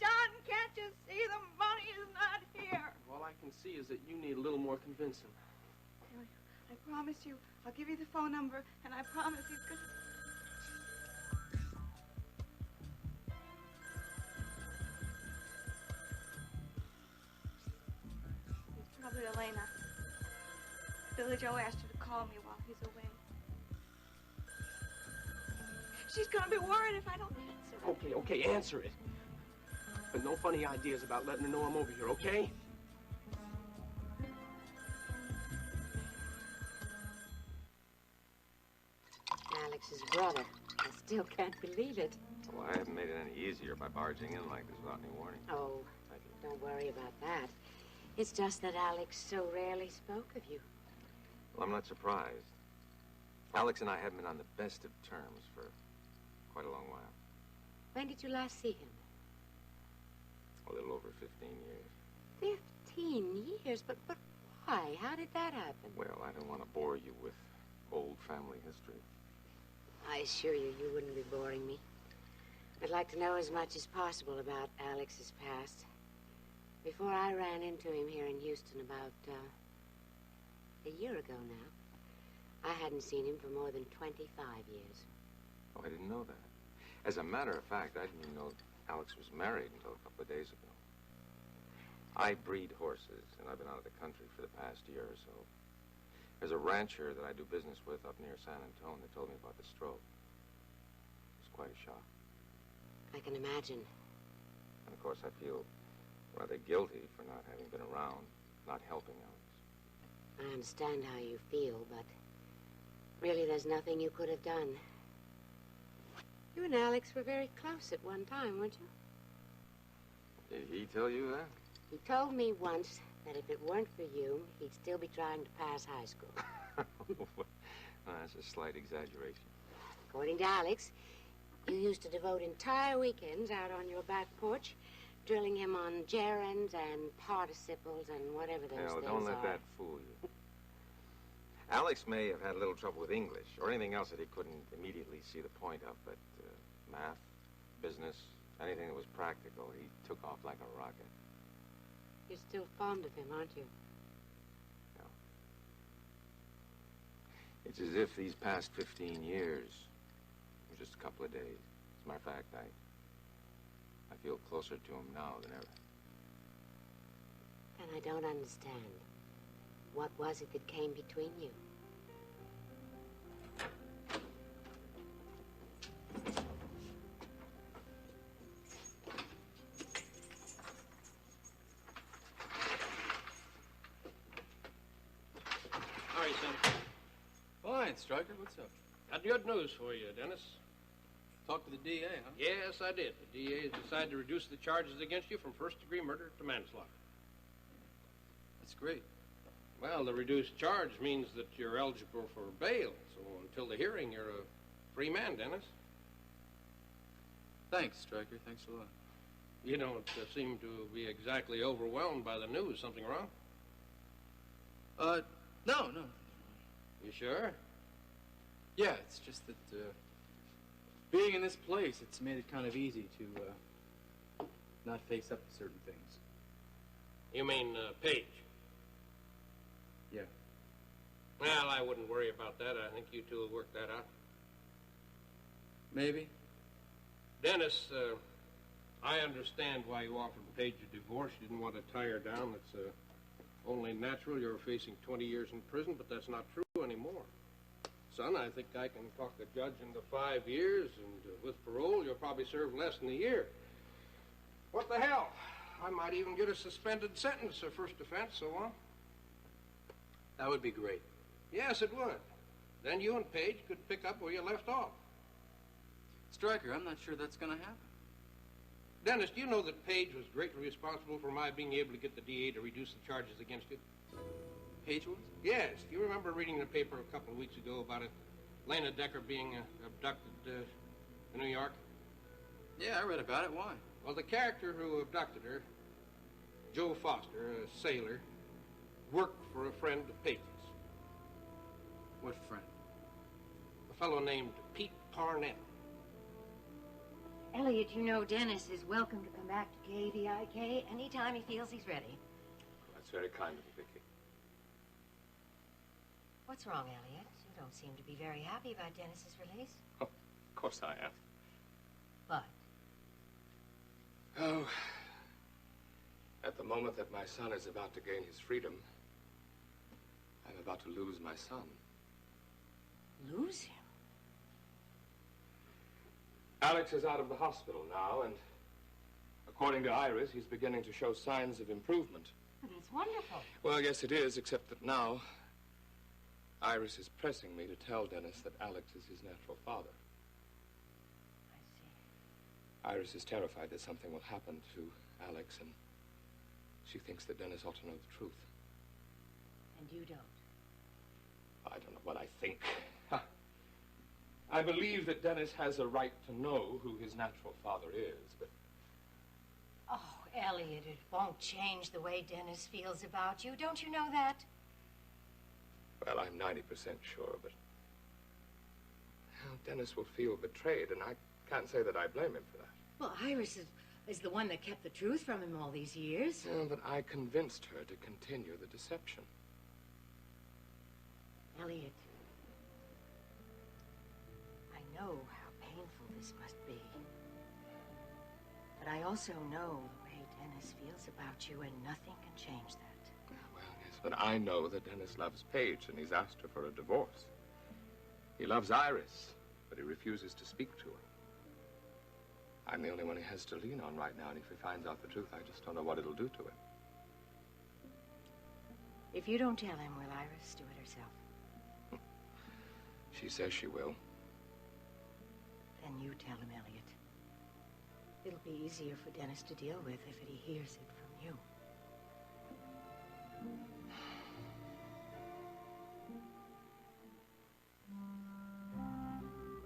done. Can't you see the money is not here? All I can see is that you need a little more convincing. I promise you, I'll give you the phone number, and I promise he's gonna... He's Elena. Billy Joe asked her to call me while he's away. She's gonna be worried if I don't answer. Okay, answer it. But no funny ideas about letting her know I'm over here, okay? Alex's brother. I still can't believe it. Well, I haven't made it any easier by barging in like this without any warning. Oh, don't worry about that. It's just that Alex so rarely spoke of you. Well, I'm not surprised. Alex and I haven't been on the best of terms for quite a long while. When did you last see him? A little over 15 years. 15 years? But why? How did that happen? Well, I don't want to bore you with old family history. I assure you, you wouldn't be boring me. I'd like to know as much as possible about Alex's past. Before I ran into him here in Houston about, a year ago now, I hadn't seen him for more than 25 years. Oh, I didn't know that. As a matter of fact, I didn't even know Alex was married until a couple of days ago. I breed horses, and I've been out of the country for the past year or so. There's a rancher that I do business with up near San Antonio that told me about the stroke. It was quite a shock. I can imagine. And of course, I feel rather guilty for not having been around, not helping Alex. I understand how you feel, but really there's nothing you could have done. You and Alex were very close at one time, weren't you? Did he tell you that? He told me once that if it weren't for you, he'd still be trying to pass high school. Well, that's a slight exaggeration. According to Alex, you used to devote entire weekends out on your back porch, drilling him on gerunds and participles and whatever those things are. Don't let that fool you. Alex may have had a little trouble with English or anything else that he couldn't immediately see the point of, but math, business, anything that was practical, he took off like a rocket. You're still fond of him, aren't you? No. It's as if these past 15 years were just a couple of days. As a matter of fact, I feel closer to him now than ever. And I don't understand. What was it that came between you? How are you, son? Fine, Stryker. What's up? Got good news for you, Dennis. Talked to the DA, huh? Yes, I did. The DA has decided to reduce the charges against you from first-degree murder to manslaughter. That's great. Well, the reduced charge means that you're eligible for bail, so until the hearing, you're a free man, Dennis. Thanks, Stryker. Thanks a lot. You don't seem to be exactly overwhelmed by the news. Something wrong? No. You sure? Yeah, it's just that, being in this place, it's made it kind of easy to, not face up to certain things. You mean, Paige? Yeah. Well, I wouldn't worry about that. I think you two will work that out. Maybe. Dennis, I understand why you offered Paige a divorce. You didn't want to tie her down. It's only natural. You're facing 20 years in prison, but that's not true anymore. Son, I think I can talk the judge into 5 years, and with parole, you'll probably serve less than a year. What the hell? I might even get a suspended sentence for first offense, so on. That would be great. Yes, it would. Then you and Paige could pick up where you left off. Stryker, I'm not sure that's going to happen. Dennis, do you know that Paige was greatly responsible for my being able to get the DA to reduce the charges against you? Paige was? Yes. Do you remember reading in the paper a couple of weeks ago about Lena Decker being abducted in New York? Yeah, I read about it. Why? Well, the character who abducted her, Joe Foster, a sailor, worked for a friend of Paige's. What friend? A fellow named Pete Parnell. Elliot, you know Dennis is welcome to come back to KVIK anytime he feels he's ready. That's very kind of you, Vicky. What's wrong, Elliot? You don't seem to be very happy about Dennis's release. Oh, of course I am. But? Oh, at the moment that my son is about to gain his freedom, about to lose my son. Lose him? Alex is out of the hospital now, and according to Iris, he's beginning to show signs of improvement. Well, that's wonderful. Well, yes, it is, except that now Iris is pressing me to tell Dennis that Alex is his natural father. I see. Iris is terrified that something will happen to Alex, and she thinks that Dennis ought to know the truth. And you don't? I don't know what I think. I believe that Dennis has a right to know who his natural father is, but... Oh, Elliot, it won't change the way Dennis feels about you. Don't you know that? Well, I'm 90% sure, but... Well, Dennis will feel betrayed, and I can't say that I blame him for that. Well, Iris is the one that kept the truth from him all these years. Yeah, but I convinced her to continue the deception. Elliot, I know how painful this must be. But I also know the way Dennis feels about you, and nothing can change that. Well, yes, but I know that Dennis loves Paige, and he's asked her for a divorce. He loves Iris, but he refuses to speak to her. I'm the only one he has to lean on right now, and if he finds out the truth, I just don't know what it'll do to him. If you don't tell him, will Iris do it herself? She says she will. Then you tell him, Elliot. It'll be easier for Dennis to deal with if he hears it from you.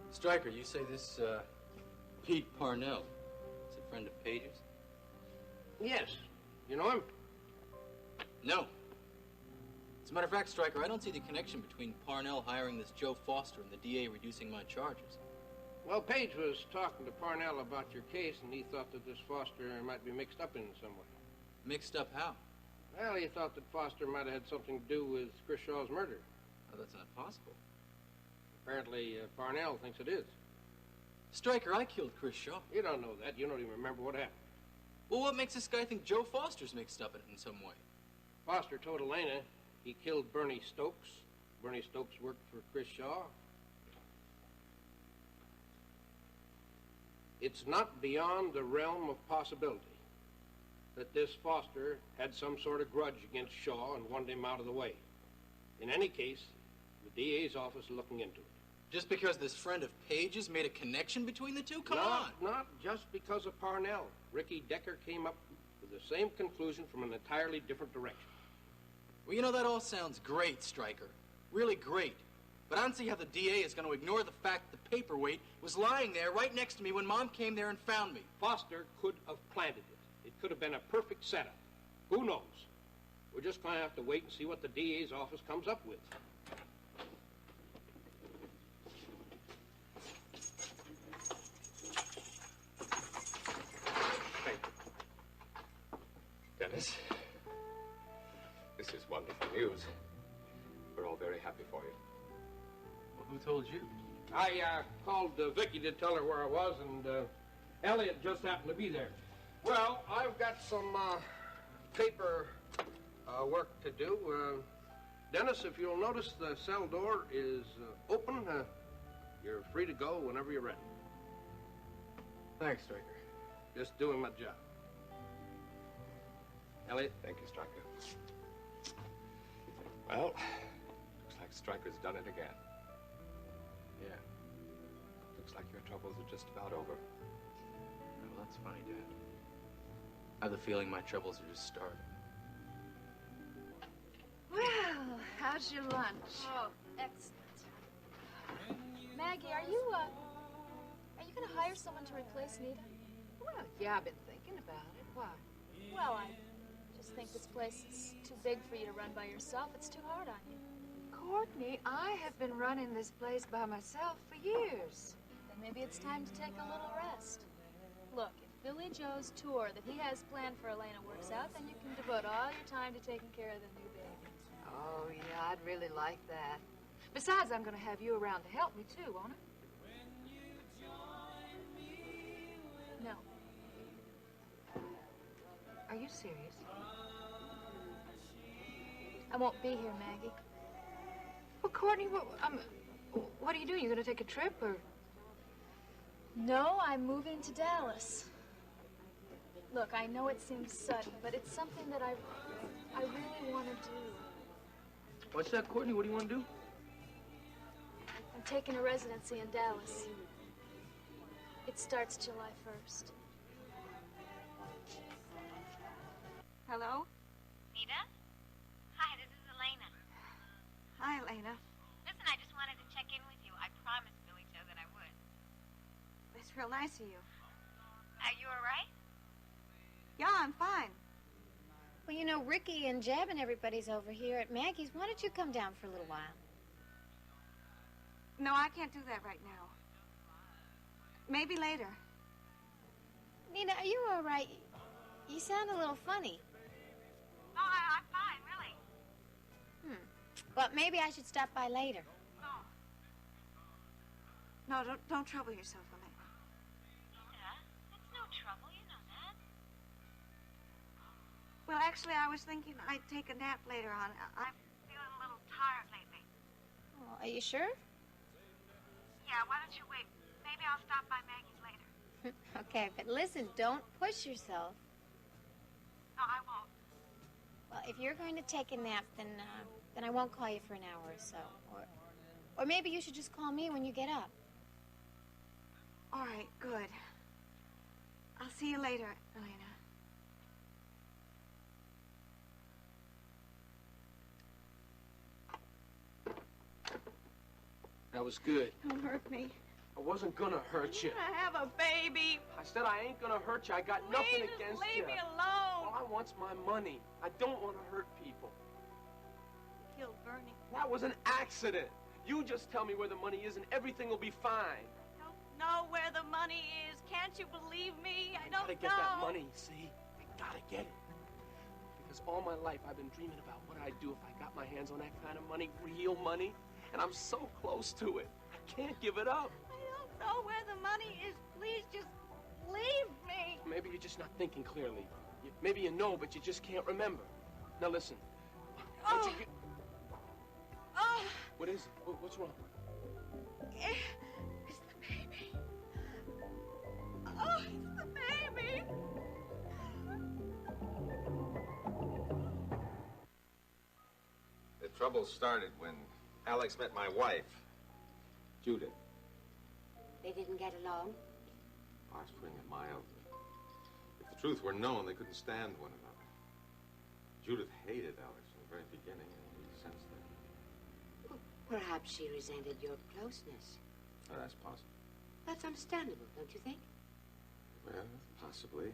Stryker, you say this, Pete Parnell is a friend of Paige's? Yes. You know him? No. As a matter of fact, Stryker, I don't see the connection between Parnell hiring this Joe Foster and the DA reducing my charges. Well, Page was talking to Parnell about your case, and he thought that this Foster might be mixed up in some way. Mixed up how? Well, he thought that Foster might have had something to do with Chris Shaw's murder. Oh, that's not possible. Apparently, Parnell thinks it is. Stryker, I killed Chris Shaw. You don't know that. You don't even remember what happened. Well, what makes this guy think Joe Foster's mixed up in it in some way? Foster told Elena he killed Bernie Stokes. Bernie Stokes worked for Chris Shaw. It's not beyond the realm of possibility that this Foster had some sort of grudge against Shaw and wanted him out of the way. In any case, the DA's office is looking into it. Just because this friend of Paige's made a connection between the two? Come on! Not just because of Parnell. Ricky Decker came up with the same conclusion from an entirely different direction. Well, you know, that all sounds great, Stryker. Really great. But I don't see how the DA is going to ignore the fact the paperweight was lying there right next to me when Mom came there and found me. Foster could have planted it. It could have been a perfect setup. Who knows? We're just going to have to wait and see what the DA's office comes up with. Thank you. Dennis, this is wonderful news. We're all very happy for you. Well, who told you? I called Vicky to tell her where I was, and Elliot just happened to be there. Well, I've got some paper work to do. Dennis, if you'll notice, the cell door is open. You're free to go whenever you're ready. Thanks, Stryker. Just doing my job. Elliot? Thank you, Stryker. Well, looks like Stryker's done it again. Yeah. Looks like your troubles are just about over. Well, that's funny, Dad. I have the feeling my troubles are just starting. Well, how's your lunch? Oh, excellent. Maggie, are you going to hire someone to replace Nita? Well, yeah, I've been thinking about it. Why? Well, I just think this place is too big for you to run by yourself. It's too hard on you. Courtney, I have been running this place by myself for years. Then maybe it's time to take a little rest. Look, if Billy Joe's tour that he has planned for Elena works out, then you can devote all your time to taking care of the new baby. Oh, yeah, I'd really like that. Besides, I'm going to have you around to help me, too, won't I? No. Are you serious? I won't be here, Maggie. Well, Courtney, what are you doing? You gonna take a trip, or? No, I'm moving to Dallas. Look, I know it seems sudden, but it's something that I really want to do. What's that, Courtney? What do you want to do? I'm taking a residency in Dallas. It starts July 1st. Hello? Nita? Hi, this is Elena. Hi, Elena. Listen, I just wanted to check in with you. I promised Billy Joe that I would. It's real nice of you. Are you all right? Yeah, I'm fine. Well, you know, Ricky and Jeb and everybody's over here at Maggie's. Why don't you come down for a little while? No, I can't do that right now. Maybe later. Nina, are you all right? You sound a little funny. No, I'm fine, really. Well, maybe I should stop by later. No, don't trouble yourself, Elena. Nita, it's no trouble, you know that. Well, actually, I was thinking I'd take a nap later on. I'm feeling a little tired lately. Oh, are you sure? Yeah, why don't you wait? Maybe I'll stop by Maggie's later. Okay, but listen, don't push yourself. No, I won't. Well, if you're going to take a nap, then I won't call you for an hour or so. Or maybe you should just call me when you get up. All right, good. I'll see you later, Elena. That was good. Don't hurt me. I wasn't gonna hurt you. I have a baby. I said I ain't gonna hurt you. I got nothing Please, against just you. leave me alone. All I want's my money. I don't want to hurt people. You killed Bernie. That was an accident. You just tell me where the money is and everything will be fine. I don't know where the money is. Can't you believe me? I don't Gotta get that money, see? I gotta get it. Because all my life I've been dreaming about what I'd do if I got my hands on that kind of money, real money. And I'm so close to it. I can't give it up. I don't know where the money is. Please just leave me. Maybe you're just not thinking clearly. Maybe you know, but you just can't remember. Now listen. Don't you get... What is it? What's wrong? It's the baby. Oh, it's the baby. The trouble started when Alex met my wife, Judith. They didn't get along? I was putting it mildly. If the truth were known, they couldn't stand one another. Judith hated Alex from the very beginning, and he sensed that. Well, perhaps she resented your closeness. Oh, that's possible. That's understandable, don't you think? Well, possibly.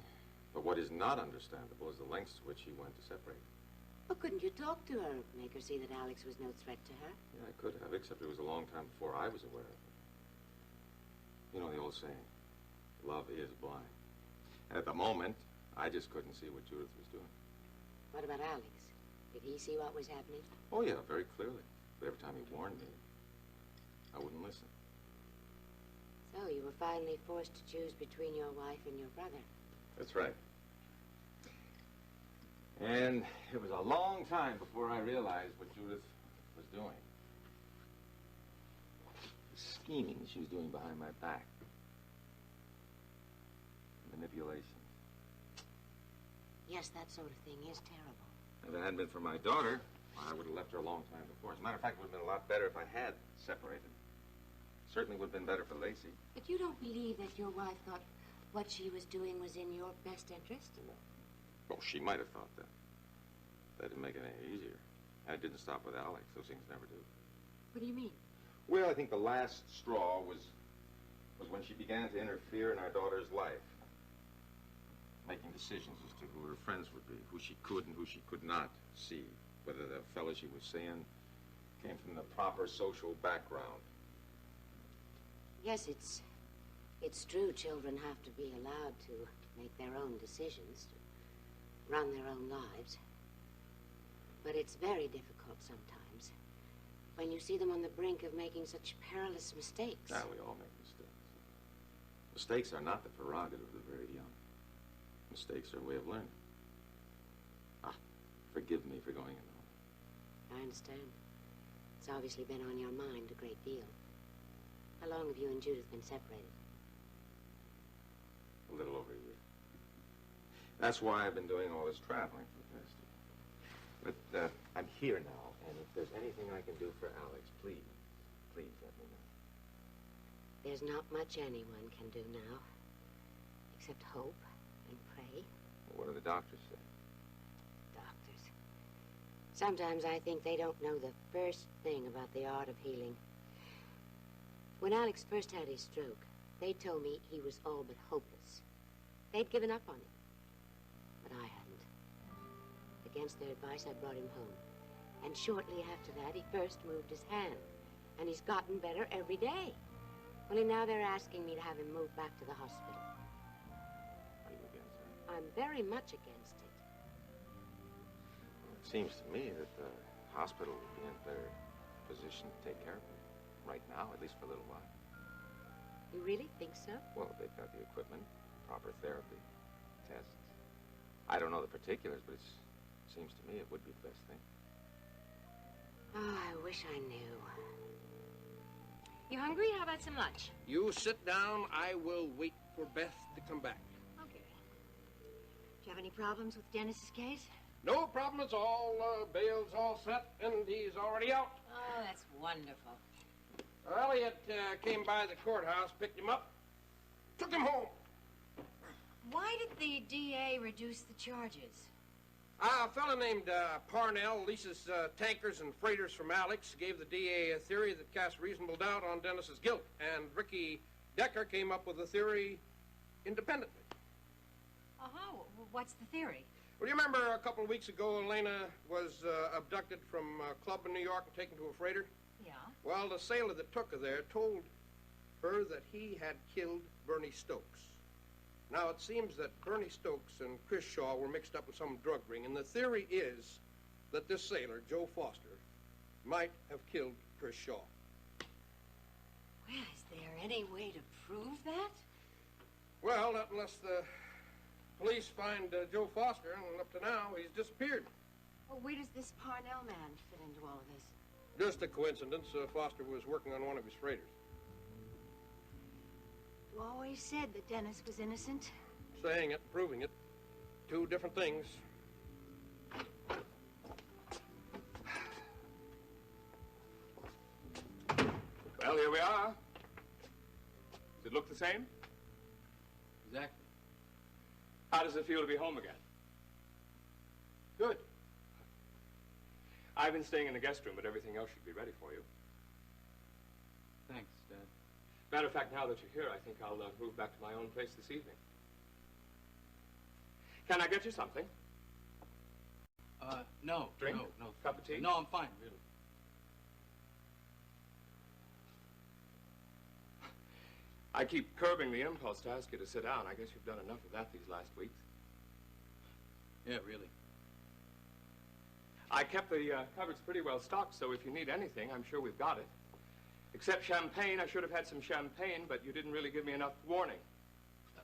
But what is not understandable is the lengths to which he went to separate. Well, couldn't you talk to her, make her see that Alex was no threat to her? Yeah, I could have, except it was a long time before I was aware of it. You know the old saying, love is blind. And at the moment, I just couldn't see what Judith was doing. What about Alex? Did he see what was happening? Oh, yeah, very clearly. But every time he warned me, I wouldn't listen. So you were finally forced to choose between your wife and your brother. That's right. And it was a long time before I realized what Judith was doing. The scheming she was doing behind my back. Manipulation. Yes, that sort of thing is terrible. If it hadn't been for my daughter, I would have left her a long time before. As a matter of fact, it would have been a lot better if I had separated. Certainly would have been better for Lacey. But you don't believe that your wife thought what she was doing was in your best interest? No. Oh, she might have thought that. That didn't make it any easier. And it didn't stop with Alex. Those things never do. What do you mean? Well, I think the last straw was when she began to interfere in our daughter's life. Making decisions as to who her friends would be, who she could and who she could not see. Whether the fellow she was seeing came from the proper social background. Yes, it's true children have to be allowed to make their own decisions, to run their own lives. But it's very difficult sometimes when you see them on the brink of making such perilous mistakes. Ah, we all make mistakes. Mistakes are not the prerogative of the very young. Mistakes are a way of learning. Forgive me for going in on. I understand. It's obviously been on your mind a great deal. How long have you and Judith been separated? A little over a year. That's why I've been doing all this traveling for the past year. But I'm here now, and if there's anything I can do for Alex, please let me know. There's not much anyone can do now, except hope and pray. What do the doctors say? Doctors. Sometimes I think they don't know the first thing about the art of healing. When Alex first had his stroke, they told me he was all but hopeless. They'd given up on him. But I hadn't. Against their advice, I brought him home. And shortly after that, he first moved his hand. And he's gotten better every day. Only now they're asking me to have him moved back to the hospital. Are you against that? I'm very much against it. Well, it seems to me that the hospital would be in a better position to take care of him. Right now, at least for a little while. You really think so? Well, they've got the equipment, proper therapy, tests. I don't know the particulars, but it seems to me it would be the best thing. Oh, I wish I knew. You hungry? How about some lunch? You sit down. I will wait for Beth to come back. Okay. Do you have any problems with Dennis's case? No problem at all. Bail's all set, and he's already out. Oh, that's wonderful. Elliot came by the courthouse, picked him up, took him home. Why did the DA reduce the charges? A fellow named Parnell leases tankers and freighters from Alex, gave the DA a theory that cast reasonable doubt on Dennis's guilt, and Ricky Decker came up with a theory independently. Uh-huh. What's the theory? Well, you remember a couple of weeks ago, Elena was abducted from a club in New York and taken to a freighter? Yeah. Well, the sailor that took her there told her that he had killed Bernie Stokes. Now, it seems that Bernie Stokes and Chris Shaw were mixed up in some drug ring, and the theory is that this sailor, Joe Foster, might have killed Chris Shaw. Well, is there any way to prove that? Well, not unless the police find Joe Foster, and up to now, he's disappeared. Well, where does this Parnell man fit into all of this? Just a coincidence. Foster was working on one of his freighters. You always said that Dennis was innocent. Saying it, proving it. Two different things. Well, here we are. Does it look the same? Exactly. How does it feel to be home again? Good. I've been staying in the guest room, but everything else should be ready for you. Thanks, Dad. Matter of fact, now that you're here, I think I'll move back to my own place this evening. Can I get you something? No. Drink? No. Cup of tea? No, I'm fine, really. I keep curbing the impulse to ask you to sit down. I guess you've done enough of that these last weeks. Yeah, really. I kept the cupboards pretty well stocked, so if you need anything, I'm sure we've got it. Except champagne. I should have had some champagne, but you didn't really give me enough warning.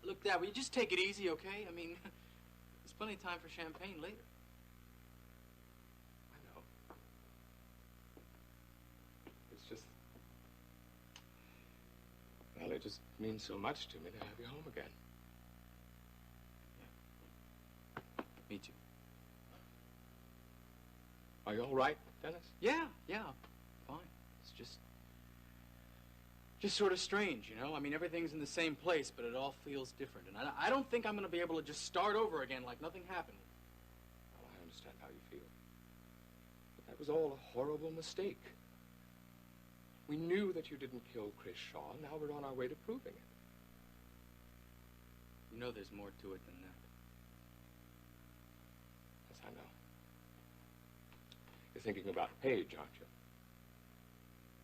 Look, Dad, will you just take it easy, okay? I mean, there's plenty of time for champagne later. I know. It's just... Well, it just means so much to me to have you home again. Me too. Are you all right, Dennis? Yeah, fine. It's just sort of strange, you know? I mean, everything's in the same place, but it all feels different. And I don't think I'm going to be able to just start over again like nothing happened. Well, I understand how you feel. But that was all a horrible mistake. We knew that you didn't kill Chris Shaw. Now we're on our way to proving it. You know there's more to it than that. Yes, I know. You're thinking about Paige, aren't you?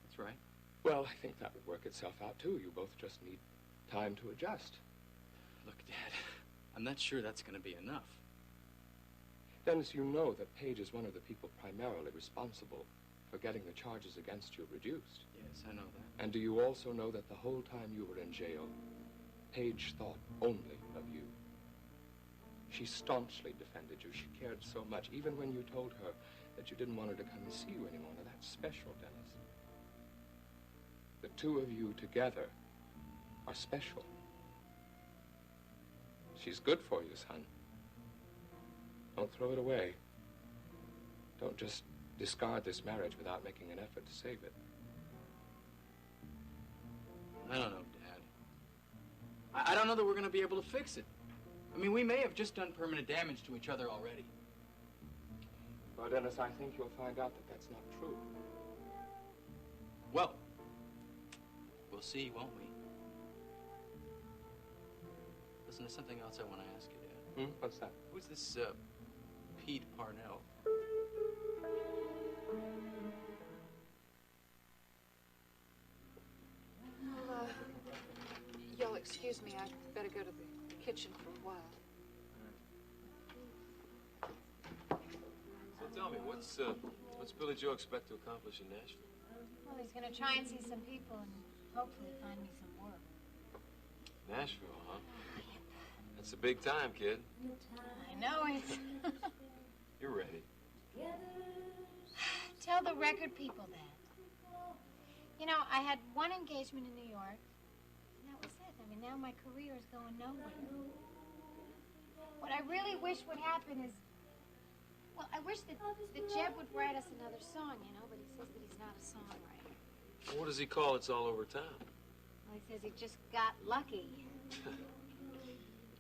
That's right. Well, I think that would work itself out, too. You both just need time to adjust. Look, Dad, I'm not sure that's going to be enough. Dennis, you know that Paige is one of the people primarily responsible for getting the charges against you reduced. Yes, I know that. And do you also know that the whole time you were in jail, Paige thought only of you? She staunchly defended you. She cared so much, even when you told her that you didn't want her to come and see you anymore. Now, that's special, Dennis. The two of you together are special. She's good for you, son. Don't throw it away. Don't just discard this marriage without making an effort to save it. I don't know, Dad. I don't know that we're going to be able to fix it. I mean, we may have just done permanent damage to each other already. Well, Dennis, I think you'll find out that that's not true. Well, we'll see, won't we? Listen, there's something else I want to ask you, Dad. What's that? Who's this, Pete Parnell? Well, you'll excuse me. I better go to the kitchen for a while. So tell me, what's Billy Joe expect to accomplish in Nashville? Well, he's going to try and see some people and hopefully find me some work. Nashville, huh? That's a big time, kid. I know it. You're ready. Tell the record people that. You know, I had one engagement in New York, and that was it. I mean, now my career is going nowhere. What I really wish would happen is, well, I wish that Jeb would write us another song, you know, but he says that he's not a songwriter. What does he call It's All Over Town? Well, he says he just got lucky.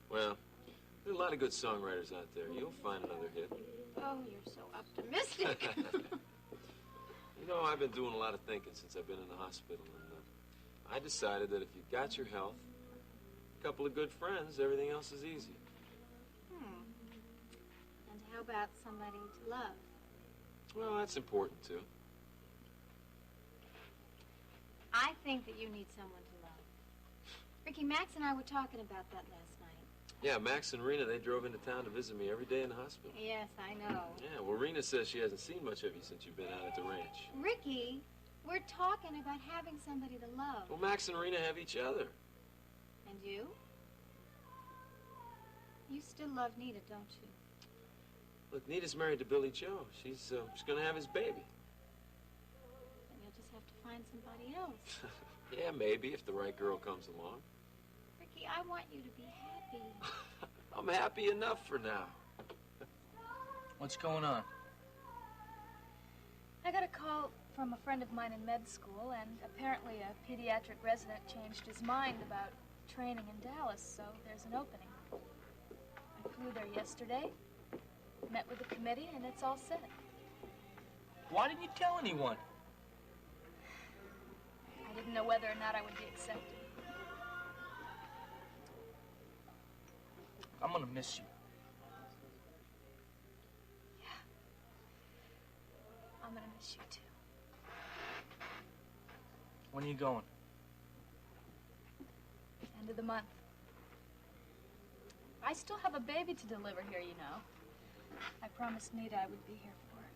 Well, there are a lot of good songwriters out there. You'll find another hit. Oh, you're so optimistic. You know, I've been doing a lot of thinking since I've been in the hospital, and I decided that if you've got your health, a couple of good friends, everything else is easy. And how about somebody to love? Well, that's important, too. I think that you need someone to love. Ricky, Max and I were talking about that last night. Yeah, Max and Rena, they drove into town to visit me every day in the hospital. Yes, I know. Yeah, well, Rena says she hasn't seen much of you since you've been out at the ranch. Ricky, we're talking about having somebody to love. Well, Max and Rena have each other. And you? You still love Nita, don't you? Look, Nita's married to Billy Joe. She's going to have his baby. Then you'll just have to find somebody else. Yeah, maybe, if the right girl comes along. Ricky, I want you to be happy. I'm happy enough for now. What's going on? I got a call from a friend of mine in med school, and apparently a pediatric resident changed his mind about training in Dallas, so there's an opening. I flew there yesterday, met with the committee, and it's all set. Why didn't you tell anyone? I didn't know whether or not I would be accepted. I'm gonna miss you. Yeah. I'm gonna miss you, too. When are you going? End of the month. I still have a baby to deliver here, you know. I promised Nita I would be here for her.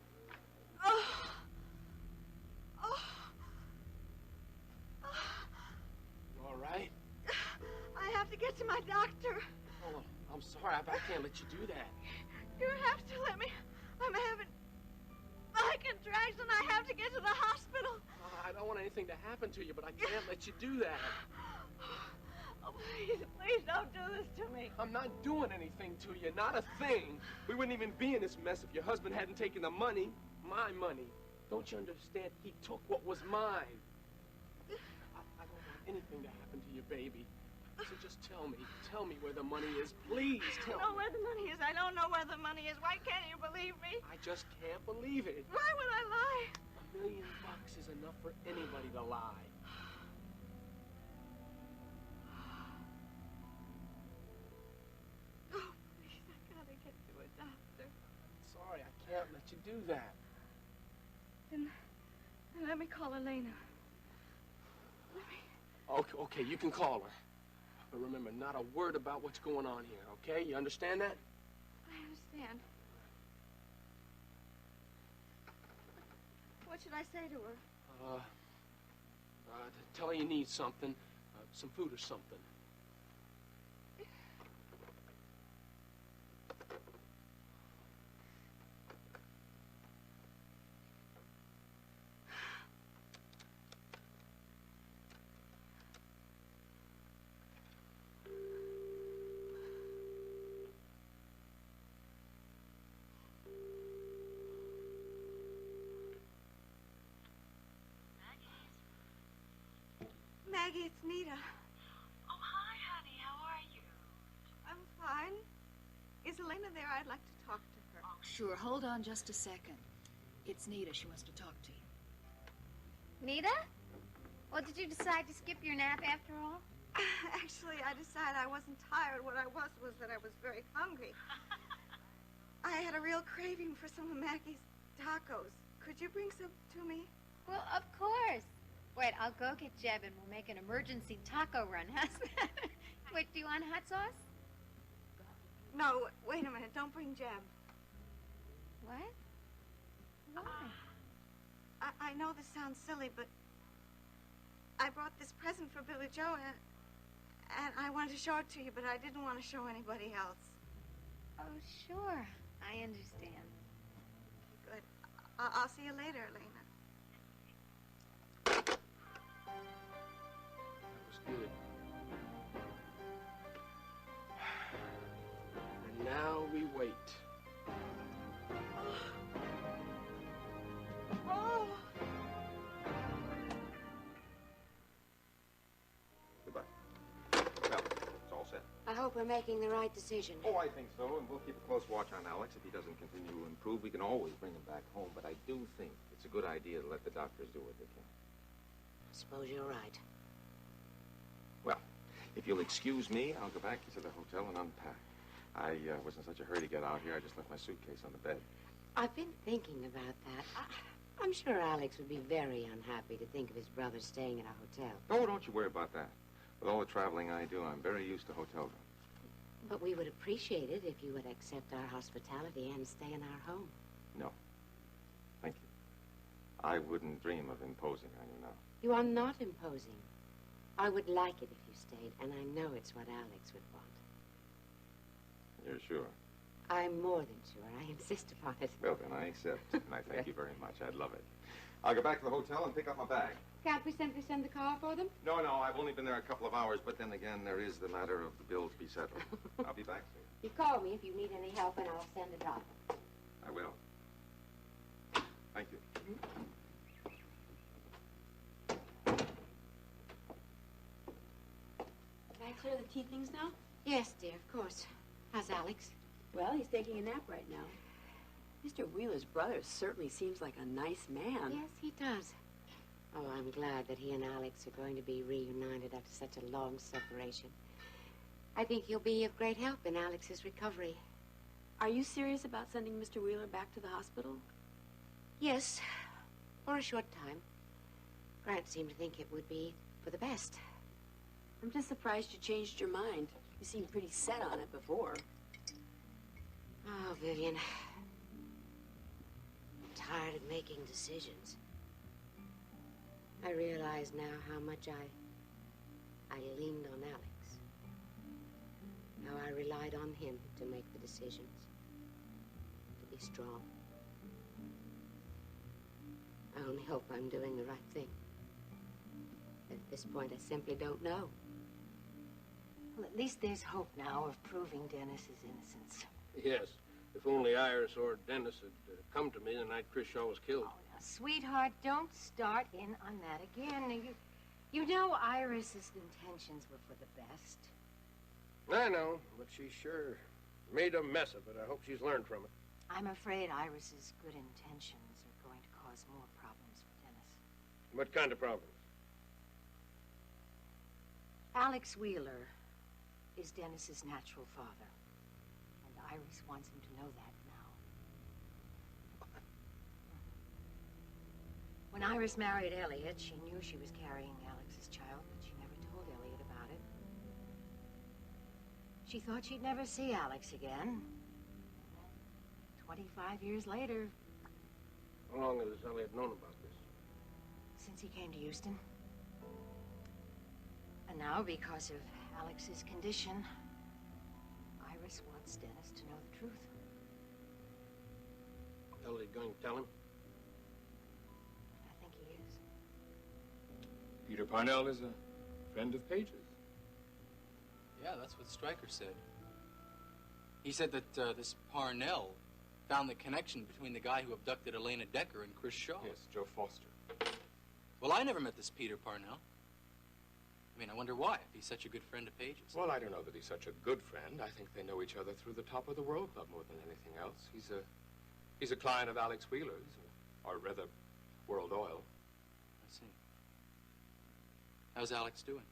Oh. Oh. You all right? I have to get to my doctor. Oh, I'm sorry. I can't let you do that. You have to let me. I'm having my contraction. I have to get to the hospital. I don't want anything to happen to you, but I can't let you do that. Oh, please, please don't do this to me. I'm not doing anything to you, not a thing. We wouldn't even be in this mess if your husband hadn't taken the money, my money. Don't you understand? He took what was mine. I don't want anything to happen to your baby. So just tell me where the money is. Please tell me. I don't know where the money is. I don't know where the money is. Why can't you believe me? I just can't believe it. Why would I lie? $1 million is enough for anybody to lie. Oh, please, I gotta get to a doctor. Sorry, I can't let you do that. Then let me call Elena. Okay, you can call her. But remember, not a word about what's going on here, okay? You understand that? I understand. What should I say to her? Tell her you need something, some food or something. Elena there? I'd like to talk to her. Oh, sure. Hold on just a second. It's Nita. She wants to talk to you. Nita? Well, did you decide to skip your nap after all? Actually, I decided I wasn't tired. What I was that I was very hungry. I had a real craving for some of Mackie's tacos. Could you bring some to me? Well, of course. Wait, I'll go get Jeb and we'll make an emergency taco run. How's that? Wait, do you want hot sauce? No, wait a minute. Don't bring Jeb. What? Why? I know this sounds silly, but I brought this present for Billy Joe, and I wanted to show it to you, but I didn't want to show anybody else. Oh, sure. I understand. Good. I'll see you later, Elena. That was good. And now we wait. Oh! Goodbye. Well, it's all set. I hope we're making the right decision. Oh, I think so, and we'll keep a close watch on Alex. If he doesn't continue to improve, we can always bring him back home. But I do think it's a good idea to let the doctors do what they can. I suppose you're right. Well, if you'll excuse me, I'll go back to the hotel and unpack. I was in such a hurry to get out here, I just left my suitcase on the bed. I've been thinking about that. I'm sure Alex would be very unhappy to think of his brother staying in a hotel. Oh, don't you worry about that. With all the traveling I do, I'm very used to hotel rooms. But we would appreciate it if you would accept our hospitality and stay in our home. No. Thank you. I wouldn't dream of imposing on you now. You are not imposing. I would like it if you stayed, and I know it's what Alex would want. You're sure? I'm more than sure. I insist upon it. Well, then I accept, and I thank you very much. I'd love it. I'll go back to the hotel and pick up my bag. Can't we simply send the car for them? No, I've only been there a couple of hours, but then again, there is the matter of the bill to be settled. I'll be back soon. You call me if you need any help, and I'll send a driver. I will. Thank you. Can I clear the tea things now? Yes, dear, of course. How's Alex? Well, he's taking a nap right now. Mr. Wheeler's brother certainly seems like a nice man. Yes, he does. Oh, I'm glad that he and Alex are going to be reunited after such a long separation. I think he'll be of great help in Alex's recovery. Are you serious about sending Mr. Wheeler back to the hospital? Yes, for a short time. Grant seemed to think it would be for the best. I'm just surprised you changed your mind. You seemed pretty set on it before. Oh, Vivian. I'm tired of making decisions. I realize now how much I leaned on Alex. How I relied on him to make the decisions. To be strong. I only hope I'm doing the right thing. But at this point, I simply don't know. Well, at least there's hope now of proving Dennis's innocence. Yes. If only Iris or Dennis had come to me the night Chris Shaw was killed. Oh, now, sweetheart, don't start in on that again. Now, you know Iris's intentions were for the best. I know, but she sure made a mess of it. I hope she's learned from it. I'm afraid Iris's good intentions are going to cause more problems for Dennis. What kind of problems? Alex Wheeler is Dennis's natural father. And Iris wants him to know that now. When Iris married Elliot, she knew she was carrying Alex's child, but she never told Elliot about it. She thought she'd never see Alex again. 25 years later... How long has Elliot known about this? Since he came to Houston. And now, because of Alex's condition, Iris wants Dennis to know the truth. Elliot going to tell him? I think he is. Peter Parnell is a friend of Page's. Yeah, that's what Stryker said. He said that this Parnell found the connection between the guy who abducted Elena Decker and Chris Shaw. Yes, Joe Foster. Well, I never met this Peter Parnell. I mean, I wonder why, if he's such a good friend of Paige's. Well, I don't know that he's such a good friend. I think they know each other through the Top of the World Club more than anything else. He's a client of Alex Wheeler's, or rather, World Oil. I see. How's Alex doing?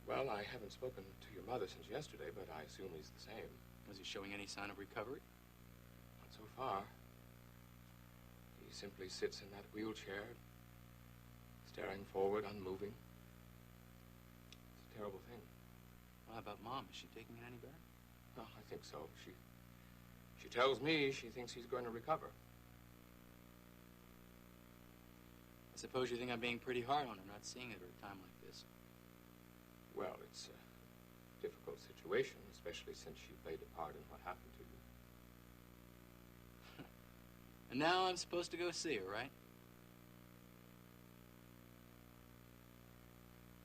Well, I haven't spoken to your mother since yesterday, but I assume he's the same. Is he showing any sign of recovery? Not so far. He simply sits in that wheelchair, staring forward, unmoving. It's a terrible thing. Well, how about Mom? Is she taking it any better? Oh, I think so. She tells me she thinks he's going to recover. I suppose you think I'm being pretty hard on her, not seeing it at a time like this. Well, it's a difficult situation, especially since she played a part in what happened to you. And now I'm supposed to go see her, right?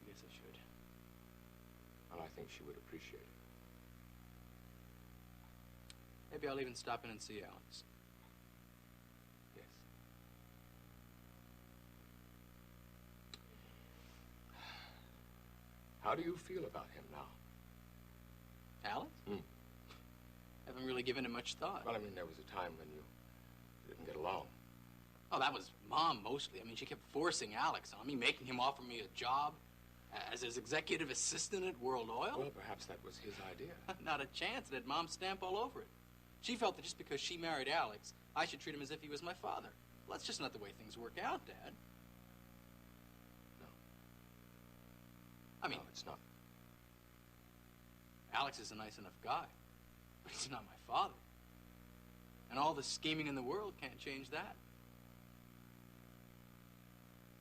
I guess I should. Well, I think she would appreciate it. Maybe I'll even stop in and see Alex. Yes. How do you feel about him now? Alex? Haven't really given it much thought. Well, I mean, there was a time when you didn't get along. Oh, that was Mom mostly. I mean, she kept forcing Alex on me, making him offer me a job as his executive assistant at World Oil. Well, perhaps that was his idea. Not a chance. It had Mom's stamp all over it. She felt that just because she married Alex, I should treat him as if he was my father. Well, that's just not the way things work out, Dad. No. I mean, no, it's not. Alex is a nice enough guy, but he's not my father. And all the scheming in the world can't change that.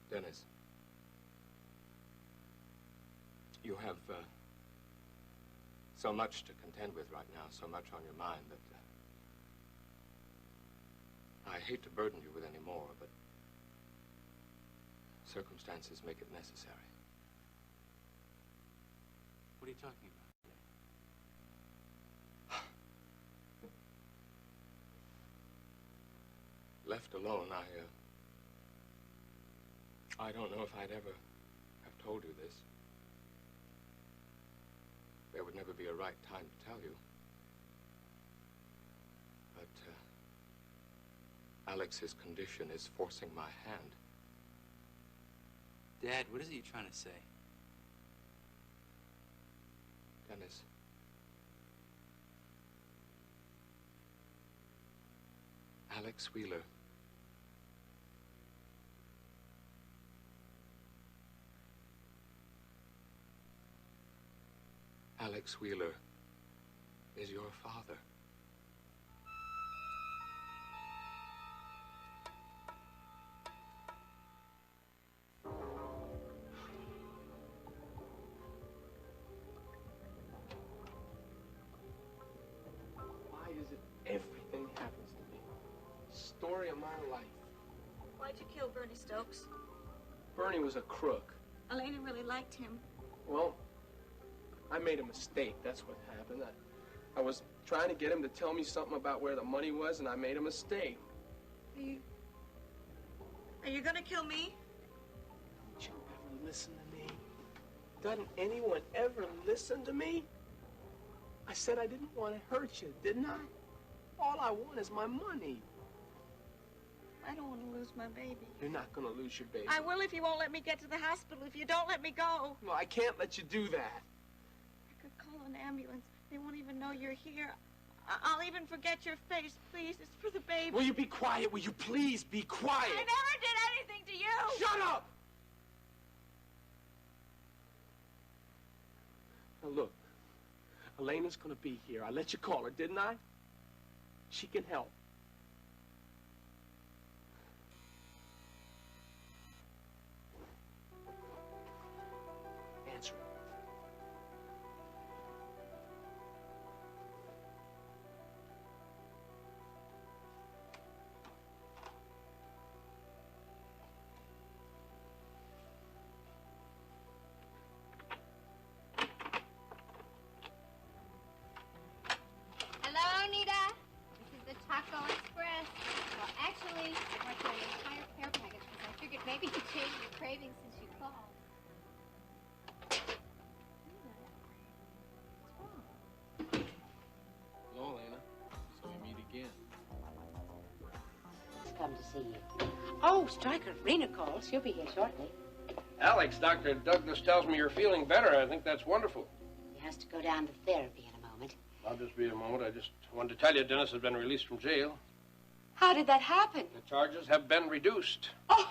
Dennis, you have so much to contend with right now, so much on your mind that I hate to burden you with any more, but circumstances make it necessary. What are you talking about? Left alone, I don't know if I'd ever have told you this. There would never be a right time to tell you. But Alex's condition is forcing my hand. Dad, what is it you're trying to say? Dennis. Alex Wheeler. Alex Wheeler is your father. Why is it everything happens to me? Story of my life. Why'd you kill Bernie Stokes? Bernie was a crook. Elena really liked him. Well, I made a mistake. That's what happened. I was trying to get him to tell me something about where the money was, and I made a mistake. Are you gonna kill me? Don't you ever listen to me? Doesn't anyone ever listen to me? I said I didn't want to hurt you, didn't I? All I want is my money. I don't want to lose my baby. You're not gonna lose your baby. I will if you won't let me get to the hospital, if you don't let me go. No, I can't let you do that. I could call an ambulance. They won't even know you're here. I'll even forget your face. Please, it's for the baby. Will you be quiet? Will you please be quiet? I never did anything to you. Shut up! Now look, Elena's gonna be here. I let you call her, didn't I? She can help. Answer it. Hello, Nita. This is the taco see you. Oh, Stryker, Rena called. She'll be here shortly. Alex, Dr. Douglas tells me you're feeling better. I think that's wonderful. He has to go down to therapy in a moment. I'll just be a moment. I just wanted to tell you Dennis has been released from jail. How did that happen? The charges have been reduced. Oh,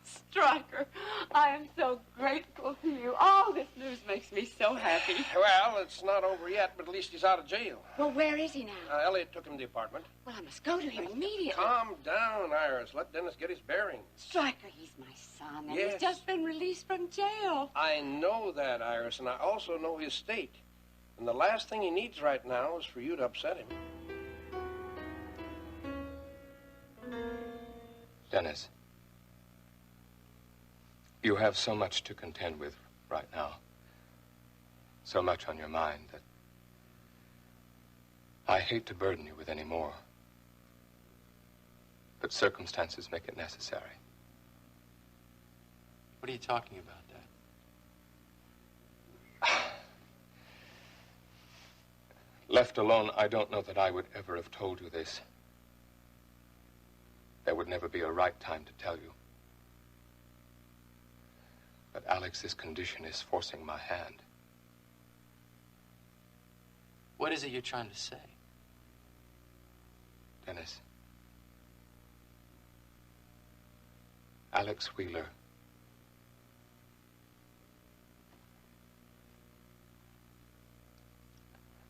Stryker, I am so grateful to you. All this news makes me so happy. Well, it's not over yet, but at least he's out of jail. Well, where is he now? Elliot took him to the apartment. Well, I must go to him immediately. Calm down, Iris. Let Dennis get his bearings. Stryker, he's my son, and Yes. he's just been released from jail. I know that, Iris, and I also know his state. And the last thing he needs right now is for you to upset him. Dennis, you have so much to contend with right now. So much on your mind that I hate to burden you with any more. But circumstances make it necessary. What are you talking about, Dad? Left alone, I don't know that I would ever have told you this. There would never be a right time to tell you. But Alex's condition is forcing my hand. What is it you're trying to say? Dennis, Alex Wheeler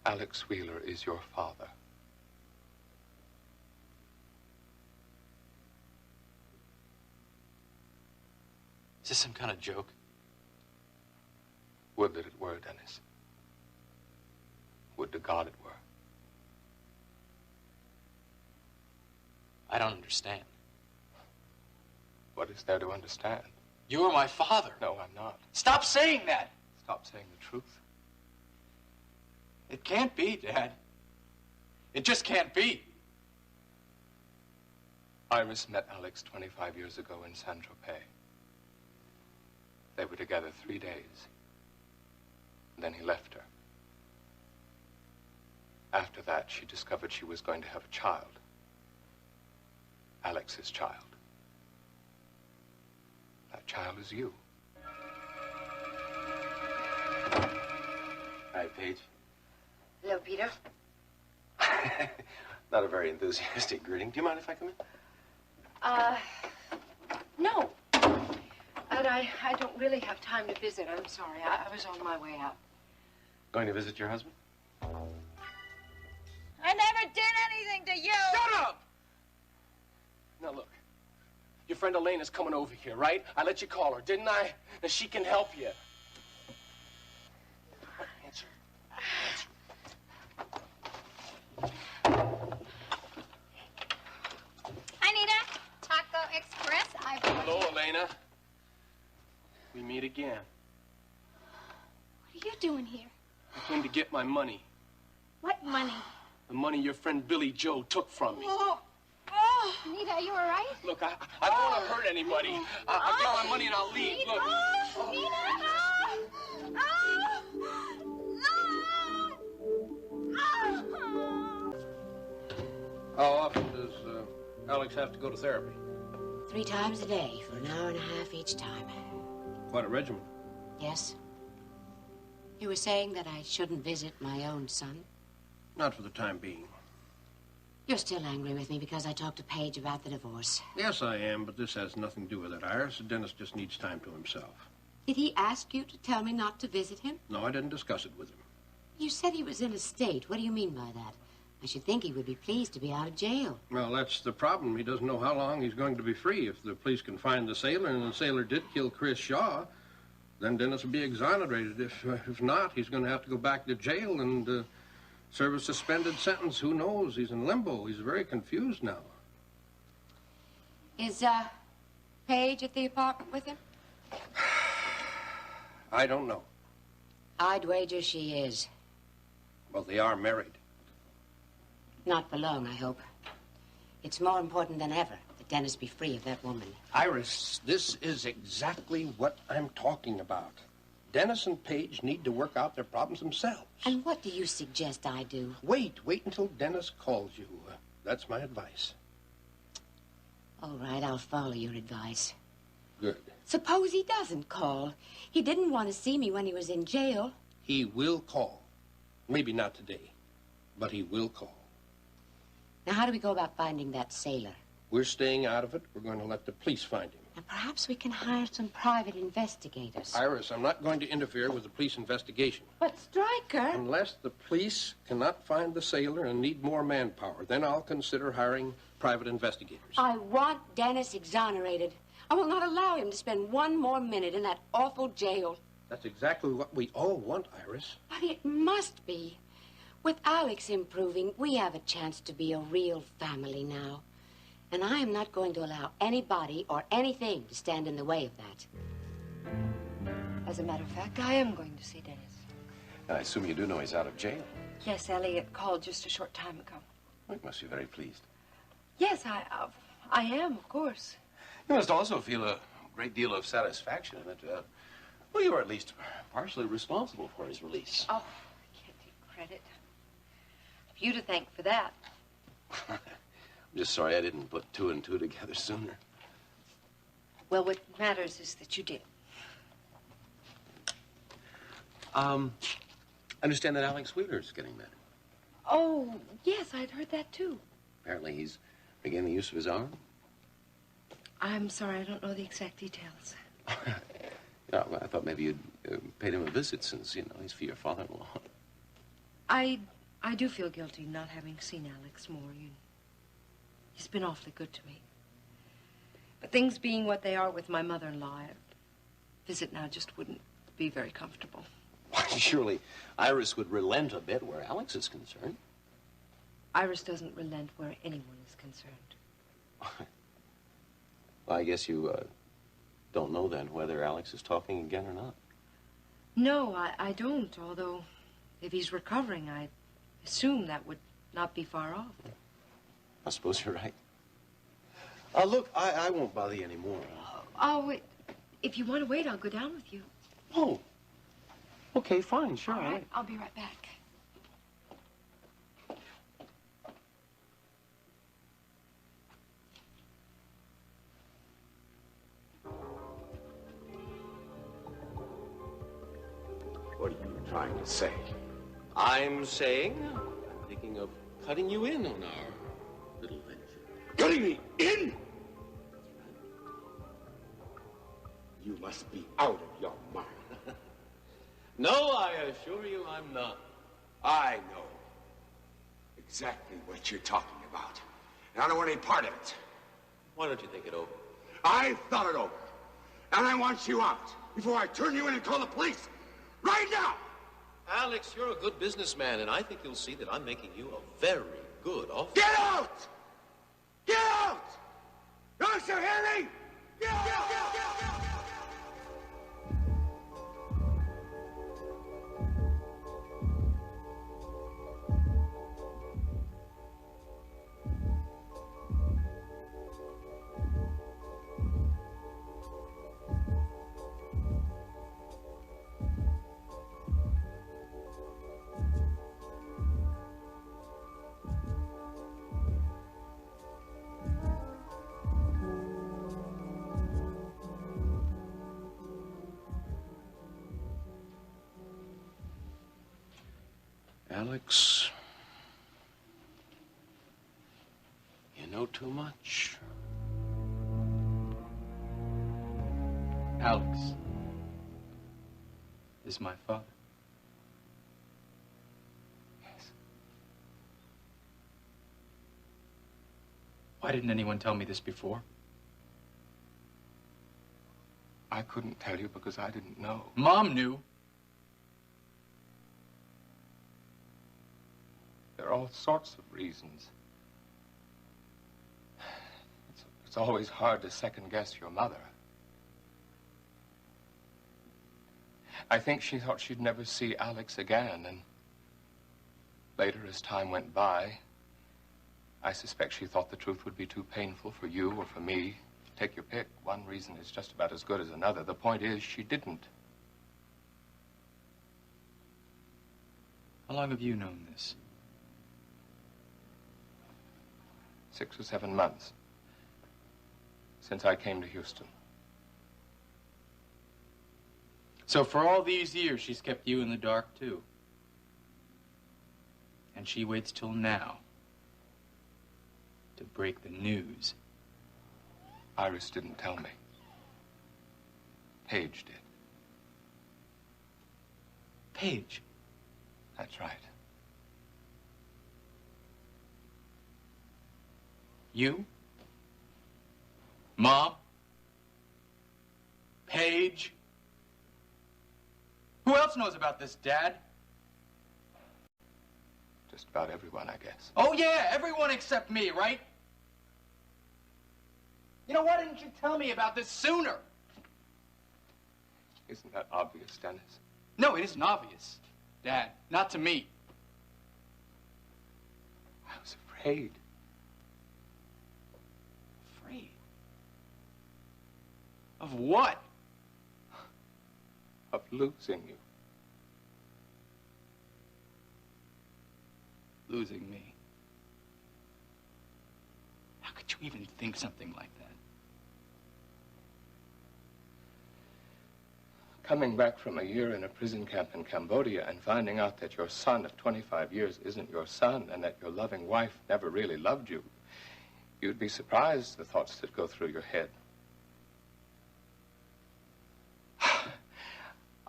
Alex Wheeler is your father. Is this some kind of joke? Would that it were, Dennis. Would to God it were. I don't understand. What is there to understand? You're my father. No, I'm not. Stop saying that. Stop saying the truth. It can't be, Dad. It just can't be. Iris met Alex 25 years ago in Saint-Tropez. They were together 3 days. Then he left her. After that, she discovered she was going to have a child. Alex's child. That child is you. Hi, Paige. Hello, Peter. Not a very enthusiastic greeting. Do you mind if I come in? No. And I don't really have time to visit. I'm sorry. I was on my way out. Going to visit your husband? I never did anything to you. Shut up! Now, look. Your friend Elaine is coming over here, right? I let you call her, didn't I? That she can help you. Answer. Hi, Nita. Taco Express. I brought Hello, you. Elena. We meet again. What are you doing here? I came to get my money. What money? The money your friend Billy Joe took from me. Oh. Nita, are you all right? Look, I don't want to hurt anybody. I'll get my money and I'll leave. Look. How often does Alex have to go to therapy? 3 times a day for an hour and a half each time. Quite a regimen. Yes? You were saying that I shouldn't visit my own son? Not for the time being. You're still angry with me because I talked to Paige about the divorce. Yes, I am, but this has nothing to do with it, Iris. Dennis just needs time to himself. Did he ask you to tell me not to visit him? No, I didn't discuss it with him. You said he was in a state. What do you mean by that? I should think he would be pleased to be out of jail. Well, that's the problem. He doesn't know how long he's going to be free. If the police can find the sailor, and the sailor did kill Chris Shaw, then Dennis will be exonerated. If not, he's going to have to go back to jail and serve a suspended sentence. Who knows? He's in limbo. He's very confused now. Is, Paige at the apartment with him? I don't know. I'd wager she is. Well, they are married. Not for long, I hope. It's more important than ever that Dennis be free of that woman. Iris, this is exactly what I'm talking about. Dennis and Paige need to work out their problems themselves. And what do you suggest I do? Wait until Dennis calls you. That's my advice. All right, I'll follow your advice. Good. Suppose he doesn't call. He didn't want to see me when he was in jail. He will call. Maybe not today, but he will call. Now, how do we go about finding that sailor? We're staying out of it. We're going to let the police find him. And perhaps we can hire some private investigators. Iris, I'm not going to interfere with the police investigation. But, Stryker... Unless the police cannot find the sailor and need more manpower, then I'll consider hiring private investigators. I want Dennis exonerated. I will not allow him to spend one more minute in that awful jail. That's exactly what we all want, Iris. But it must be. With Alex improving, we have a chance to be a real family now. And I am not going to allow anybody or anything to stand in the way of that. As a matter of fact, I am going to see Dennis. I assume you do know he's out of jail. Yes, Elliot called just a short time ago. You must be very pleased. Yes, I am, of course. You must also feel a great deal of satisfaction that, well, you are at least partially responsible for his release. Oh, I can't take credit. Have you to thank for that. I'm just sorry I didn't put two and two together sooner. Well, what matters is that you did. I understand that Alex Wheeler's getting better. Oh, yes, I'd heard that too. Apparently he's regained the use of his arm. I'm sorry, I don't know the exact details. Yeah, well, I thought maybe you'd paid him a visit since, you know, he's for your father-in-law. I do feel guilty not having seen Alex more. He's been awfully good to me. But things being what they are with my mother-in-law, a visit now just wouldn't be very comfortable. Surely Iris would relent a bit where Alex is concerned. Iris doesn't relent where anyone is concerned. Well, I guess you don't know then whether Alex is talking again or not. No, I don't, although if he's recovering, I assume that would not be far off. I suppose you're right. Look, I won't bother you anymore. Oh, wait. If you want to wait, I'll go down with you. Oh. Okay, fine, sure. All right, I'll be right back. What are you trying to say? I'm saying I'm thinking of cutting you in on our little venture. Cutting me in? You must be out of your mind. No, I assure you I'm not. I know exactly what you're talking about. And I don't want any part of it. Why don't you think it over? I've thought it over. And I want you out before I turn you in and call the police. Right now! Alex, you're a good businessman, and I think you'll see that I'm making you a very good offer. Get out! Get out! Don't you hear me? Get out! Alex, you know too much. Alex is my father. Yes. Why didn't anyone tell me this before? I couldn't tell you because I didn't know. Mom knew. There are all sorts of reasons. It's always hard to second-guess your mother. I think she thought she'd never see Alex again, and later, as time went by, I suspect she thought the truth would be too painful for you or for me. Take your pick. One reason is just about as good as another. The point is, she didn't. How long have you known this? 6 or 7 months. since I came to Houston. So for all these years, she's kept you in the dark, too. And she waits till now to break the news. Iris didn't tell me. Paige did. Paige? That's right. You? Mom? Paige? Who else knows about this, Dad? Just about everyone, I guess. Oh, yeah, everyone except me, right? You know, why didn't you tell me about this sooner? Isn't that obvious, Dennis? No, it isn't obvious, Dad. Not to me. I was afraid. Afraid? Of what? Of losing you. Losing me. How could you even think something like that? Coming back from a year in a prison camp in Cambodia and finding out that your son of 25 years isn't your son and that your loving wife never really loved you, you'd be surprised the thoughts that go through your head.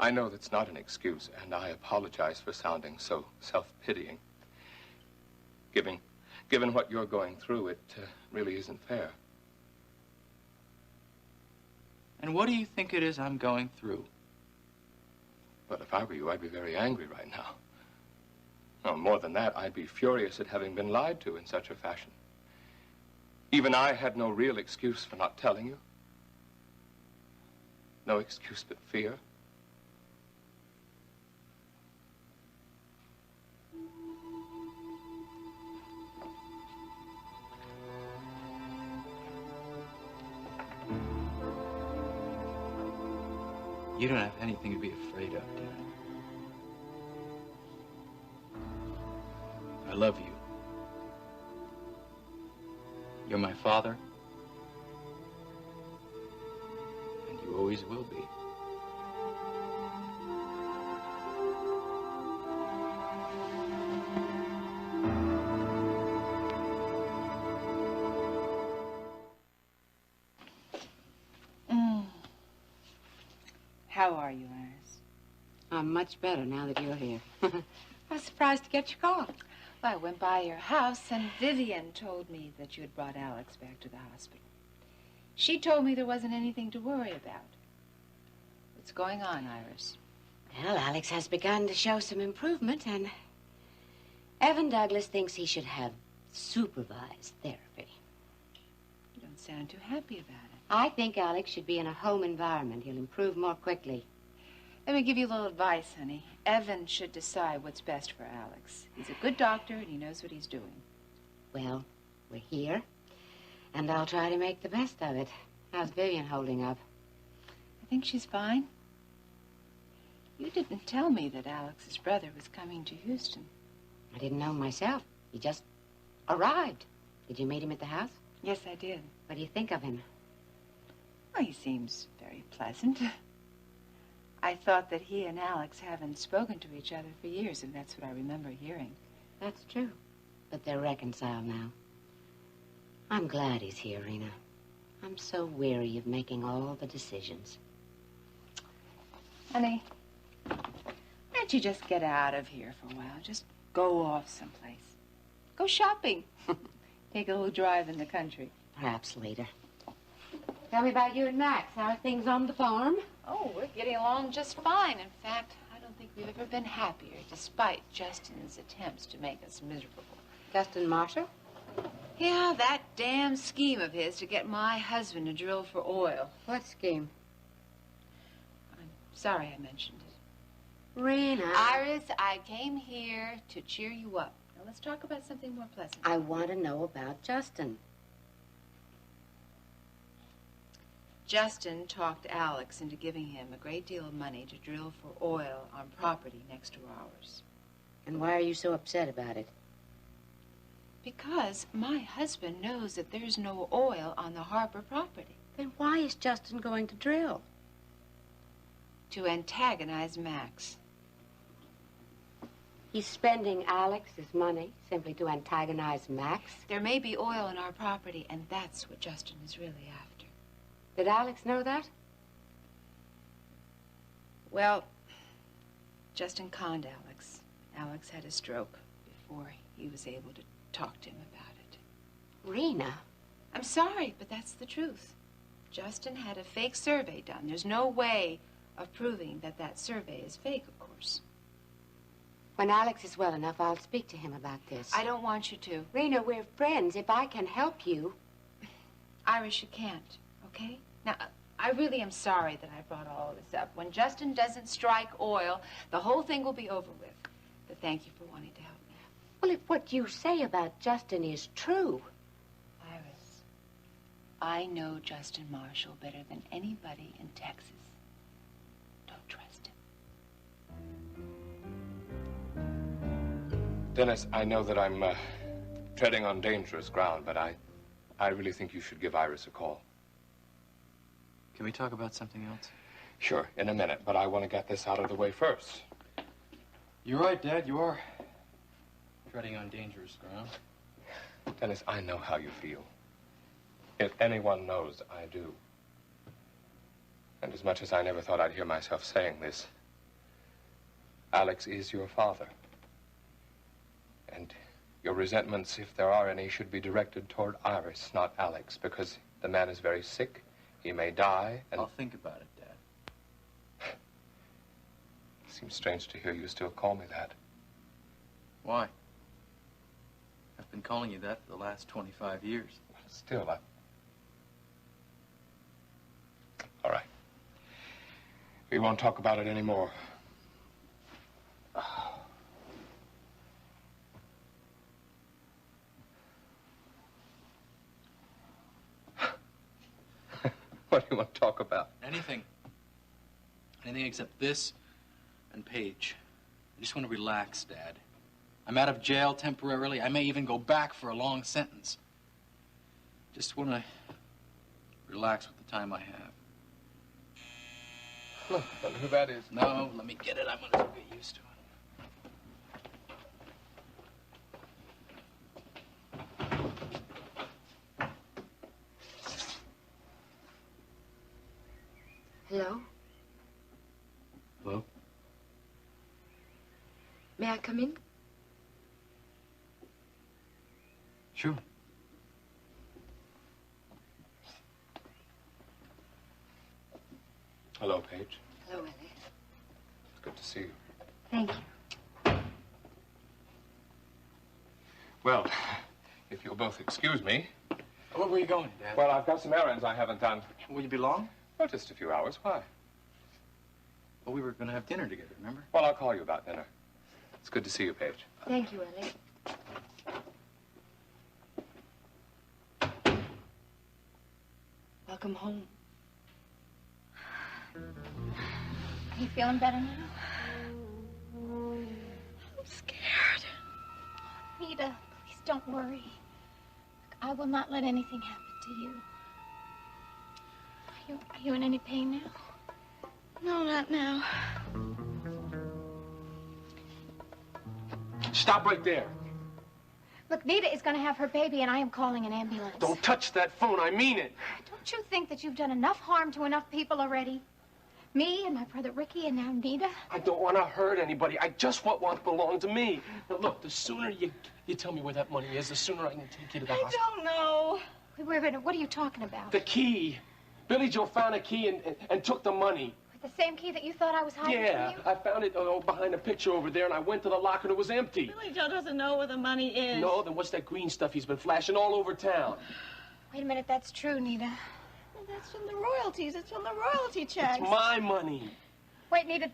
I know that's not an excuse, and I apologize for sounding so self-pitying. Given what you're going through, it really isn't fair. And what do you think it is I'm going through? But if I were you, I'd be very angry right now. No, more than that, I'd be furious at having been lied to in such a fashion. Even I had no real excuse for not telling you. No excuse but fear. You don't have anything to be afraid of, Dad. I love you. You're my father. And you always will be. How are you, Iris? I'm much better now that you're here. I was surprised to get your call. Well, I went by your house, and Vivian told me that you had brought Alex back to the hospital. She told me there wasn't anything to worry about. What's going on, Iris? Well, Alex has begun to show some improvement, and Evan Douglas thinks he should have supervised therapy. You don't sound too happy about it. I think Alex should be in a home environment. He'll improve more quickly. Let me give you a little advice, honey. Evan should decide what's best for Alex. He's a good doctor, and he knows what he's doing. Well, we're here, and I'll try to make the best of it. How's Vivian holding up? I think she's fine. You didn't tell me that Alex's brother was coming to Houston. I didn't know myself. He just arrived. Did you meet him at the house? Yes, I did. What do you think of him? Well, he seems very pleasant. I thought that he and Alex haven't spoken to each other for years, and that's what I remember hearing. That's true. But they're reconciled now. I'm glad he's here, Rena. I'm so weary of making all the decisions. Honey, why don't you just get out of here for a while? Just go off someplace. Go shopping. Take a little drive in the country. Perhaps later. Tell me about you and Max. How are things on the farm? Oh, we're getting along just fine. In fact, I don't think we've ever been happier, despite Justin's attempts to make us miserable. Justin Marshall? Yeah, that damn scheme of his to get my husband to drill for oil. What scheme? I'm sorry I mentioned it. Rena. Iris, I came here to cheer you up. Now, let's talk about something more pleasant. I want to know about Justin. Justin talked Alex into giving him a great deal of money to drill for oil on property next to ours. And why are you so upset about it? Because my husband knows that there's no oil on the Harper property. Then why is Justin going to drill? To antagonize Max. He's spending Alex's money simply to antagonize Max. There may be oil in our property, and that's what Justin is really after. Did Alex know that? Well, Justin conned Alex. Alex had a stroke before he was able to talk to him about it. Rena. I'm sorry, but that's the truth. Justin had a fake survey done. There's no way of proving that that survey is fake, of course. When Alex is well enough, I'll speak to him about this. I don't want you to. Rena, we're friends. If I can help you... Iris, you can't, okay? Now, I really am sorry that I brought all of this up. When Justin doesn't strike oil, the whole thing will be over with. But thank you for wanting to help me. Well, if what you say about Justin is true... Iris, I know Justin Marshall better than anybody in Texas. Don't trust him. Dennis, I know that I'm treading on dangerous ground, but I really think you should give Iris a call. Can we talk about something else? Sure, in a minute, but I want to get this out of the way first. You're right, Dad, you are treading on dangerous ground. Dennis, I know how you feel. If anyone knows, I do. And as much as I never thought I'd hear myself saying this, Alex is your father. And your resentments, if there are any, should be directed toward Iris, not Alex, because the man is very sick. He may die, and... I'll think about it, Dad. Seems strange to hear you still call me that. Why? I've been calling you that for the last 25 years. Still, All right. We won't talk about it anymore. What do you want to talk about? Anything. Anything except this and Paige. I just want to relax, Dad. I'm out of jail temporarily. I may even go back for a long sentence. Just want to relax with the time I have. Look, who that is? No, let me get it. I'm going to get used to it. Hello? Hello? May I come in? Sure. Hello, Paige. Hello, Ellie. It's good to see you. Thank you. Well, if you'll both excuse me. Where were you going, Dad? Well, I've got some errands I haven't done. Will you be long? Oh, just a few hours. Why? Well, we were going to have dinner together, remember? Well, I'll call you about dinner. It's good to see you, Paige. Thank you, Ellie. Welcome home. Are you feeling better now? I'm scared. Nita, please don't worry. I will not let anything happen to you. Are you in any pain now? No, not now. Stop right there. Look, Nita is going to have her baby, and I am calling an ambulance. Don't touch that phone. I mean it. Don't you think that you've done enough harm to enough people already? Me and my brother Ricky and now Nita? I don't want to hurt anybody. I just want what belonged to me. Now, look, the sooner you tell me where that money is, the sooner I can take you to the hospital. I don't know. Wait a minute. What are you talking about? The key. Billy Joe found a key and took the money. The same key that you thought I was hiding Yeah, from you? I found it behind a picture over there, and I went to the locker, and it was empty. Billy Joe doesn't know where the money is. No, then what's that green stuff he's been flashing all over town? Wait a minute. That's true, Nita. Well, that's from the royalties. It's from the royalty checks. It's my money. Wait, Nita.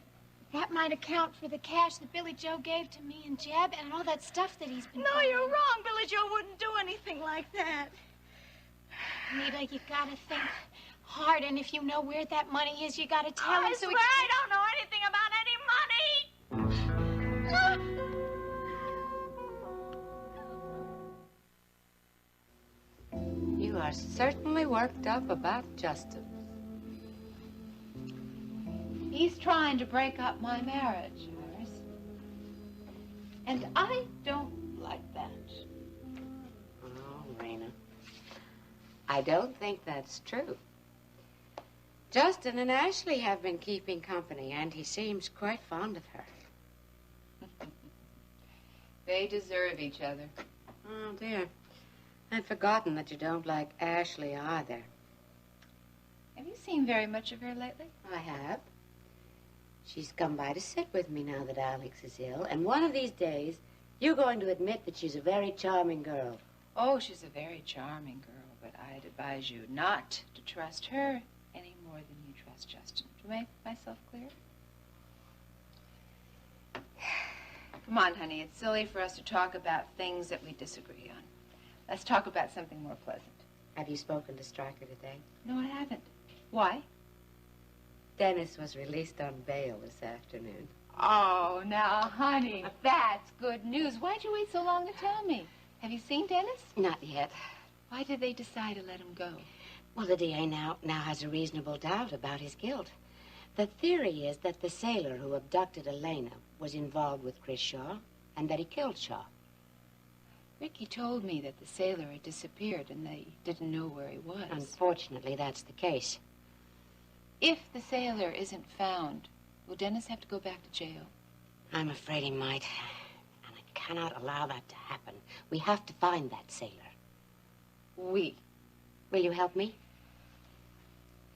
That might account for the cash that Billy Joe gave to me and Jeb and all that stuff that he's been No, buying. you're wrong. Billy Joe wouldn't do anything like that. Nita, you gotta think hard, and if you know where that money is, you gotta tell him I so swear I don't know anything about any money. You are certainly worked up about Justin. He's trying to break up my marriage, Iris. And I don't like that. Oh, Raina, I don't think that's true. Justin and Ashley have been keeping company, and he seems quite fond of her. They deserve each other. Oh, dear. I'd forgotten that you don't like Ashley either. Have you seen very much of her lately? I have. She's come by to sit with me now that Alex is ill, and one of these days, you're going to admit that she's a very charming girl. Oh, she's a very charming girl, but I'd advise you not to trust her any more than you trust Justin. To make myself clear? Come on, honey. It's silly for us to talk about things that we disagree on. Let's talk about something more pleasant. Have you spoken to Stryker today? No, I haven't. Why? Dennis was released on bail this afternoon. Oh, now, honey, that's good news. Why'd you wait so long to tell me? Have you seen Dennis? Not yet. Why did they decide to let him go? Well, the DA now has a reasonable doubt about his guilt. The theory is that the sailor who abducted Elena was involved with Chris Shaw and that he killed Shaw. Ricky told me that the sailor had disappeared and they didn't know where he was. Unfortunately, that's the case. If the sailor isn't found, will Dennis have to go back to jail? I'm afraid he might. And I cannot allow that to happen. We have to find that sailor. We? Will you help me?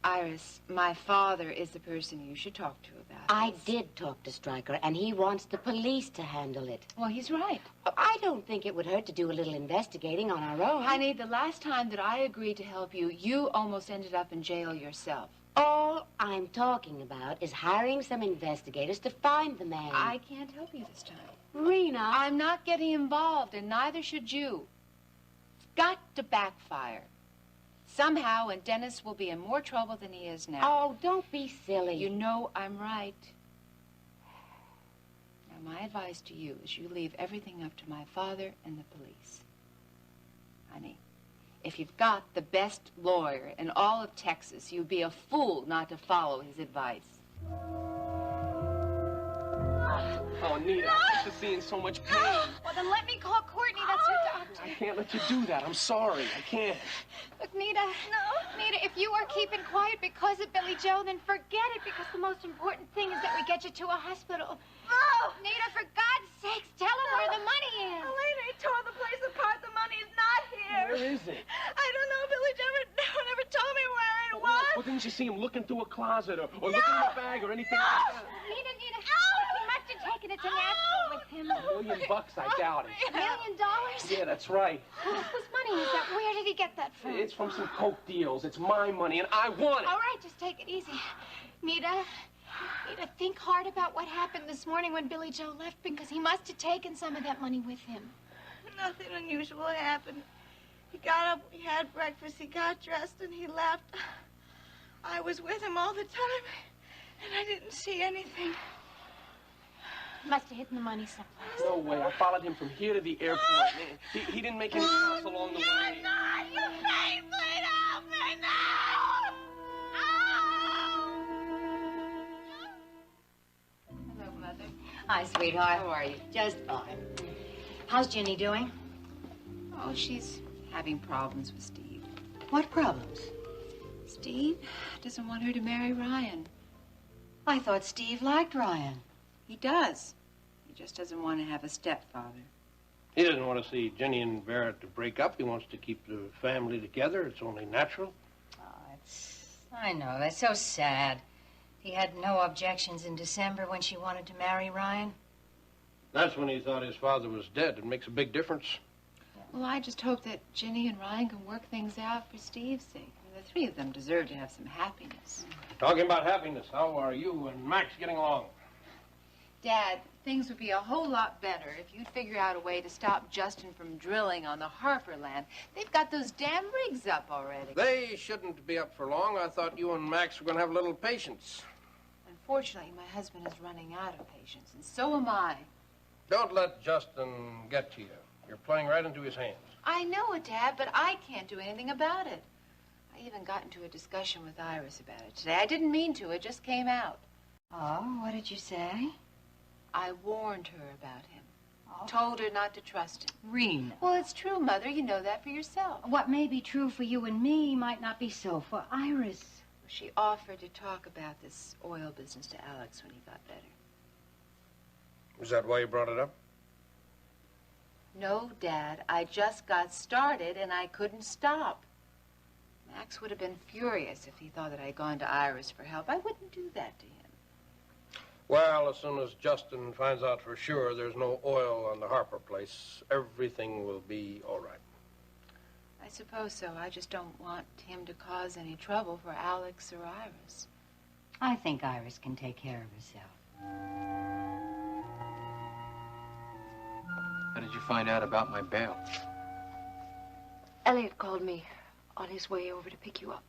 Iris, my father is the person you should talk to about I this. did talk to Stryker, and he wants the police to handle it. Well, he's right. I don't think it would hurt to do a little investigating on our own. Honey, the last time that I agreed to help you, you almost ended up in jail yourself. All I'm talking about is hiring some investigators to find the man. I can't help you this time. Rena. I'm not getting involved, and neither should you. It's got to backfire. Somehow, and Dennis will be in more trouble than he is now. Oh, don't be silly. You know I'm right. Now, my advice to you is you leave everything up to my father and the police. Honey, if you've got the best lawyer in all of Texas, you'd be a fool not to follow his advice. Oh, Nita, I'm used to seeing so much pain. Well, then let me call Courtney. That's her doctor. I can't let you do that. I'm sorry. I can't. Look, Nita. No. Nita, if you are keeping quiet because of Billy Joe, then forget it, because the most important thing is that we get you to a hospital. Oh! Nita, for God's sakes, tell him where the money is. Elena, he tore the place apart. The money is not here. Where is it? I don't know. Billy never told me where it was. Well, didn't you see him looking through a closet or looking in a bag or anything like that? Nita, he must have taken it to Nashville with him. $1 million, I doubt it. $1 million? Yeah, that's right. Whose money is that? Where did he get that from? It's from some coke deals. It's my money, and I want it. All right, just take it easy. Nita, think hard about what happened this morning when Billy Joe left, because he must have taken some of that money with him. Nothing unusual happened. He got up, we had breakfast, he got dressed, and he left. I was with him all the time, and I didn't see anything. Must have hidden the money someplace. No way. I followed him from here to the airport. He didn't make any stops along the way. You're not! You can't please help me now! Hello, Mother. Hi, sweetheart. How are you? Just fine. How's Jenny doing? Oh, she's having problems with Steve. What problems? Steve doesn't want her to marry Ryan. I thought Steve liked Ryan. He does. He just doesn't want to have a stepfather. He doesn't want to see Jenny and Barrett to break up. He wants to keep the family together. It's only natural. I know, that's so sad. He had no objections in December when she wanted to marry Ryan. That's when he thought his father was dead. It makes a big difference. Well, I just hope that Jenny and Ryan can work things out for Steve's sake. I mean, the three of them deserve to have some happiness. Talking about happiness, how are you and Max getting along? Dad, things would be a whole lot better if you'd figure out a way to stop Justin from drilling on the Harper land. They've got those damn rigs up already. They shouldn't be up for long. I thought you and Max were going to have a little patience. Unfortunately, my husband is running out of patience, and so am I. Don't let Justin get to you. You're playing right into his hands. I know it, Dad, but I can't do anything about it. I even got into a discussion with Iris about it today. I didn't mean to. It just came out. Oh, what did you say? I warned her about him. Told her not to trust him. Rena. Well, it's true, Mother. You know that for yourself. What may be true for you and me might not be so for Iris. She offered to talk about this oil business to Alex when he got better. Is that why you brought it up? No, Dad. I just got started and I couldn't stop. Max would have been furious if he thought that I'd gone to Iris for help. I wouldn't do that to him. Well, as soon as Justin finds out for sure there's no oil on the Harper place, everything will be all right. I suppose so. I just don't want him to cause any trouble for Alex or Iris. I think Iris can take care of herself. How did you find out about my bail? Elliot called me on his way over to pick you up.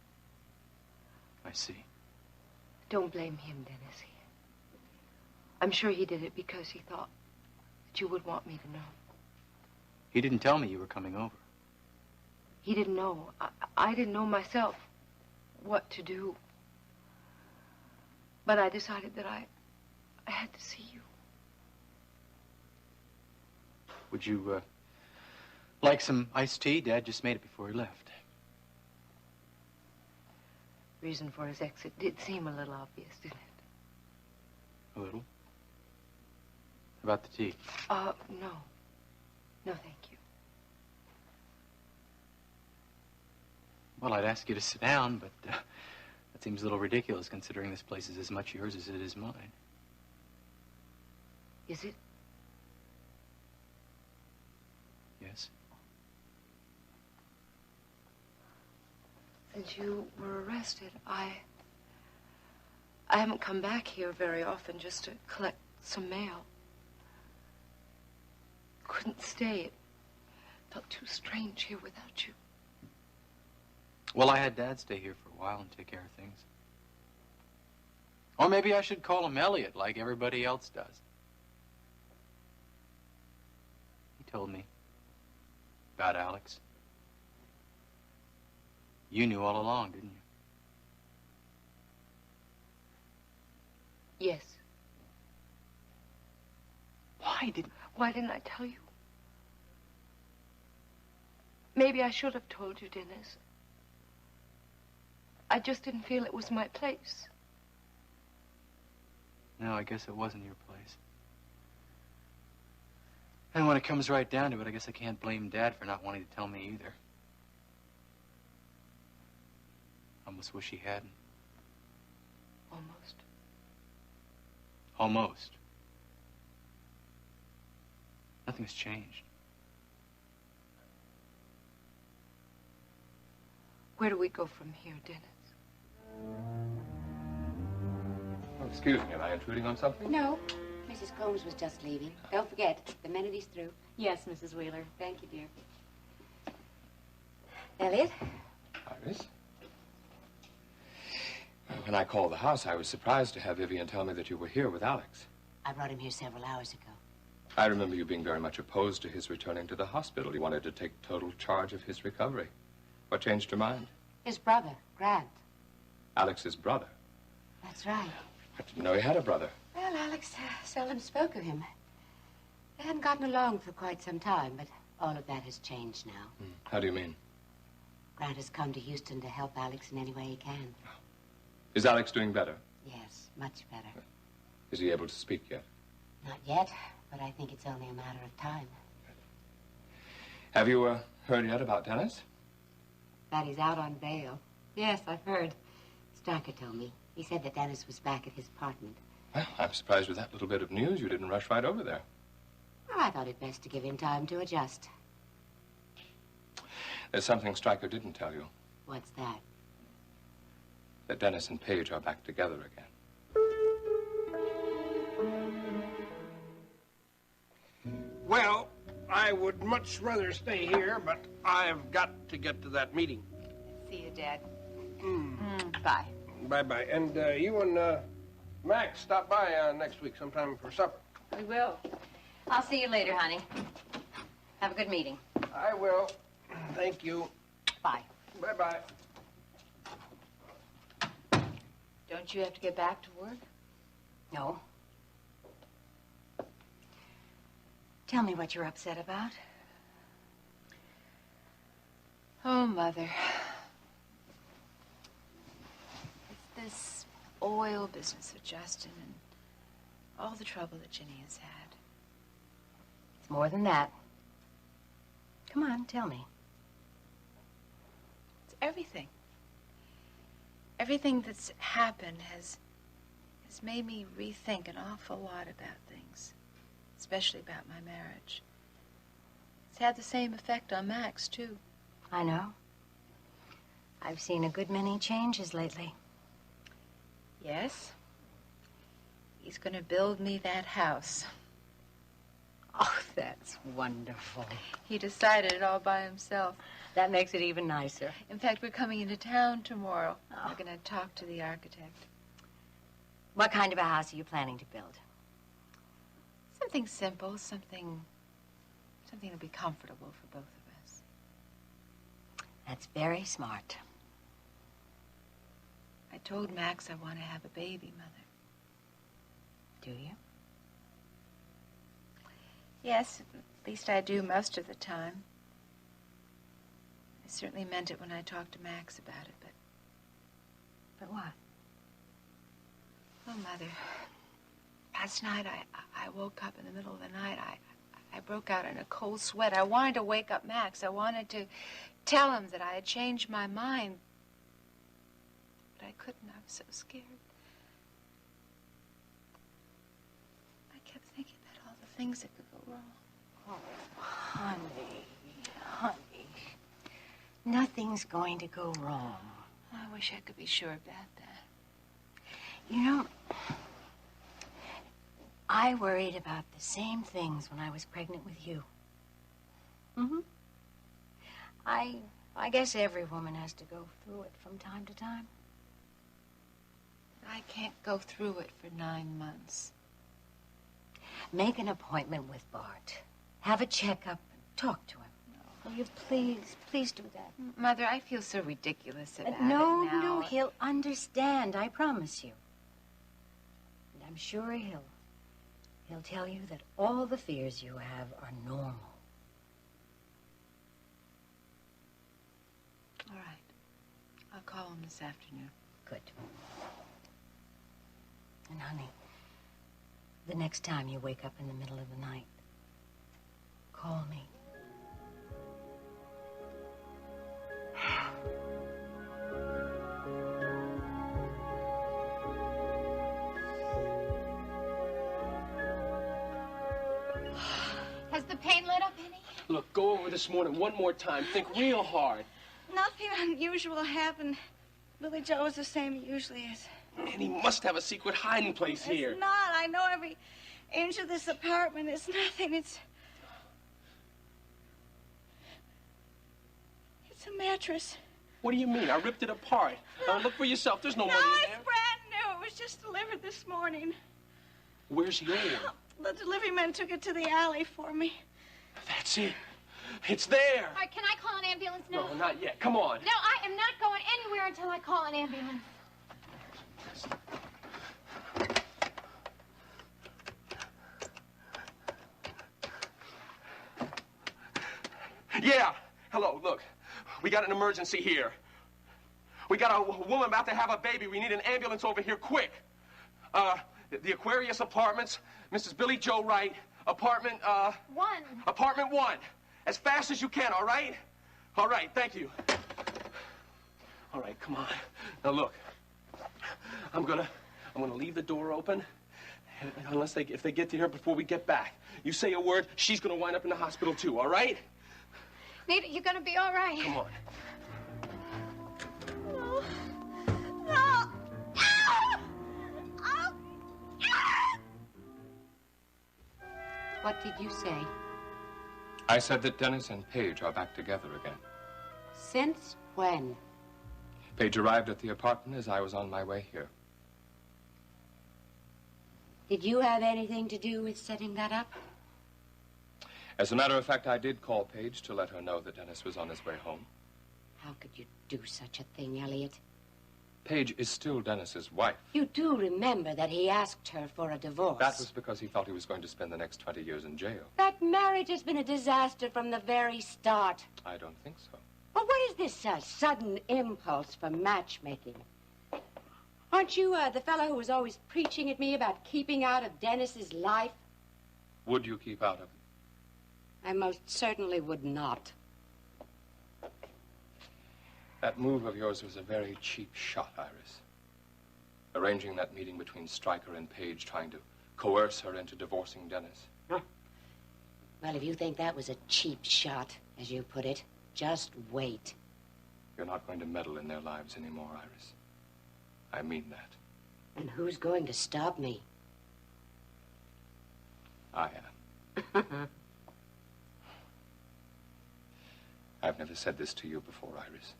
I see. Don't blame him, Dennis. I'm sure he did it because he thought that you would want me to know. He didn't tell me you were coming over. He didn't know. I didn't know myself what to do. But I decided that I had to see you. Would you, like some iced tea? Dad just made it before he left. Reason for his exit did seem a little obvious, didn't it? A little. About the tea? No. No, thank you. Well, I'd ask you to sit down, but that seems a little ridiculous considering this place is as much yours as it is mine. Is it? Yes. Since you were arrested, I haven't come back here very often just to collect some mail. Couldn't stay. It felt too strange here without you. Well, I had Dad stay here for a while and take care of things. Or maybe I should call him Elliot like everybody else does. He told me about Alex. You knew all along, didn't you? Yes. Why didn't I tell you? Maybe I should have told you, Dennis. I just didn't feel it was my place. No, I guess it wasn't your place. And when it comes right down to it, I guess I can't blame Dad for not wanting to tell me either. I almost wish he hadn't. Almost. Almost. Nothing's changed. Where do we go from here, Dennis? Oh, excuse me, am I intruding on something? No. Mrs. Combs was just leaving. Don't forget, the minute he's through. Yes, Mrs. Wheeler. Thank you, dear. Elliot? Iris? When I called the house, I was surprised to have Vivian tell me that you were here with Alex. I brought him here several hours ago. I remember you being very much opposed to his returning to the hospital. You wanted to take total charge of his recovery. What changed your mind? His brother, Grant. Alex's brother. That's right. I didn't know he had a brother. Well, Alex seldom spoke of him. They hadn't gotten along for quite some time, but all of that has changed now. How do you mean? Grant has come to Houston to help Alex in any way he can. Is Alex doing better? Yes, much better. Is he able to speak yet? Not yet, but I think it's only a matter of time. Have you heard yet about Dennis? That he's out on bail. Yes, I've heard. Stryker told me. He said that Dennis was back at his apartment. Well, I'm surprised with that little bit of news you didn't rush right over there. Well, I thought it best to give him time to adjust. There's something Stryker didn't tell you. What's that? That Dennis and Paige are back together again. Well, I would much rather stay here, but I've got to get to that meeting. See you, Dad. Bye. Bye-bye. And you and Max stop by next week sometime for supper. We will. I'll see you later, honey. Have a good meeting. I will. Thank you. Bye. Bye-bye. Don't you have to get back to work? No. Tell me what you're upset about. Oh, Mother. It's this oil business with Justin and all the trouble that Ginny has had. It's more than that. Come on, tell me. It's everything. Everything that's happened has made me rethink an awful lot about things, especially about my marriage. It's had the same effect on Max, too. I know. I've seen a good many changes lately. Yes? He's going to build me that house. Oh, that's wonderful. He decided it all by himself. That makes it even nicer. In fact, we're coming into town tomorrow. We're going to talk to the architect. What kind of a house are you planning to build? Something simple, something that'll be comfortable for both of us. That's very smart. I told Max I want to have a baby, Mother. Do you? Yes, at least I do most of the time. I certainly meant it when I talked to Max about it, but... But what? Oh, Mother, last night I woke up in the middle of the night. I broke out in a cold sweat. I wanted to wake up Max. I wanted to tell him that I had changed my mind. But I couldn't. I was so scared. I kept thinking about all the things that could go wrong. Oh, honey, honey. Nothing's going to go wrong. I wish I could be sure about that. You know, I worried about the same things when I was pregnant with you. Mm-hmm. I guess every woman has to go through it from time to time. I can't go through it for 9 months. Make an appointment with Bart. Have a checkup and talk to him. Will you please do that? Mother, I feel so ridiculous about it No, now. no, he'll understand, I promise you. And I'm sure he'll tell you that all the fears you have are normal. All right. I'll call him this afternoon. Good. And honey, the next time you wake up in the middle of the night, call me. Has the pain let up any? Look, go over this morning one more time. Think real hard. Nothing unusual happened. Billy Joe is the same he usually is. And he must have a secret hiding place here. It's not. I know every inch of this apartment. It's nothing. It's a mattress. What do you mean? I ripped it apart. Look for yourself. There's no money in it's there. brand new. It was just delivered this morning. Where's yours? The delivery man took it to the alley for me. That's it. It's there. All right, can I call an ambulance now? No, not yet. Come on. No, I am not going anywhere until I call an ambulance. Yeah. Hello, look. We got an emergency here. We got a woman about to have a baby. We need an ambulance over here quick. The Aquarius Apartments, Mrs. Billy Joe Wright, apartment 1. Apartment 1. As fast as you can, all right? All right, thank you. All right, come on. Now look. I'm gonna leave the door open. Unless if they get to her before we get back. You say a word, she's gonna wind up in the hospital too, all right? Nita, you're gonna be all right. Come on. No. No. What did you say? I said that Dennis and Paige are back together again. Since when? Paige arrived at the apartment as I was on my way here. Did you have anything to do with setting that up? As a matter of fact, I did call Paige to let her know that Dennis was on his way home. How could you do such a thing, Elliot? Paige is still Dennis's wife. You do remember that he asked her for a divorce. That was because he thought he was going to spend the next 20 years in jail. That marriage has been a disaster from the very start. I don't think so. Well, what is this sudden impulse for matchmaking? Aren't you the fellow who was always preaching at me about keeping out of Dennis's life? Would you keep out of it? I most certainly would not. That move of yours was a very cheap shot, Iris. Arranging that meeting between Stryker and Paige, trying to coerce her into divorcing Dennis. Huh. Well, if you think that was a cheap shot, as you put it, just wait. You're not going to meddle in their lives anymore, Iris. I mean that. And who's going to stop me? I am. I've never said this to you before, Iris.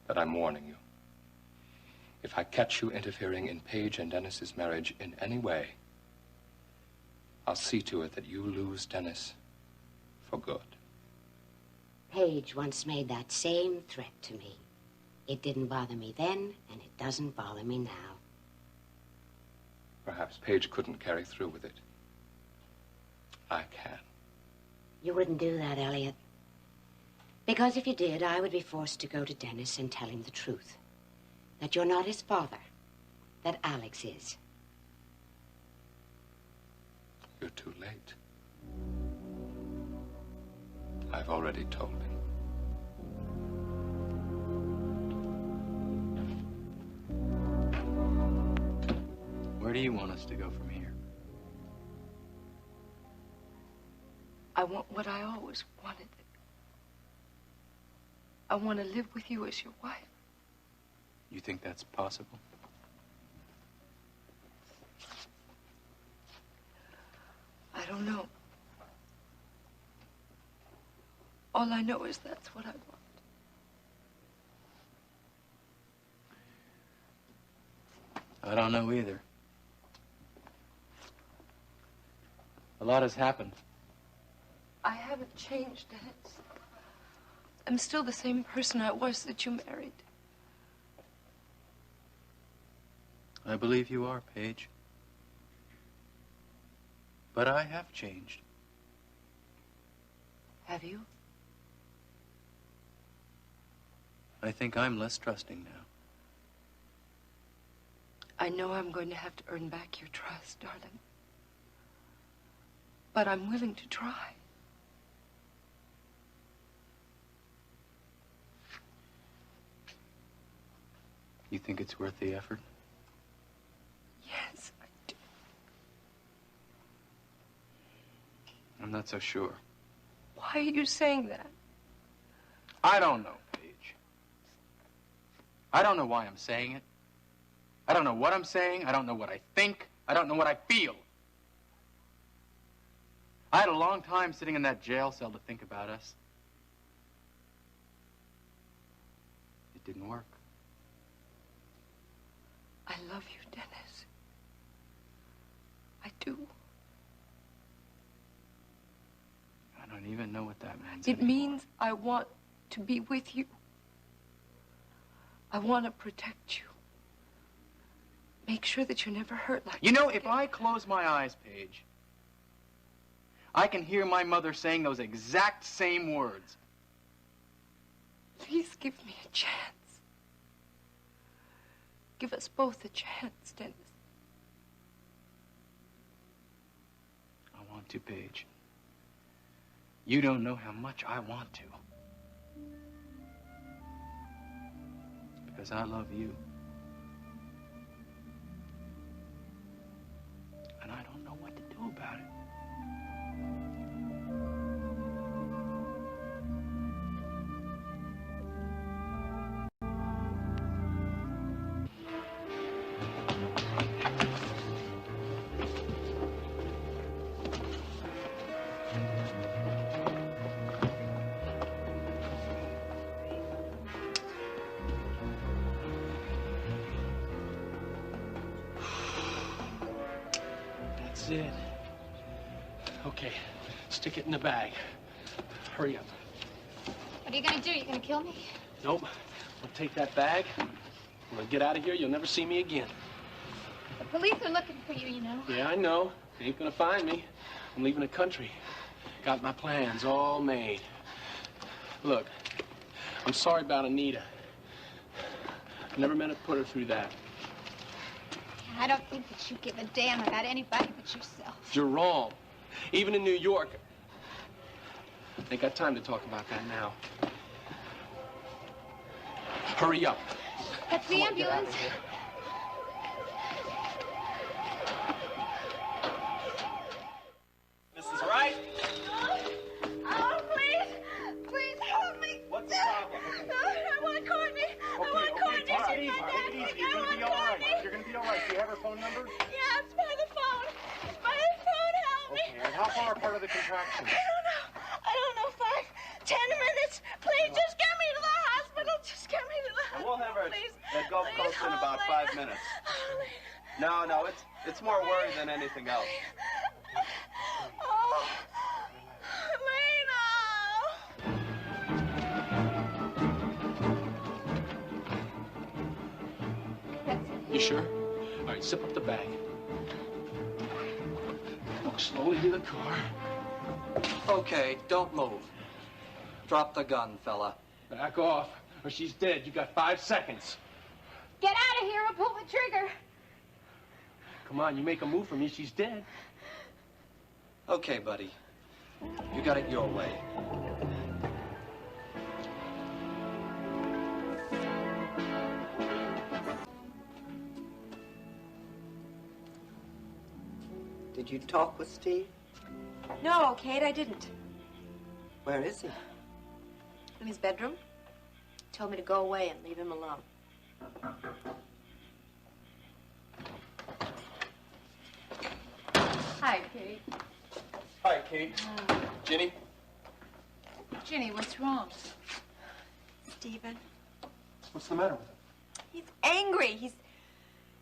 But I'm warning you. If I catch you interfering in Paige and Dennis's marriage in any way, I'll see to it that you lose Dennis for good. Paige once made that same threat to me. It didn't bother me then, and it doesn't bother me now. Perhaps Paige couldn't carry through with it. I can. You wouldn't do that, Elliot. Because if you did, I would be forced to go to Dennis and tell him the truth. That you're not his father. That Alex is. You're too late. I've already told him. Where do you want us to go from here? I want what I always wanted. I want to live with you as your wife. You think that's possible? I don't know. All I know is that's what I want. I don't know either. A lot has happened. I haven't changed, Dennis. I'm still the same person I was that you married. I believe you are, Paige. But I have changed. Have you? I think I'm less trusting now. I know I'm going to have to earn back your trust, darling. But I'm willing to try. You think it's worth the effort? Yes, I do. I'm not so sure. Why are you saying that? I don't know, Paige. I don't know why I'm saying it. I don't know what I'm saying. I don't know what I think. I don't know what I feel. I had a long time sitting in that jail cell to think about us. It didn't work. I love you, Dennis. I do. I don't even know what that means. It means I want to be with you. I want to protect you. Make sure that you're never hurt like You know, if I close my eyes, Paige, I can hear my mother saying those exact same words. Please give me a chance. Give us both a chance, Dennis. I want to, Paige. You don't know how much I want to. Because I love you. And I don't know what to do about it. That's it. Okay, Stick it in the bag. Hurry up. What are you gonna do? You gonna kill me? Nope. I'll take that bag. I'm gonna get out of here. You'll never see me again. The police are looking for you, you know. Yeah, I know. They ain't gonna find me. I'm leaving the country. Got my plans all made. Look, I'm sorry about Anita. I never meant to put her through that. I don't think that you give a damn about anybody but yourself. You're wrong. Even in New York. Ain't got time to talk about that now. Hurry up. That's the ambulance. Mrs. Wright? Oh, please. Please help me. What's the problem? I want Courtney. I want Courtney. Take it easy. You're gonna be all right. You're gonna be all right. Do you have her phone number? Yeah, it's by the phone. It's by the phone. Help me. Okay, and how far apart are the contractions? I don't know. 5, 10 minutes. Please, just get me to the hospital. Just get me to the hospital. We'll have her please. at Gulf Please, Coast in about 5 minutes. No, it's more worry than anything else. Oh, You sure? All right, zip up the bag. Walk slowly to the car. Okay, don't move. Drop the gun, fella. Back off, or she's dead. You got 5 seconds. Get out of here and pull the trigger. Come on, you make a move for me, she's dead. Okay, buddy. You got it your way. Did you talk with Steve? No, Kate, I didn't. Where is he? In his bedroom. Told me to go away and leave him alone. Hi, Kate. Hi, Kate. Ginny? Ginny, what's wrong? Stephen, What's the matter with him? he's angry. He's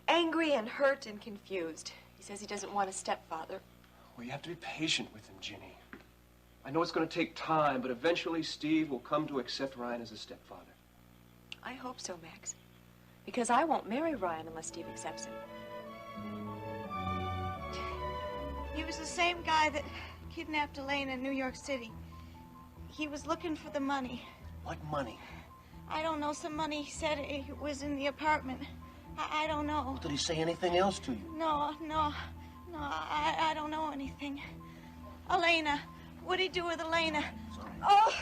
angry and hurt and confused. He says he doesn't want a stepfather. Well, you have to be patient with him, Ginny. I know it's going to take time, but eventually Steve will come to accept Ryan as a stepfather. I hope so, Max. Because I won't marry Ryan unless Steve accepts him. He was the same guy that kidnapped Elaine in New York City. He was looking for the money. What money? I don't know, some money. He said it was in the apartment. I don't know. Did he say anything else to you? No, I don't know anything. Elena, what'd he do with Elena? Oh,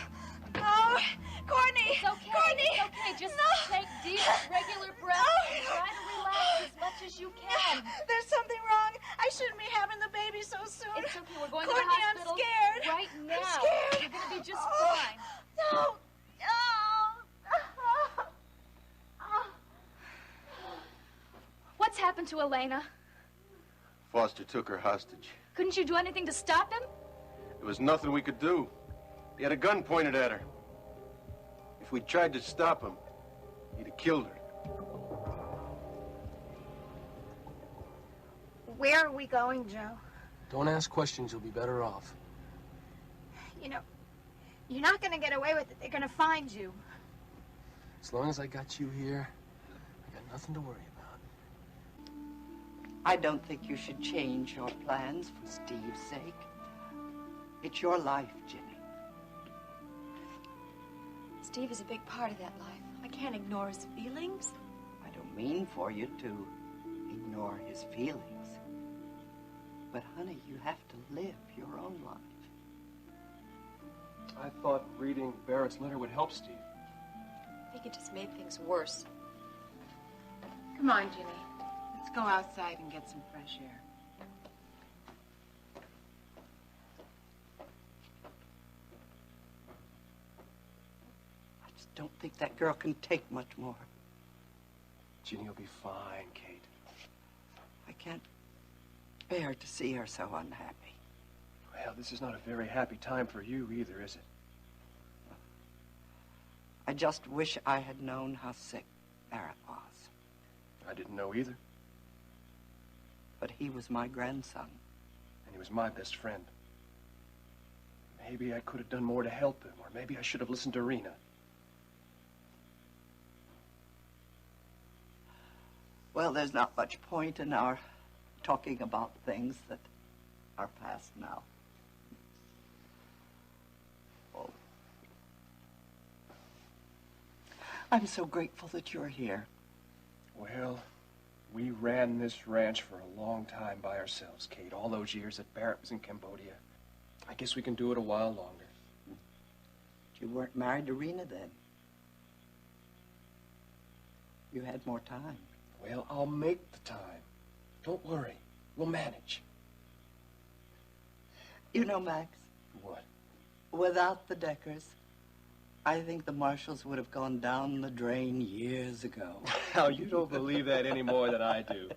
Courtney! It's okay, Courtney! it's okay. Just take deep, regular breaths and try to relax as much as you can. There's something wrong. I shouldn't be having the baby so soon. It's okay, we're going Courtney, to the hospital. I'm scared. Right now. I'm scared. You're going to be just fine. No. What's happened to Elena? Foster took her hostage. Couldn't you do anything to stop him? There was nothing we could do. He had a gun pointed at her. If we'd tried to stop him, he'd have killed her. Where are we going, Joe? Don't ask questions, you'll be better off. You know, you're not going to get away with it. They're going to find you. As long as I got you here, I got nothing to worry about. I don't think you should change your plans for Steve's sake. It's your life, Ginny. Steve is a big part of that life. I can't ignore his feelings. I don't mean for you to ignore his feelings. But, honey, you have to live your own life. I thought reading Barrett's letter would help Steve. I think it just made things worse. Come on, Ginny. Let's go outside and get some fresh air. I just don't think that girl can take much more. Ginny will be fine, Kate. I can't bear to see her so unhappy. Well, this is not a very happy time for you either, is it? I just wish I had known how sick Barrett was. I didn't know either. But he was my grandson. And he was my best friend. Maybe I could have done more to help him, or maybe I should have listened to Rena. Well, there's not much point in our talking about things that are past now. Oh. I'm so grateful that you're here. Well, we ran this ranch for a long time by ourselves, Kate. All those years that Barrett was in Cambodia. I guess we can do it a while longer. You weren't married to Rena then. You had more time. Well, I'll make the time. Don't worry. We'll manage. You know, Max. What? Without the Deckers, I think the Marshalls would have gone down the drain years ago. Now, you don't believe that any more than I do.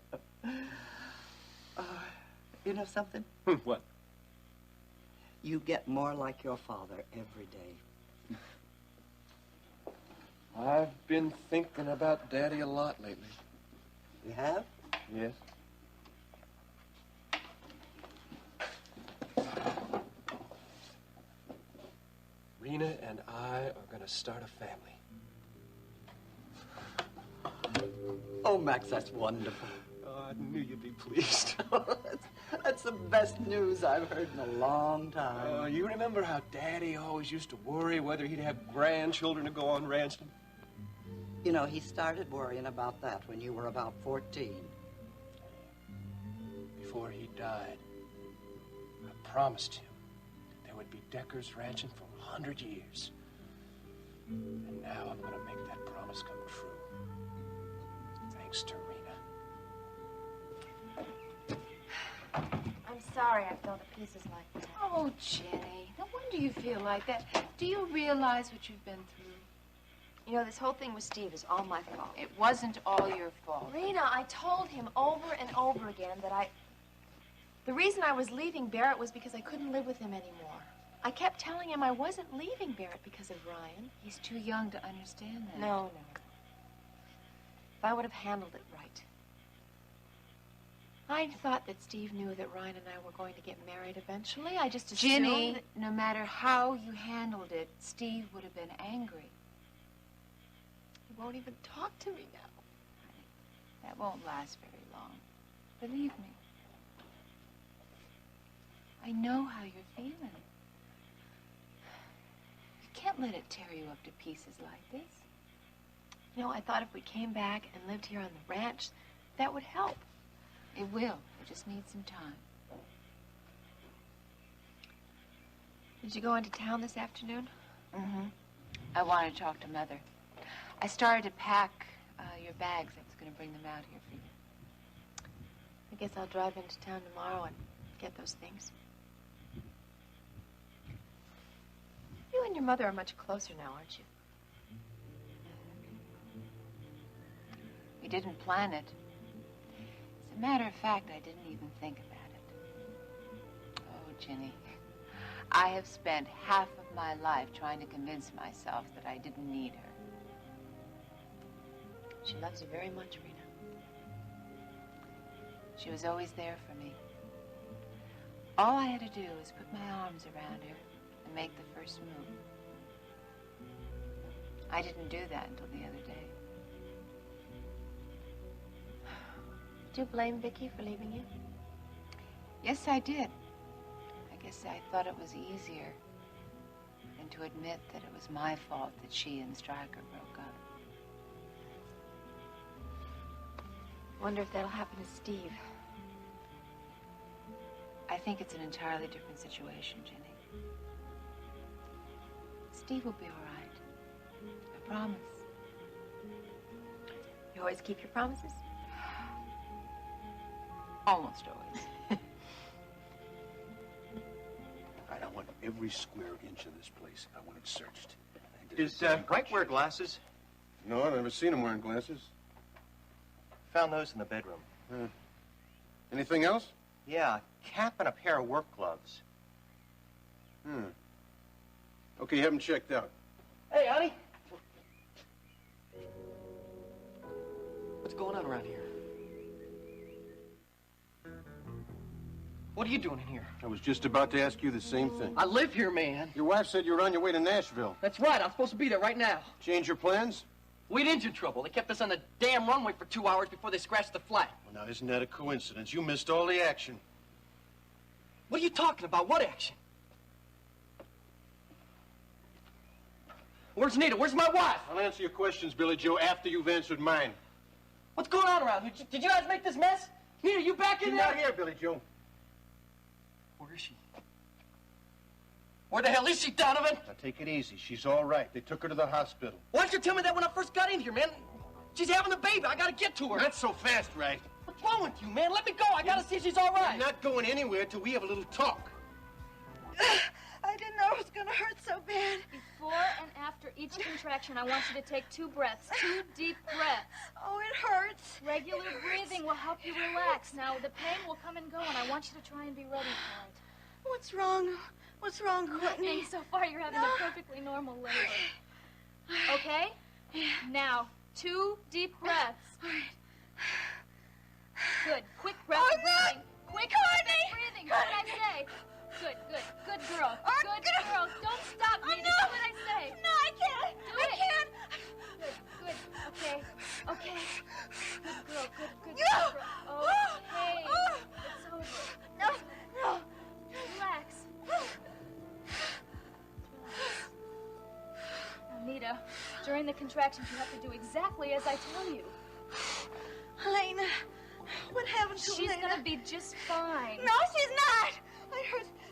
You know something? What? You get more like your father every day. I've been thinking about Daddy a lot lately. You have? Yes. Rena and I are going to start a family. Oh, Max, that's wonderful. Oh, I knew you'd be pleased. That's the best news I've heard in a long time. You remember how Daddy always used to worry whether he'd have grandchildren to go on ranching? You know, he started worrying about that when you were about 14. Before he died, I promised him there would be Deckers ranching for 100 years. And now I'm going to make that promise come true. Thanks to Rena. I'm sorry I fell to pieces like that. Oh, Jenny, no wonder you feel like that. Do you realize what you've been through? You know, this whole thing with Steve is all my fault. It wasn't all your fault. Rena, I told him over and over again that the reason I was leaving Barrett was because I couldn't live with him anymore. I kept telling him I wasn't leaving Barrett because of Ryan. He's too young to understand that. No. If I would have handled it right. I thought that Steve knew that Ryan and I were going to get married eventually. I just assumed Ginny, that... no matter how you handled it, Steve would have been angry. He won't even talk to me now. That won't last very long. Believe me. I know how you're feeling. You can't let it tear you up to pieces like this. You know, I thought if we came back and lived here on the ranch, that would help. It will. You just need some time. Did you go into town this afternoon? Mm-hmm. I want to talk to Mother. I started to pack your bags. I was going to bring them out here for you. I guess I'll drive into town tomorrow and get those things. You and your mother are much closer now, aren't you? We didn't plan it. As a matter of fact, I didn't even think about it. Oh, Ginny, I have spent half of my life trying to convince myself that I didn't need her. She loves you very much, Rena. She was always there for me. All I had to do was put my arms around her and make the first move. I didn't do that until the other day. Did you blame Vicky for leaving you? Yes, I did. I guess I thought it was easier than to admit that it was my fault that she and Stryker broke up. Wonder if that'll happen to Steve. I think it's an entirely different situation, Jenny. Steve will be all right. I promise. You always keep your promises? Almost always. All right, I want every square inch of this place. I want it searched. Does Frank wear glasses? No, I've never seen him wearing glasses. Found those in the bedroom. Anything else? Yeah, a cap and a pair of work gloves. Okay, have him checked out. Hey, honey. What's going on around here? What are you doing in here? I was just about to ask you the same thing. I live here, man. Your wife said you were on your way to Nashville. That's right. I'm supposed to be there right now. Change your plans? We'd engine trouble. They kept us on the damn runway for 2 hours before they scratched the flat. Well, now, isn't that a coincidence? You missed all the action. What are you talking about? What action? Where's Nita? Where's my wife? I'll answer your questions, Billy Joe, after you've answered mine. What's going on around here? Did you guys make this mess? Nita, you back in She's there? not here, Billy Joe. Where is she? Where the hell is she, Donovan? Now, take it easy. She's all right. They took her to the hospital. Why didn't you tell me that when I first got in here, man? She's having a baby. I gotta get to her. Not so fast, right? What's wrong with you, man? Let me go. I gotta see if she's all right. We're not going anywhere till we have a little talk. I didn't know it was gonna hurt so bad. Before and after each contraction, I want you to take 2 breaths, 2 deep breaths. Oh, it hurts. Regular breathing will help you relax. Now, the pain will come and go, and I want you to try and be ready for it. What's wrong? What's wrong, Courtney? Nothing. So far, you're having a perfectly normal labor. Okay? Now, 2 deep breaths. Good. Quick breath breathing. Quick breath breathing. What did I say? Good, good. Good girl. Good girl. Don't stop me. Do what I say. No, I can't. Do I it. can't. Good, good. Okay. Okay. Good girl. Good, good. No. Girl. Okay. It's over. No, no. Relax. Now, Nita, during the contractions, you have to do exactly as I tell you. Elena, what happened to She's Elena? gonna be just fine. No, she's not.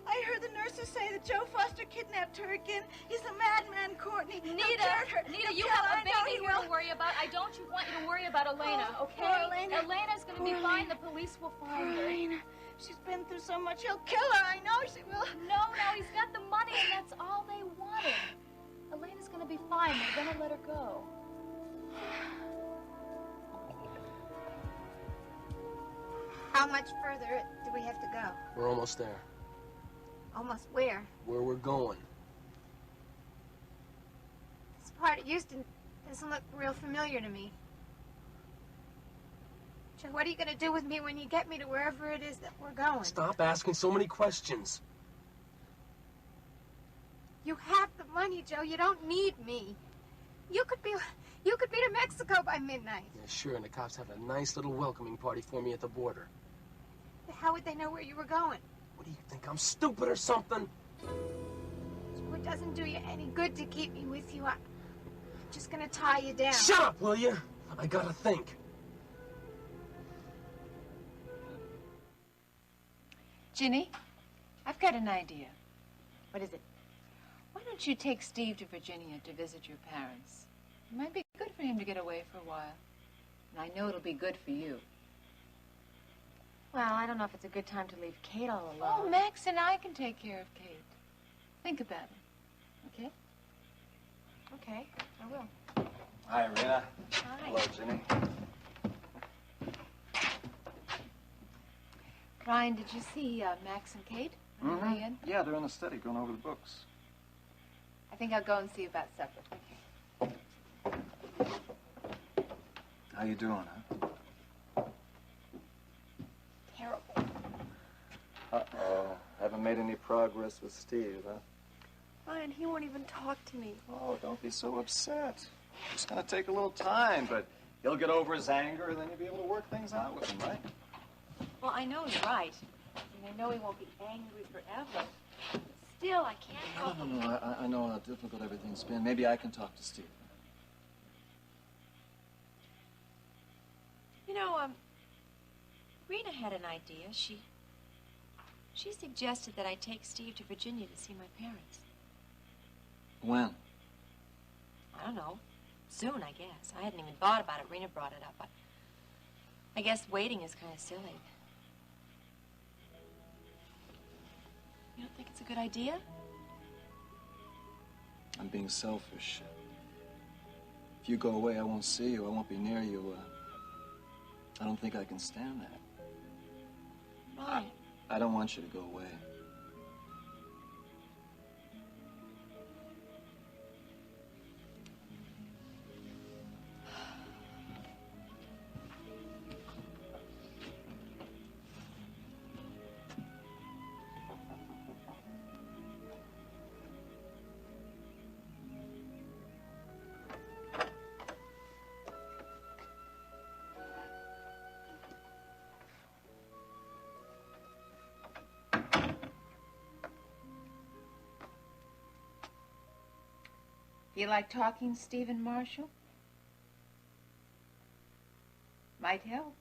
I heard the nurses say that Joe Foster kidnapped her again. He's a madman, Courtney. He'll Nita, hurt her. Nita, He'll you kill have her. a I know baby he here will. to worry about. I don't want you to worry about Elena, okay? Poor Elena. Elena's gonna be Poor fine. Elena. The police will Poor find her. Elena. She's been through so much. He'll kill her. I know she will. No, he's got the money, and that's all they wanted. Elena's gonna be fine. They're gonna let her go. How much further do we have to go? We're almost there. Almost where? Where we're going. This part of Houston doesn't look real familiar to me. Joe, what are you going to do with me when you get me to wherever it is that we're going? Stop asking so many questions. You have the money, Joe. You don't need me. You could be to Mexico by midnight. Yeah, sure, and the cops have a nice little welcoming party for me at the border. How would they know where you were going? What do you think, I'm stupid or something? So it doesn't do you any good to keep me with you. I'm just going to tie you down. Shut up, will you? I gotta think. Ginny, I've got an idea. What is it? Why don't you take Steve to Virginia to visit your parents? It might be good for him to get away for a while. And I know it'll be good for you. Well, I don't know if it's a good time to leave Kate all alone. Oh, Max and I can take care of Kate. Think about it, okay? Okay, I will. Hi, Rena. Hi. Hello, Ginny. Ryan, did you see Max and Kate on the way in? Yeah, they're in the study going over the books. I think I'll go and see about supper. How you doing, huh? Terrible. Uh-oh. Haven't made any progress with Steve, huh? Ryan, he won't even talk to me. Oh, don't be so upset. It's gonna take a little time, but he'll get over his anger, and then you'll be able to work things out with him, right? Well, I know you're right. And I know he won't be angry forever. But still, I can't help it. No. I know how difficult everything's been. Maybe I can talk to Steve. You know, Rena had an idea. She suggested that I take Steve to Virginia to see my parents. When? I don't know. Soon, I guess. I hadn't even thought about it. Rena brought it up. I guess waiting is kind of silly. You don't think it's a good idea? I'm being selfish. If you go away, I won't see you. I won't be near you. I don't think I can stand that. Right. I don't want you to go away. Feel like talking, Stephen Marshall? Might help.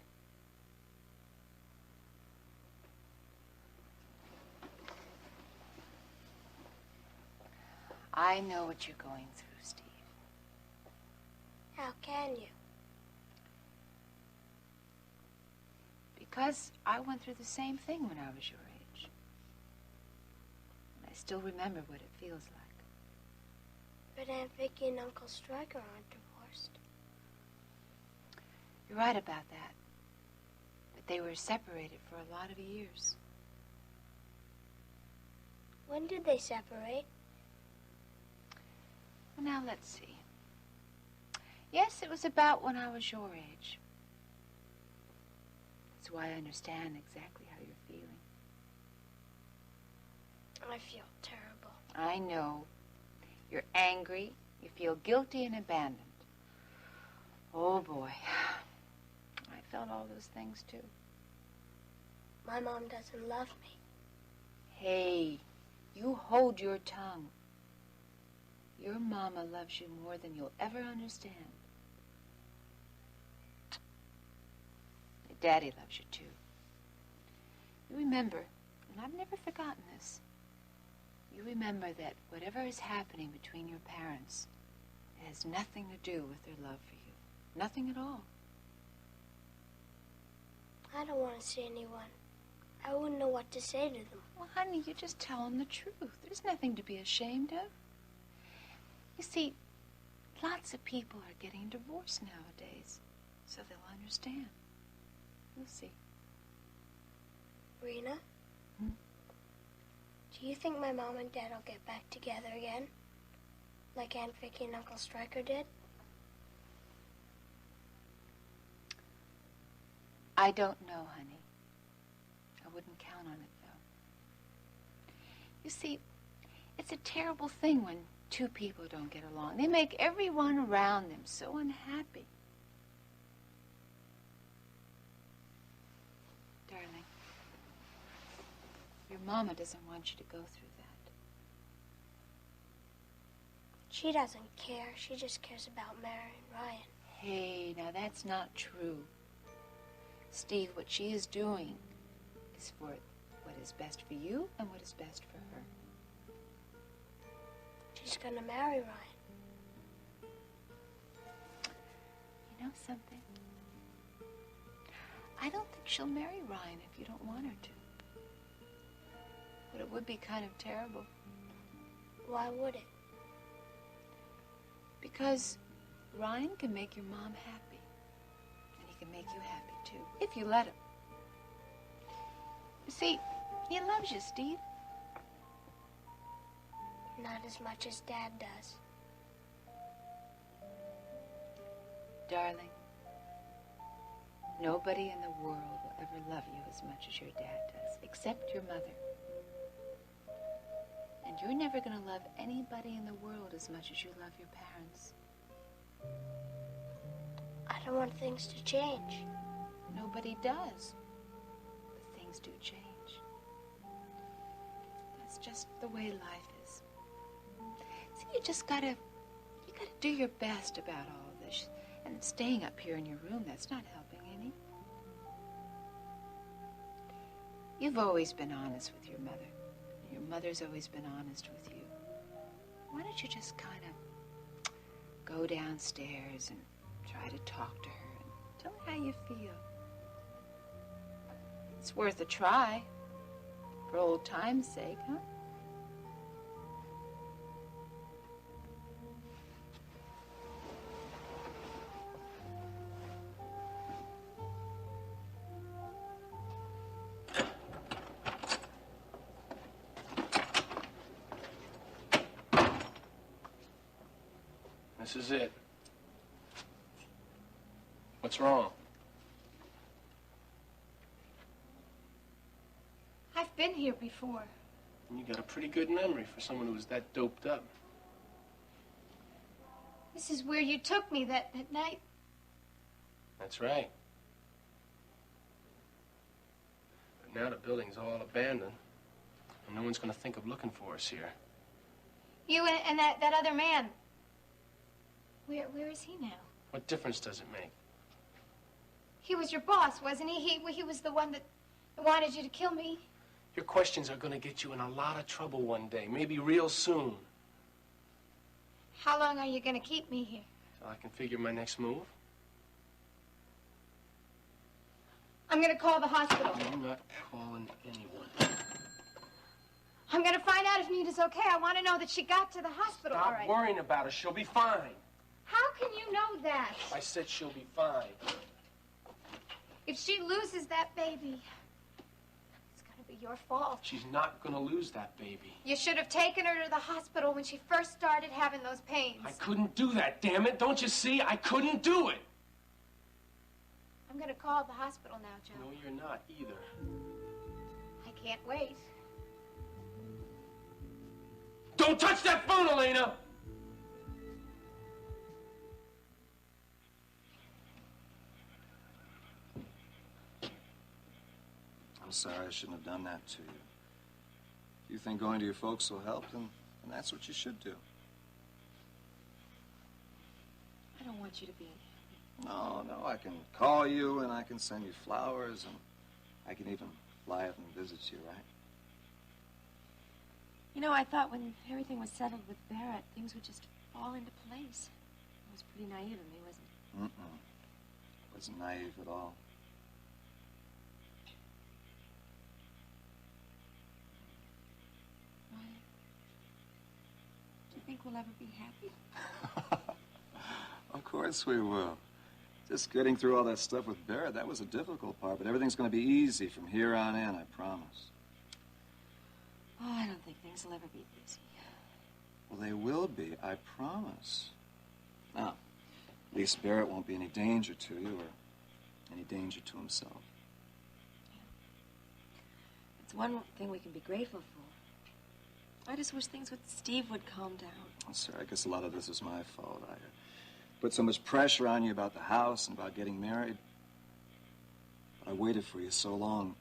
I know what you're going through, Steve. How can you? Because I went through the same thing when I was your age. And I still remember what it feels like. But Aunt Vicky and Uncle Stryker aren't divorced. You're right about that. But they were separated for a lot of years. When did they separate? Well, now, let's see. Yes, it was about when I was your age. That's why I understand exactly how you're feeling. I feel terrible. I know. You're angry. You feel guilty and abandoned. Oh, boy. I felt all those things, too. My mom doesn't love me. Hey, you hold your tongue. Your mama loves you more than you'll ever understand. Your daddy loves you, too. You remember, and I've never forgotten this, you remember that whatever is happening between your parents, it has nothing to do with their love for you. Nothing at all. I don't want to see anyone. I wouldn't know what to say to them. Well, honey, you just tell them the truth. There's nothing to be ashamed of. You see, lots of people are getting divorced nowadays, so they'll understand. You'll see. Rena? Do you think my mom and Dad will get back together again? Like Aunt Vicky and Uncle Stryker did? I don't know, honey. I wouldn't count on it, though. You see, it's a terrible thing when two people don't get along. They make everyone around them so unhappy. Darling, your mama doesn't want you to go through that. She doesn't care. She just cares about marrying Ryan. Hey, now that's not true. Steve, what she is doing is for what is best for you and what is best for her. She's gonna marry Ryan. You know something? I don't think she'll marry Ryan if you don't want her to. But it would be kind of terrible. Why would it? Because Ryan can make your mom happy. And he can make you happy, too, if you let him. You see, he loves you, Steve. Not as much as Dad does. Darling, nobody in the world will ever love you as much as your dad does, except your mother. And you're never going to love anybody in the world as much as you love your parents. I don't want things to change. Nobody does. But things do change. That's just the way life is. See, you gotta do your best about all of this. And staying up here in your room, that's not helping any. You've always been honest with your mother. Your mother's always been honest with you. Why don't you just kind of go downstairs and try to talk to her and tell her how you feel? It's worth a try, for old time's sake, huh? This is it. What's wrong? I've been here before. You got a pretty good memory for someone who was that doped up. This is where you took me that night. That's right. But now the building's all abandoned, and no one's gonna think of looking for us here. You and that other man. Where is he now? What difference does it make? He was your boss, wasn't he? He was the one that wanted you to kill me. Your questions are gonna get you in a lot of trouble one day, maybe real soon. How long are you going to keep me here? Till I can figure my next move. I'm going to call the hospital. I'm not calling anyone. I'm going to find out if Nita's okay. I want to know that she got to the hospital all Stop right. worrying about her. She'll be fine. How can you know that? I said she'll be fine. If she loses that baby, it's going to be your fault. She's not gonna lose that baby. You should have taken her to the hospital when she first started having those pains. I couldn't do that, damn it. Don't you see? I couldn't do it. I'm going to call the hospital now, Joe. No, you're not either. I can't wait. Don't touch that phone, Elena! I'm sorry I shouldn't have done that to you. If you think going to your folks will help, then that's what you should do. I don't want you to be No, I can call you and I can send you flowers and I can even fly up and visit you, right? You know, I thought when everything was settled with Barrett, things would just fall into place. It was pretty naive of me, wasn't it? Wasn't naive at all. Why? Do you think we'll ever be happy? Of course we will. Just getting through all that stuff with Barrett, that was a difficult part, but everything's going to be easy from here on in, I promise. Oh, I don't think things will ever be easy. Well, they will be, I promise. Now, at least Barrett won't be any danger to you or any danger to himself. It's one thing we can be grateful for. I just wish things with Steve would calm down. Well, sir, I guess a lot of this is my fault. I put so much pressure on you about the house and about getting married. But I waited for you so long.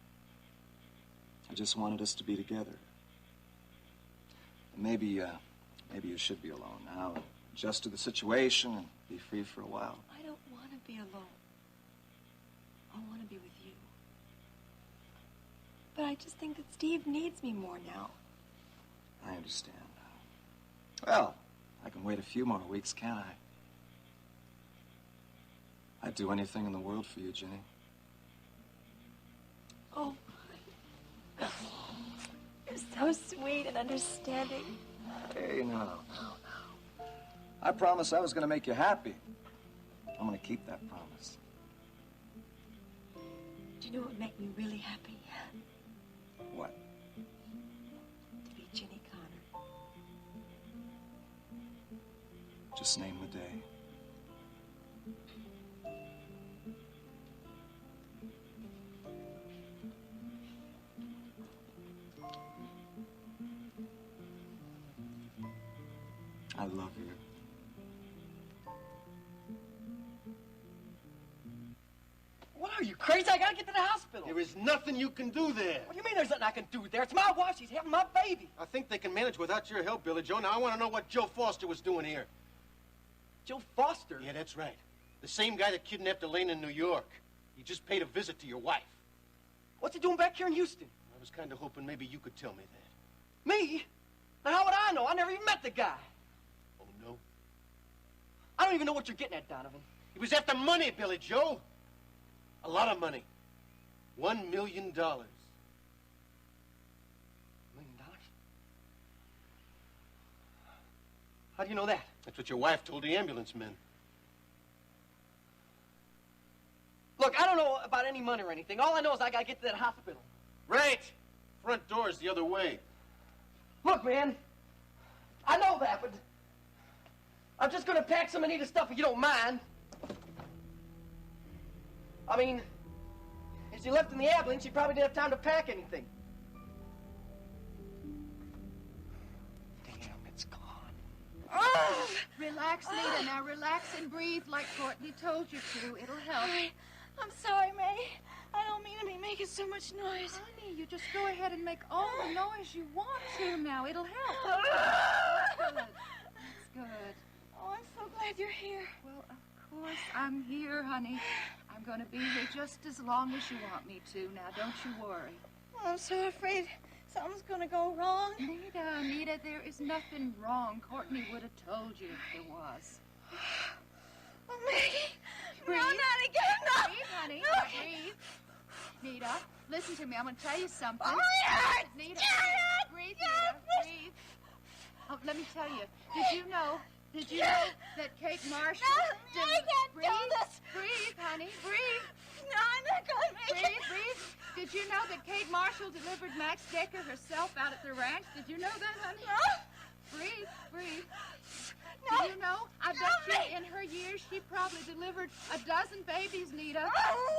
I just wanted us to be together. Maybe you should be alone now and adjust to the situation and be free for a while. I don't want to be alone. I want to be with you. But I just think that Steve needs me more now. I understand. Well, I can wait a few more weeks, can't I? I'd do anything in the world for you, Ginny. Oh, you're so sweet and understanding. Hey, no. I promised I was going to make you happy. I'm going to keep that promise. Do you know what would make me really happy? What? To be Ginny Connor. Just name the day. I love you. What are you, crazy? I gotta get to the hospital. There is nothing you can do there. What do you mean there's nothing I can do there? It's my wife. She's having my baby. I think they can manage without your help, Billy Joe. Now, I want to know what Joe Foster was doing here. Joe Foster? Yeah, that's right. The same guy that kidnapped Elaine in New York. He just paid a visit to your wife. What's he doing back here in Houston? I was kind of hoping maybe you could tell me that. Me? Now, how would I know? I never even met the guy. Oh, no? I don't even know what you're getting at, Donovan. He was after money, Billy Joe. A lot of money. $1 million. $1 million? How do you know that? That's what your wife told the ambulance men. Look, I don't know about any money or anything. All I know is I gotta get to that hospital. Right. Front door's the other way. Look, man. I know that, but I'm just gonna pack some Anita's stuff if you don't mind. I mean, if she left in the ambulance, she probably didn't have time to pack anything. Damn, it's gone. Relax, Nita. Now relax and breathe like Courtney told you to. It'll help. I'm sorry, May. I don't mean to be making so much noise. Honey, you just go ahead and make all the noise you want to now. It'll help. That's good. That's good. Oh, I'm so glad glad you're here. Well, of course I'm here, honey. I'm going to be here just as long as you want me to. Now, don't you worry. Oh, I'm so afraid something's going to go wrong. Nita, there is nothing wrong. Courtney would have told you if there was. Oh, Maggie. Breathe. No, not again. No. Breathe, honey. No. Breathe. Nita, listen to me. I'm going to tell you something. Oh, it hurts. Nita, Janet. breathe, Janet, Nita, breathe. Oh, let me tell you. Did you know that Kate Marshall... No, I can't breathe, do this. Breathe, honey, breathe. No, I'm not going to make Breathe, it. breathe. Did you know that Kate Marshall delivered Max Decker herself out at the ranch? Did you know that, honey? No. Breathe, breathe. No. Did you know? I bet you in her years she probably delivered a dozen babies, Nita.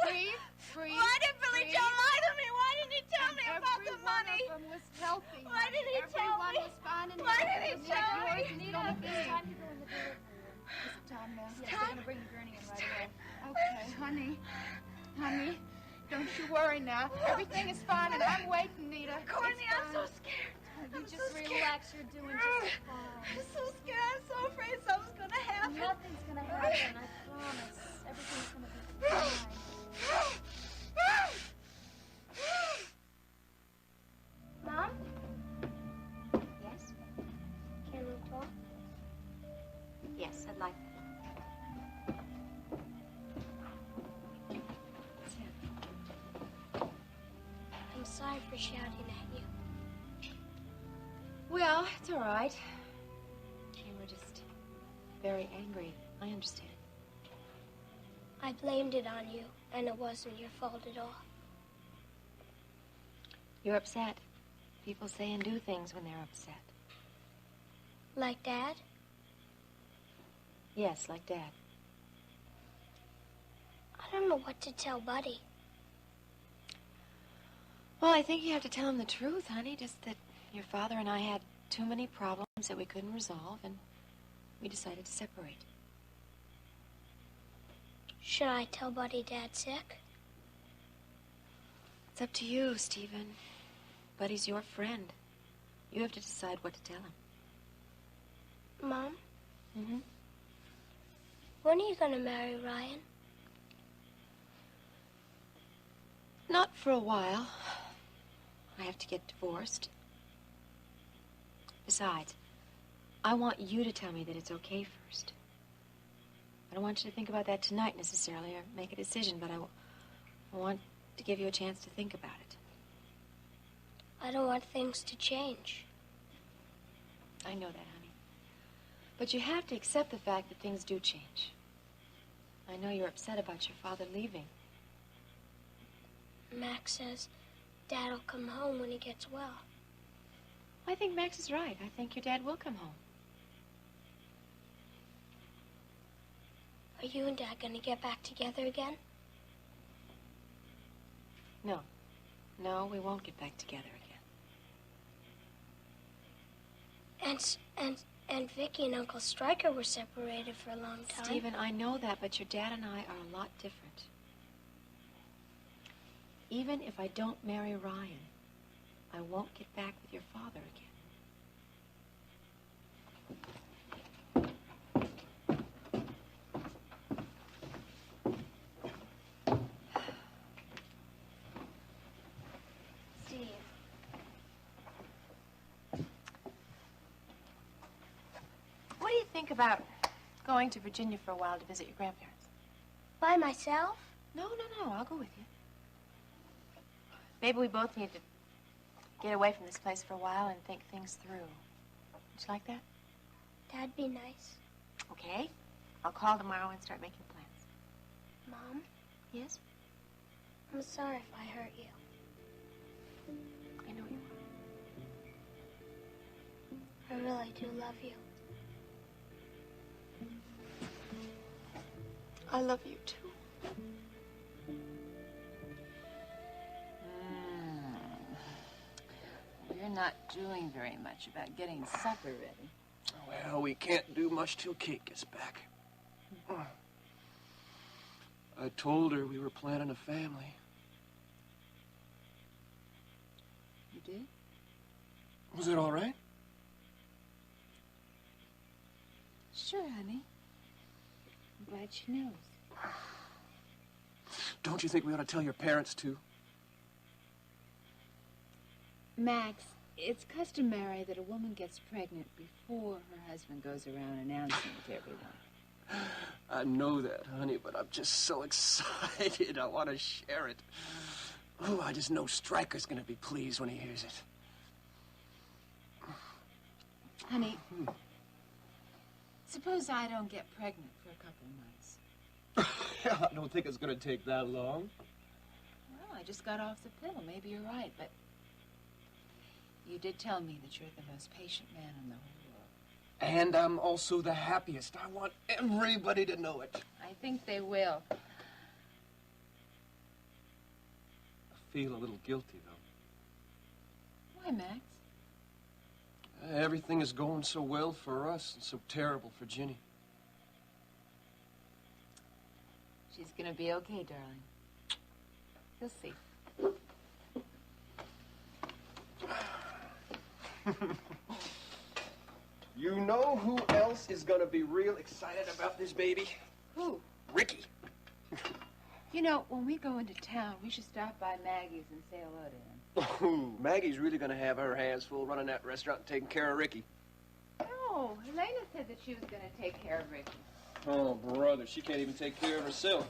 Breathe, breathe. Why did Billy breathe. Joe lie to me? Why didn't he tell me about the money? Every one of them was healthy. Why didn't he tell me? Everyone was fine and Why healthy. didn't he Just tell like me? yours, Nita. It's time to go in the delivery room. Is it time now? Yes, they're going to bring the gurney in right away. Okay, honey. Honey, don't you worry now. Everything is fine and I'm waiting, Nita. Courtney, I'm so scared. You I'm just so scared. relax. You're doing just fine. I'm so scared. I'm so afraid something's going to happen. Nothing's going to happen. I promise. Everything's going to be fine. Mom, Yes? can we talk? Yes, I'd like I'm sorry for shouting at you. Well, it's all right. You were just very angry. I understand. I blamed it on you, and it wasn't your fault at all. You're upset. People say and do things when they're upset. Like Dad? Yes, like Dad. I don't know what to tell Buddy. Well, I think you have to tell him the truth, honey. Just that your father and I had too many problems that we couldn't resolve, and we decided to separate. Should I tell Buddy Dad's sick? It's up to you, Stephen. Buddy's your friend. You have to decide what to tell him. Mom, Mm-hmm. when are you going to marry Ryan? Not for a while. I have to get divorced. Besides, I want you to tell me that it's okay first. I don't want you to think about that tonight necessarily or make a decision, but I want to give you a chance to think about it. I don't want things to change. I know that, honey. But you have to accept the fact that things do change. I know you're upset about your father leaving. Max says Dad'll come home when he gets well. I think Max is right. I think your dad will come home. Are you and Dad going to get back together again? No. No, we won't get back together again. And Vicky and Uncle Stryker were separated for a long time. Stephen, I know that, but your dad and I are a lot different. Even if I don't marry Ryan, I won't get back with your father again. Steve. What do you think about going to Virginia for a while to visit your grandparents? By myself? No, I'll go with you. Maybe we both need to get away from this place for a while and think things through. Would you like that? That'd be nice. Okay. I'll call tomorrow and start making plans. Mom, Yes? I'm sorry if I hurt you. I know you I really do love you. are. I love you, too. You're not doing very much about getting supper ready. Well, we can't do much till Kate gets back. I told her we were planning a family. You did? Was it all right? Sure, honey. I'm glad she knows. Don't you think we ought to tell your parents, too? Max, it's customary that a woman gets pregnant before her husband goes around announcing it to everyone. I know that, honey, but I'm just so excited. I want to share it. Oh, I just know Stryker's going to be pleased when he hears it. Honey, suppose I don't get pregnant for a couple of months. I don't think it's going to take that long. Well, I just got off the pill. Maybe you're right, but you did tell me that you're the most patient man in the whole world. And I'm also the happiest. I want everybody to know it. I think they will. I feel a little guilty, though. Why, Max? Everything is going so well for us and so terrible for Ginny. She's gonna be okay, darling. You'll see. You know who else is gonna be real excited about this baby? Who? Ricky. You know, when we go into town, we should stop by Maggie's and say hello to him. Oh, Maggie's really gonna have her hands full running that restaurant and taking care of Ricky. No, Elena said that she was gonna take care of Ricky. Oh, brother, she can't even take care of herself.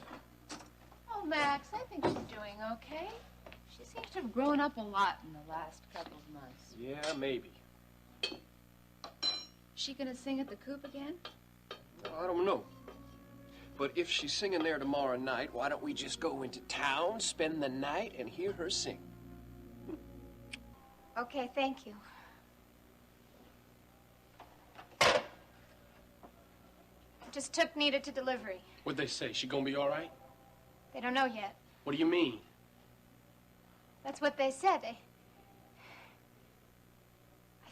Oh, Max, I think she's doing okay. She seems to have grown up a lot in the last couple of months. Yeah, maybe. Is she gonna sing at the Coop again? I don't know. But if she's singing there tomorrow night, why don't we just go into town, spend the night, and hear her sing? Okay, thank you. Just took Nita to delivery. What'd they say? She gonna be all right? They don't know yet. What do you mean? That's what they said. I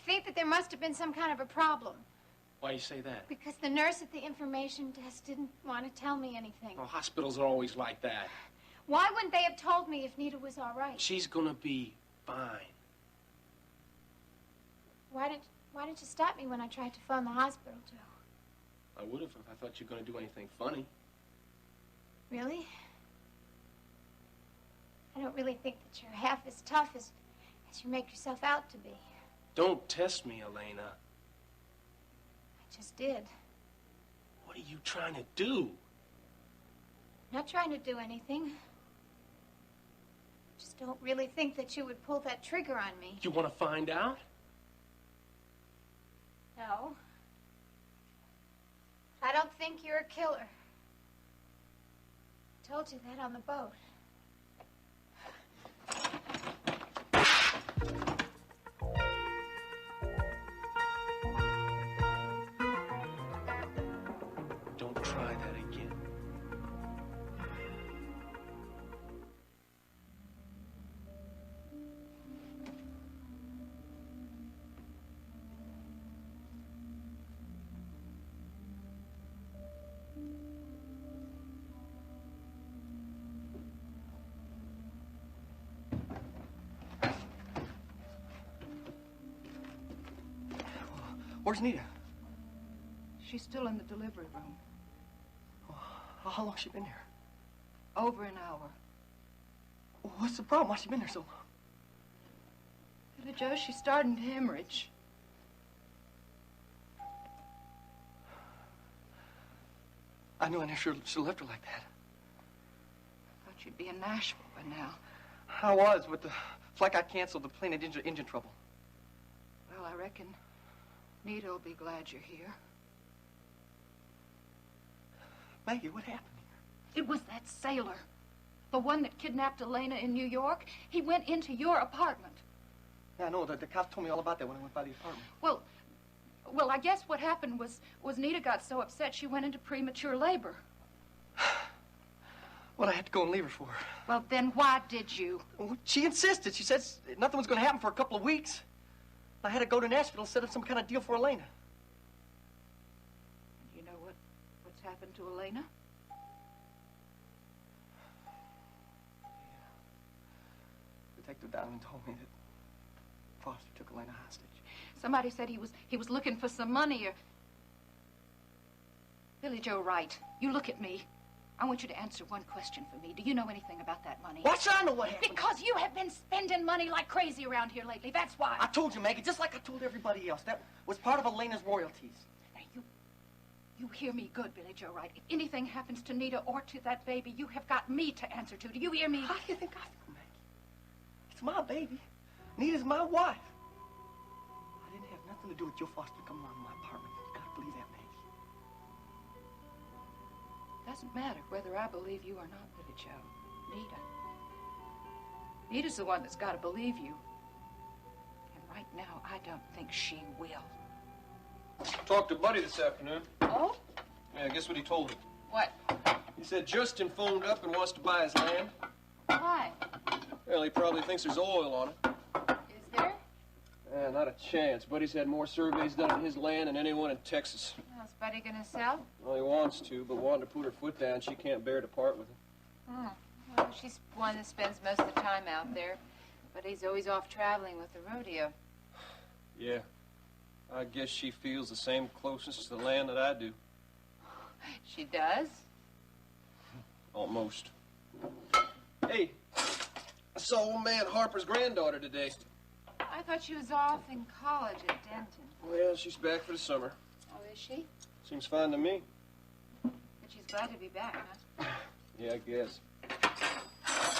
think that there must have been some kind of a problem. Why you say that? Because the nurse at the information desk didn't want to tell me anything. Oh, hospitals are always like that. Why wouldn't they have told me if Nita was all right? She's gonna be fine. Why didn't you stop me when I tried to phone the hospital, Joe? I would have if I thought you were gonna do anything funny. Really? I don't really think that you're half as tough as you make yourself out to be. Don't test me, Elena. I just did. What are you trying to do? Not trying to do anything. Just don't really think that you would pull that trigger on me. You want to find out? No. I don't think you're a killer. I told you that on the boat. Don't try that again. Where's Nita? She's still in the delivery room. How long's she been here? Over an hour. What's the problem? Why's she been here so long? Billy Joe, she's starting to hemorrhage. I knew I never should have left her like that. Thought you'd be in Nashville by now. I was, but the flight got canceled. The plane had engine trouble. Well, I reckon Nita will be glad you're here. Maggie, what happened It was that sailor. The one that kidnapped Elena in New York. He went into your apartment. Yeah, I know. The cops told me all about that when I went by the apartment. Well, I guess what happened was Nita got so upset she went into premature labor. What I had to go and leave her for. Well, then why did you? Well, she insisted. She said nothing was going to happen for a couple of weeks. I had to go to Nashville and set up some kind of deal for Elena. You know what's happened to Elena? Detective Downing told me that Foster took Elena hostage. Somebody said he was looking for some money or... Billy Joe Wright, you look at me. I want you to answer one question for me. Do you know anything about that money? Why should I know what happened? Because you have been spending money like crazy around here lately. That's why. I told you, Maggie, just like I told everybody else. That was part of Elena's royalties. Now, you hear me good, Billy Joe Wright. If anything happens to Nita or to that baby, you have got me to answer to. Do you hear me? How do you think I feel, Maggie? It's my baby. Nita's my wife. I didn't have nothing to do with your foster coming around my apartment. You gotta believe that, Maggie. Doesn't matter whether I believe you or not, Billy Joe. Nita. Nita's the one that's got to believe you. And right now, I don't think she will. Talked to Buddy this afternoon. Oh? Yeah, guess what he told me? What? He said Justin phoned up and wants to buy his land. Why? Well, he probably thinks there's oil on it. Is there? Not a chance. Buddy's had more surveys done on his land than anyone in Texas. Well, is Buddy gonna sell? Well, he wants to, but wanting to put her foot down, she can't bear to part with him. Oh. Well, she's one that spends most of the time out there. But he's always off traveling with the rodeo. Yeah. I guess she feels the same closeness to the land that I do. She does? Almost. Hey, I saw old man Harper's granddaughter today. I thought she was off in college at Denton. Well, she's back for the summer. Oh, is she? Seems fine to me. But she's glad to be back, huh? Yeah, I guess.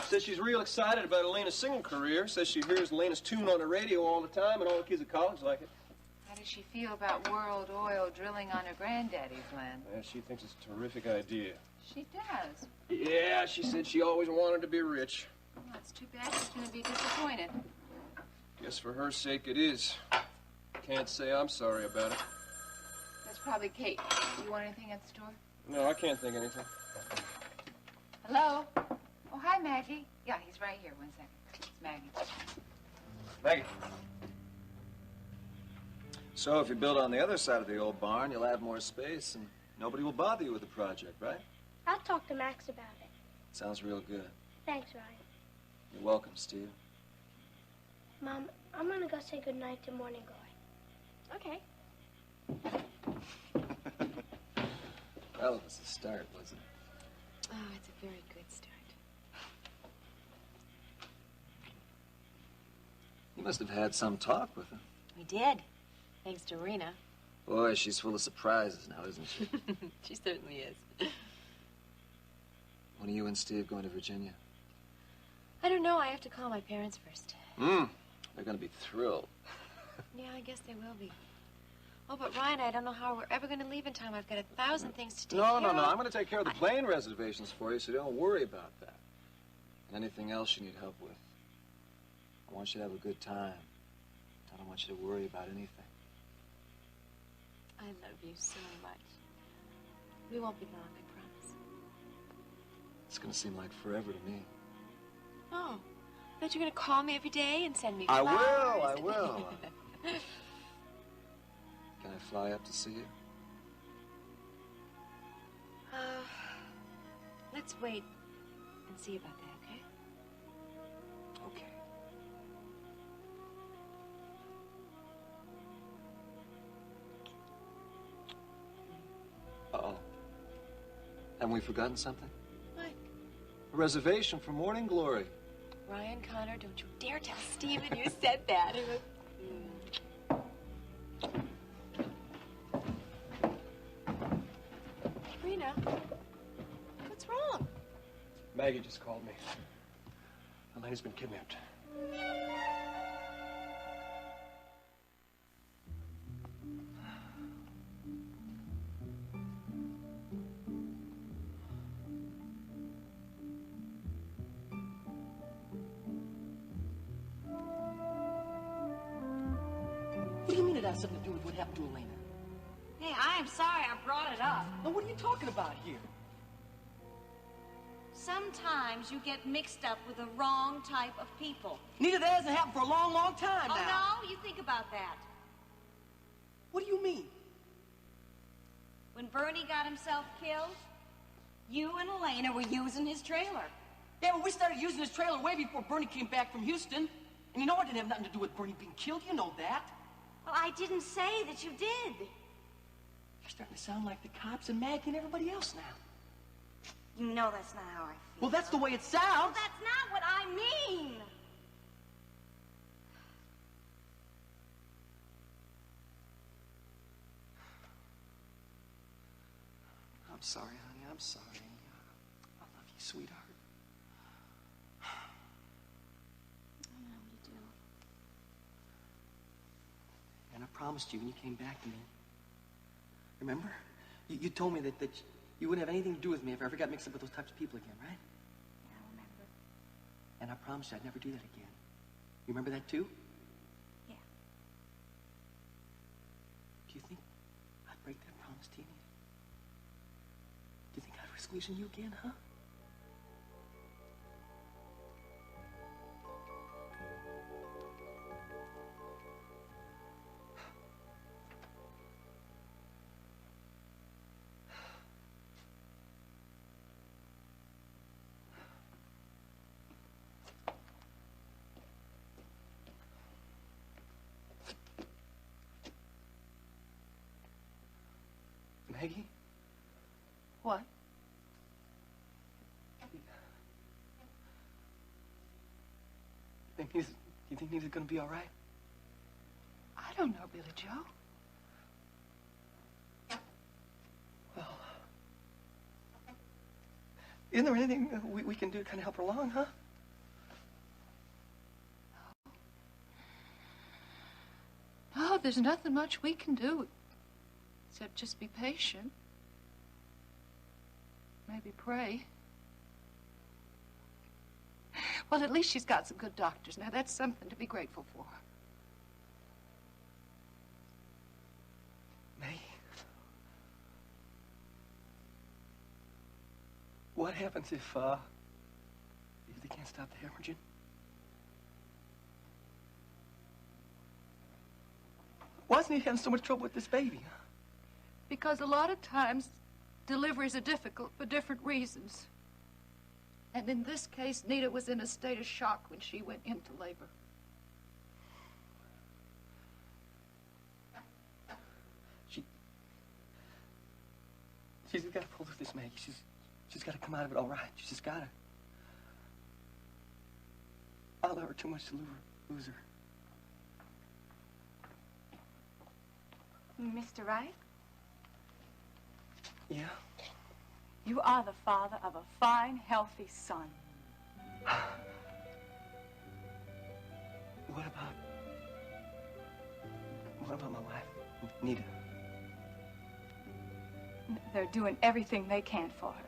Says she's real excited about Elena's singing career. Says she hears Elena's tune on the radio all the time, and all the kids at college like it. How does she feel about World Oil drilling on her granddaddy's land? Yeah, she thinks it's a terrific idea. She does. Yeah, she said she always wanted to be rich. Well, it's too bad she's going to be disappointed. Guess for her sake it is. Can't say I'm sorry about it. That's probably Kate. Do you want anything at the store? No, I can't think of anything. Hello? Oh, hi, Maggie. Yeah, he's right here. 1 second. It's Maggie. Maggie. So if you build on the other side of the old barn, you'll have more space and nobody will bother you with the project, right? I'll talk to Max about it. Sounds real good. Thanks, Ryan. You're welcome, Steve. Mom, I'm gonna go say goodnight to Morning Glory. Okay. Well, it was a start, wasn't it? Oh, it's a very good start. You must have had some talk with her. We did, thanks to Rena. Boy, she's full of surprises now, isn't she? She certainly is. When are you and Steve going to Virginia? I don't know. I have to call my parents first. They're going to be thrilled. Yeah, I guess they will be. Oh, but Ryan, I don't know how we're ever going to leave in time. I've got 1,000 things to take care of. No. I'm going to take care of the plane reservations for you, so don't worry about that. And anything else you need help with. I want you to have a good time. I don't want you to worry about anything. I love you so much. We won't be long, I promise. It's going to seem like forever to me. Oh, I thought you were going to call me every day and send me I flowers. will. Can I fly up to see you? Let's wait and see about that, okay? Okay. Uh-oh. Haven't we forgotten something? What? A reservation for Morning Glory. Ryan Connor, don't you dare tell Steven you said that. Rena, what's wrong? Maggie just called me. Elena's been kidnapped. What do you mean it has something to do with what happened to Elena? Hey, I'm sorry I brought it up. Now, what are you talking about here? Sometimes you get mixed up with the wrong type of people. Nita, that hasn't happened for a long, long time now. Oh, no? You think about that. What do you mean? When Bernie got himself killed, you and Elena were using his trailer. Yeah, well, we started using his trailer way before Bernie came back from Houston. And you know it didn't have nothing to do with Bernie being killed. You know that. Well, I didn't say that you did. You're starting to sound like the cops and Maggie and everybody else now. You know that's not how I feel. Well, that's the way it sounds. Well, that's not what I mean. I'm sorry, honey. I'm sorry. I love you, sweetheart. I know you do. And I promised you when you came back to me. Remember? You told me that you wouldn't have anything to do with me if I ever got mixed up with those types of people again, right? Yeah, I remember. And I promised you I'd never do that again. You remember that too? Yeah. Do you think I'd break that promise to you? Do you think I'd risk losing you again, huh? Maggie? What? Do you think Nita's gonna be all right? I don't know, Billy Joe. Well, isn't there anything we can do to kind of help her along, huh? No, there's nothing much we can do except just be patient. Maybe pray. Well, at least she's got some good doctors. Now, that's something to be grateful for. May? What happens if they can't stop the hemorrhaging? Why isn't he having so much trouble with this baby, huh? Because a lot of times, deliveries are difficult for different reasons. And in this case, Nita was in a state of shock when she went into labor. She's got to pull through this, Maggie. She's got to come out of it all right. She's just got to. I love her too much to lose her. Mr. Wright? Yeah? You are the father of a fine, healthy son. What about my wife, Nita? They're doing everything they can for her.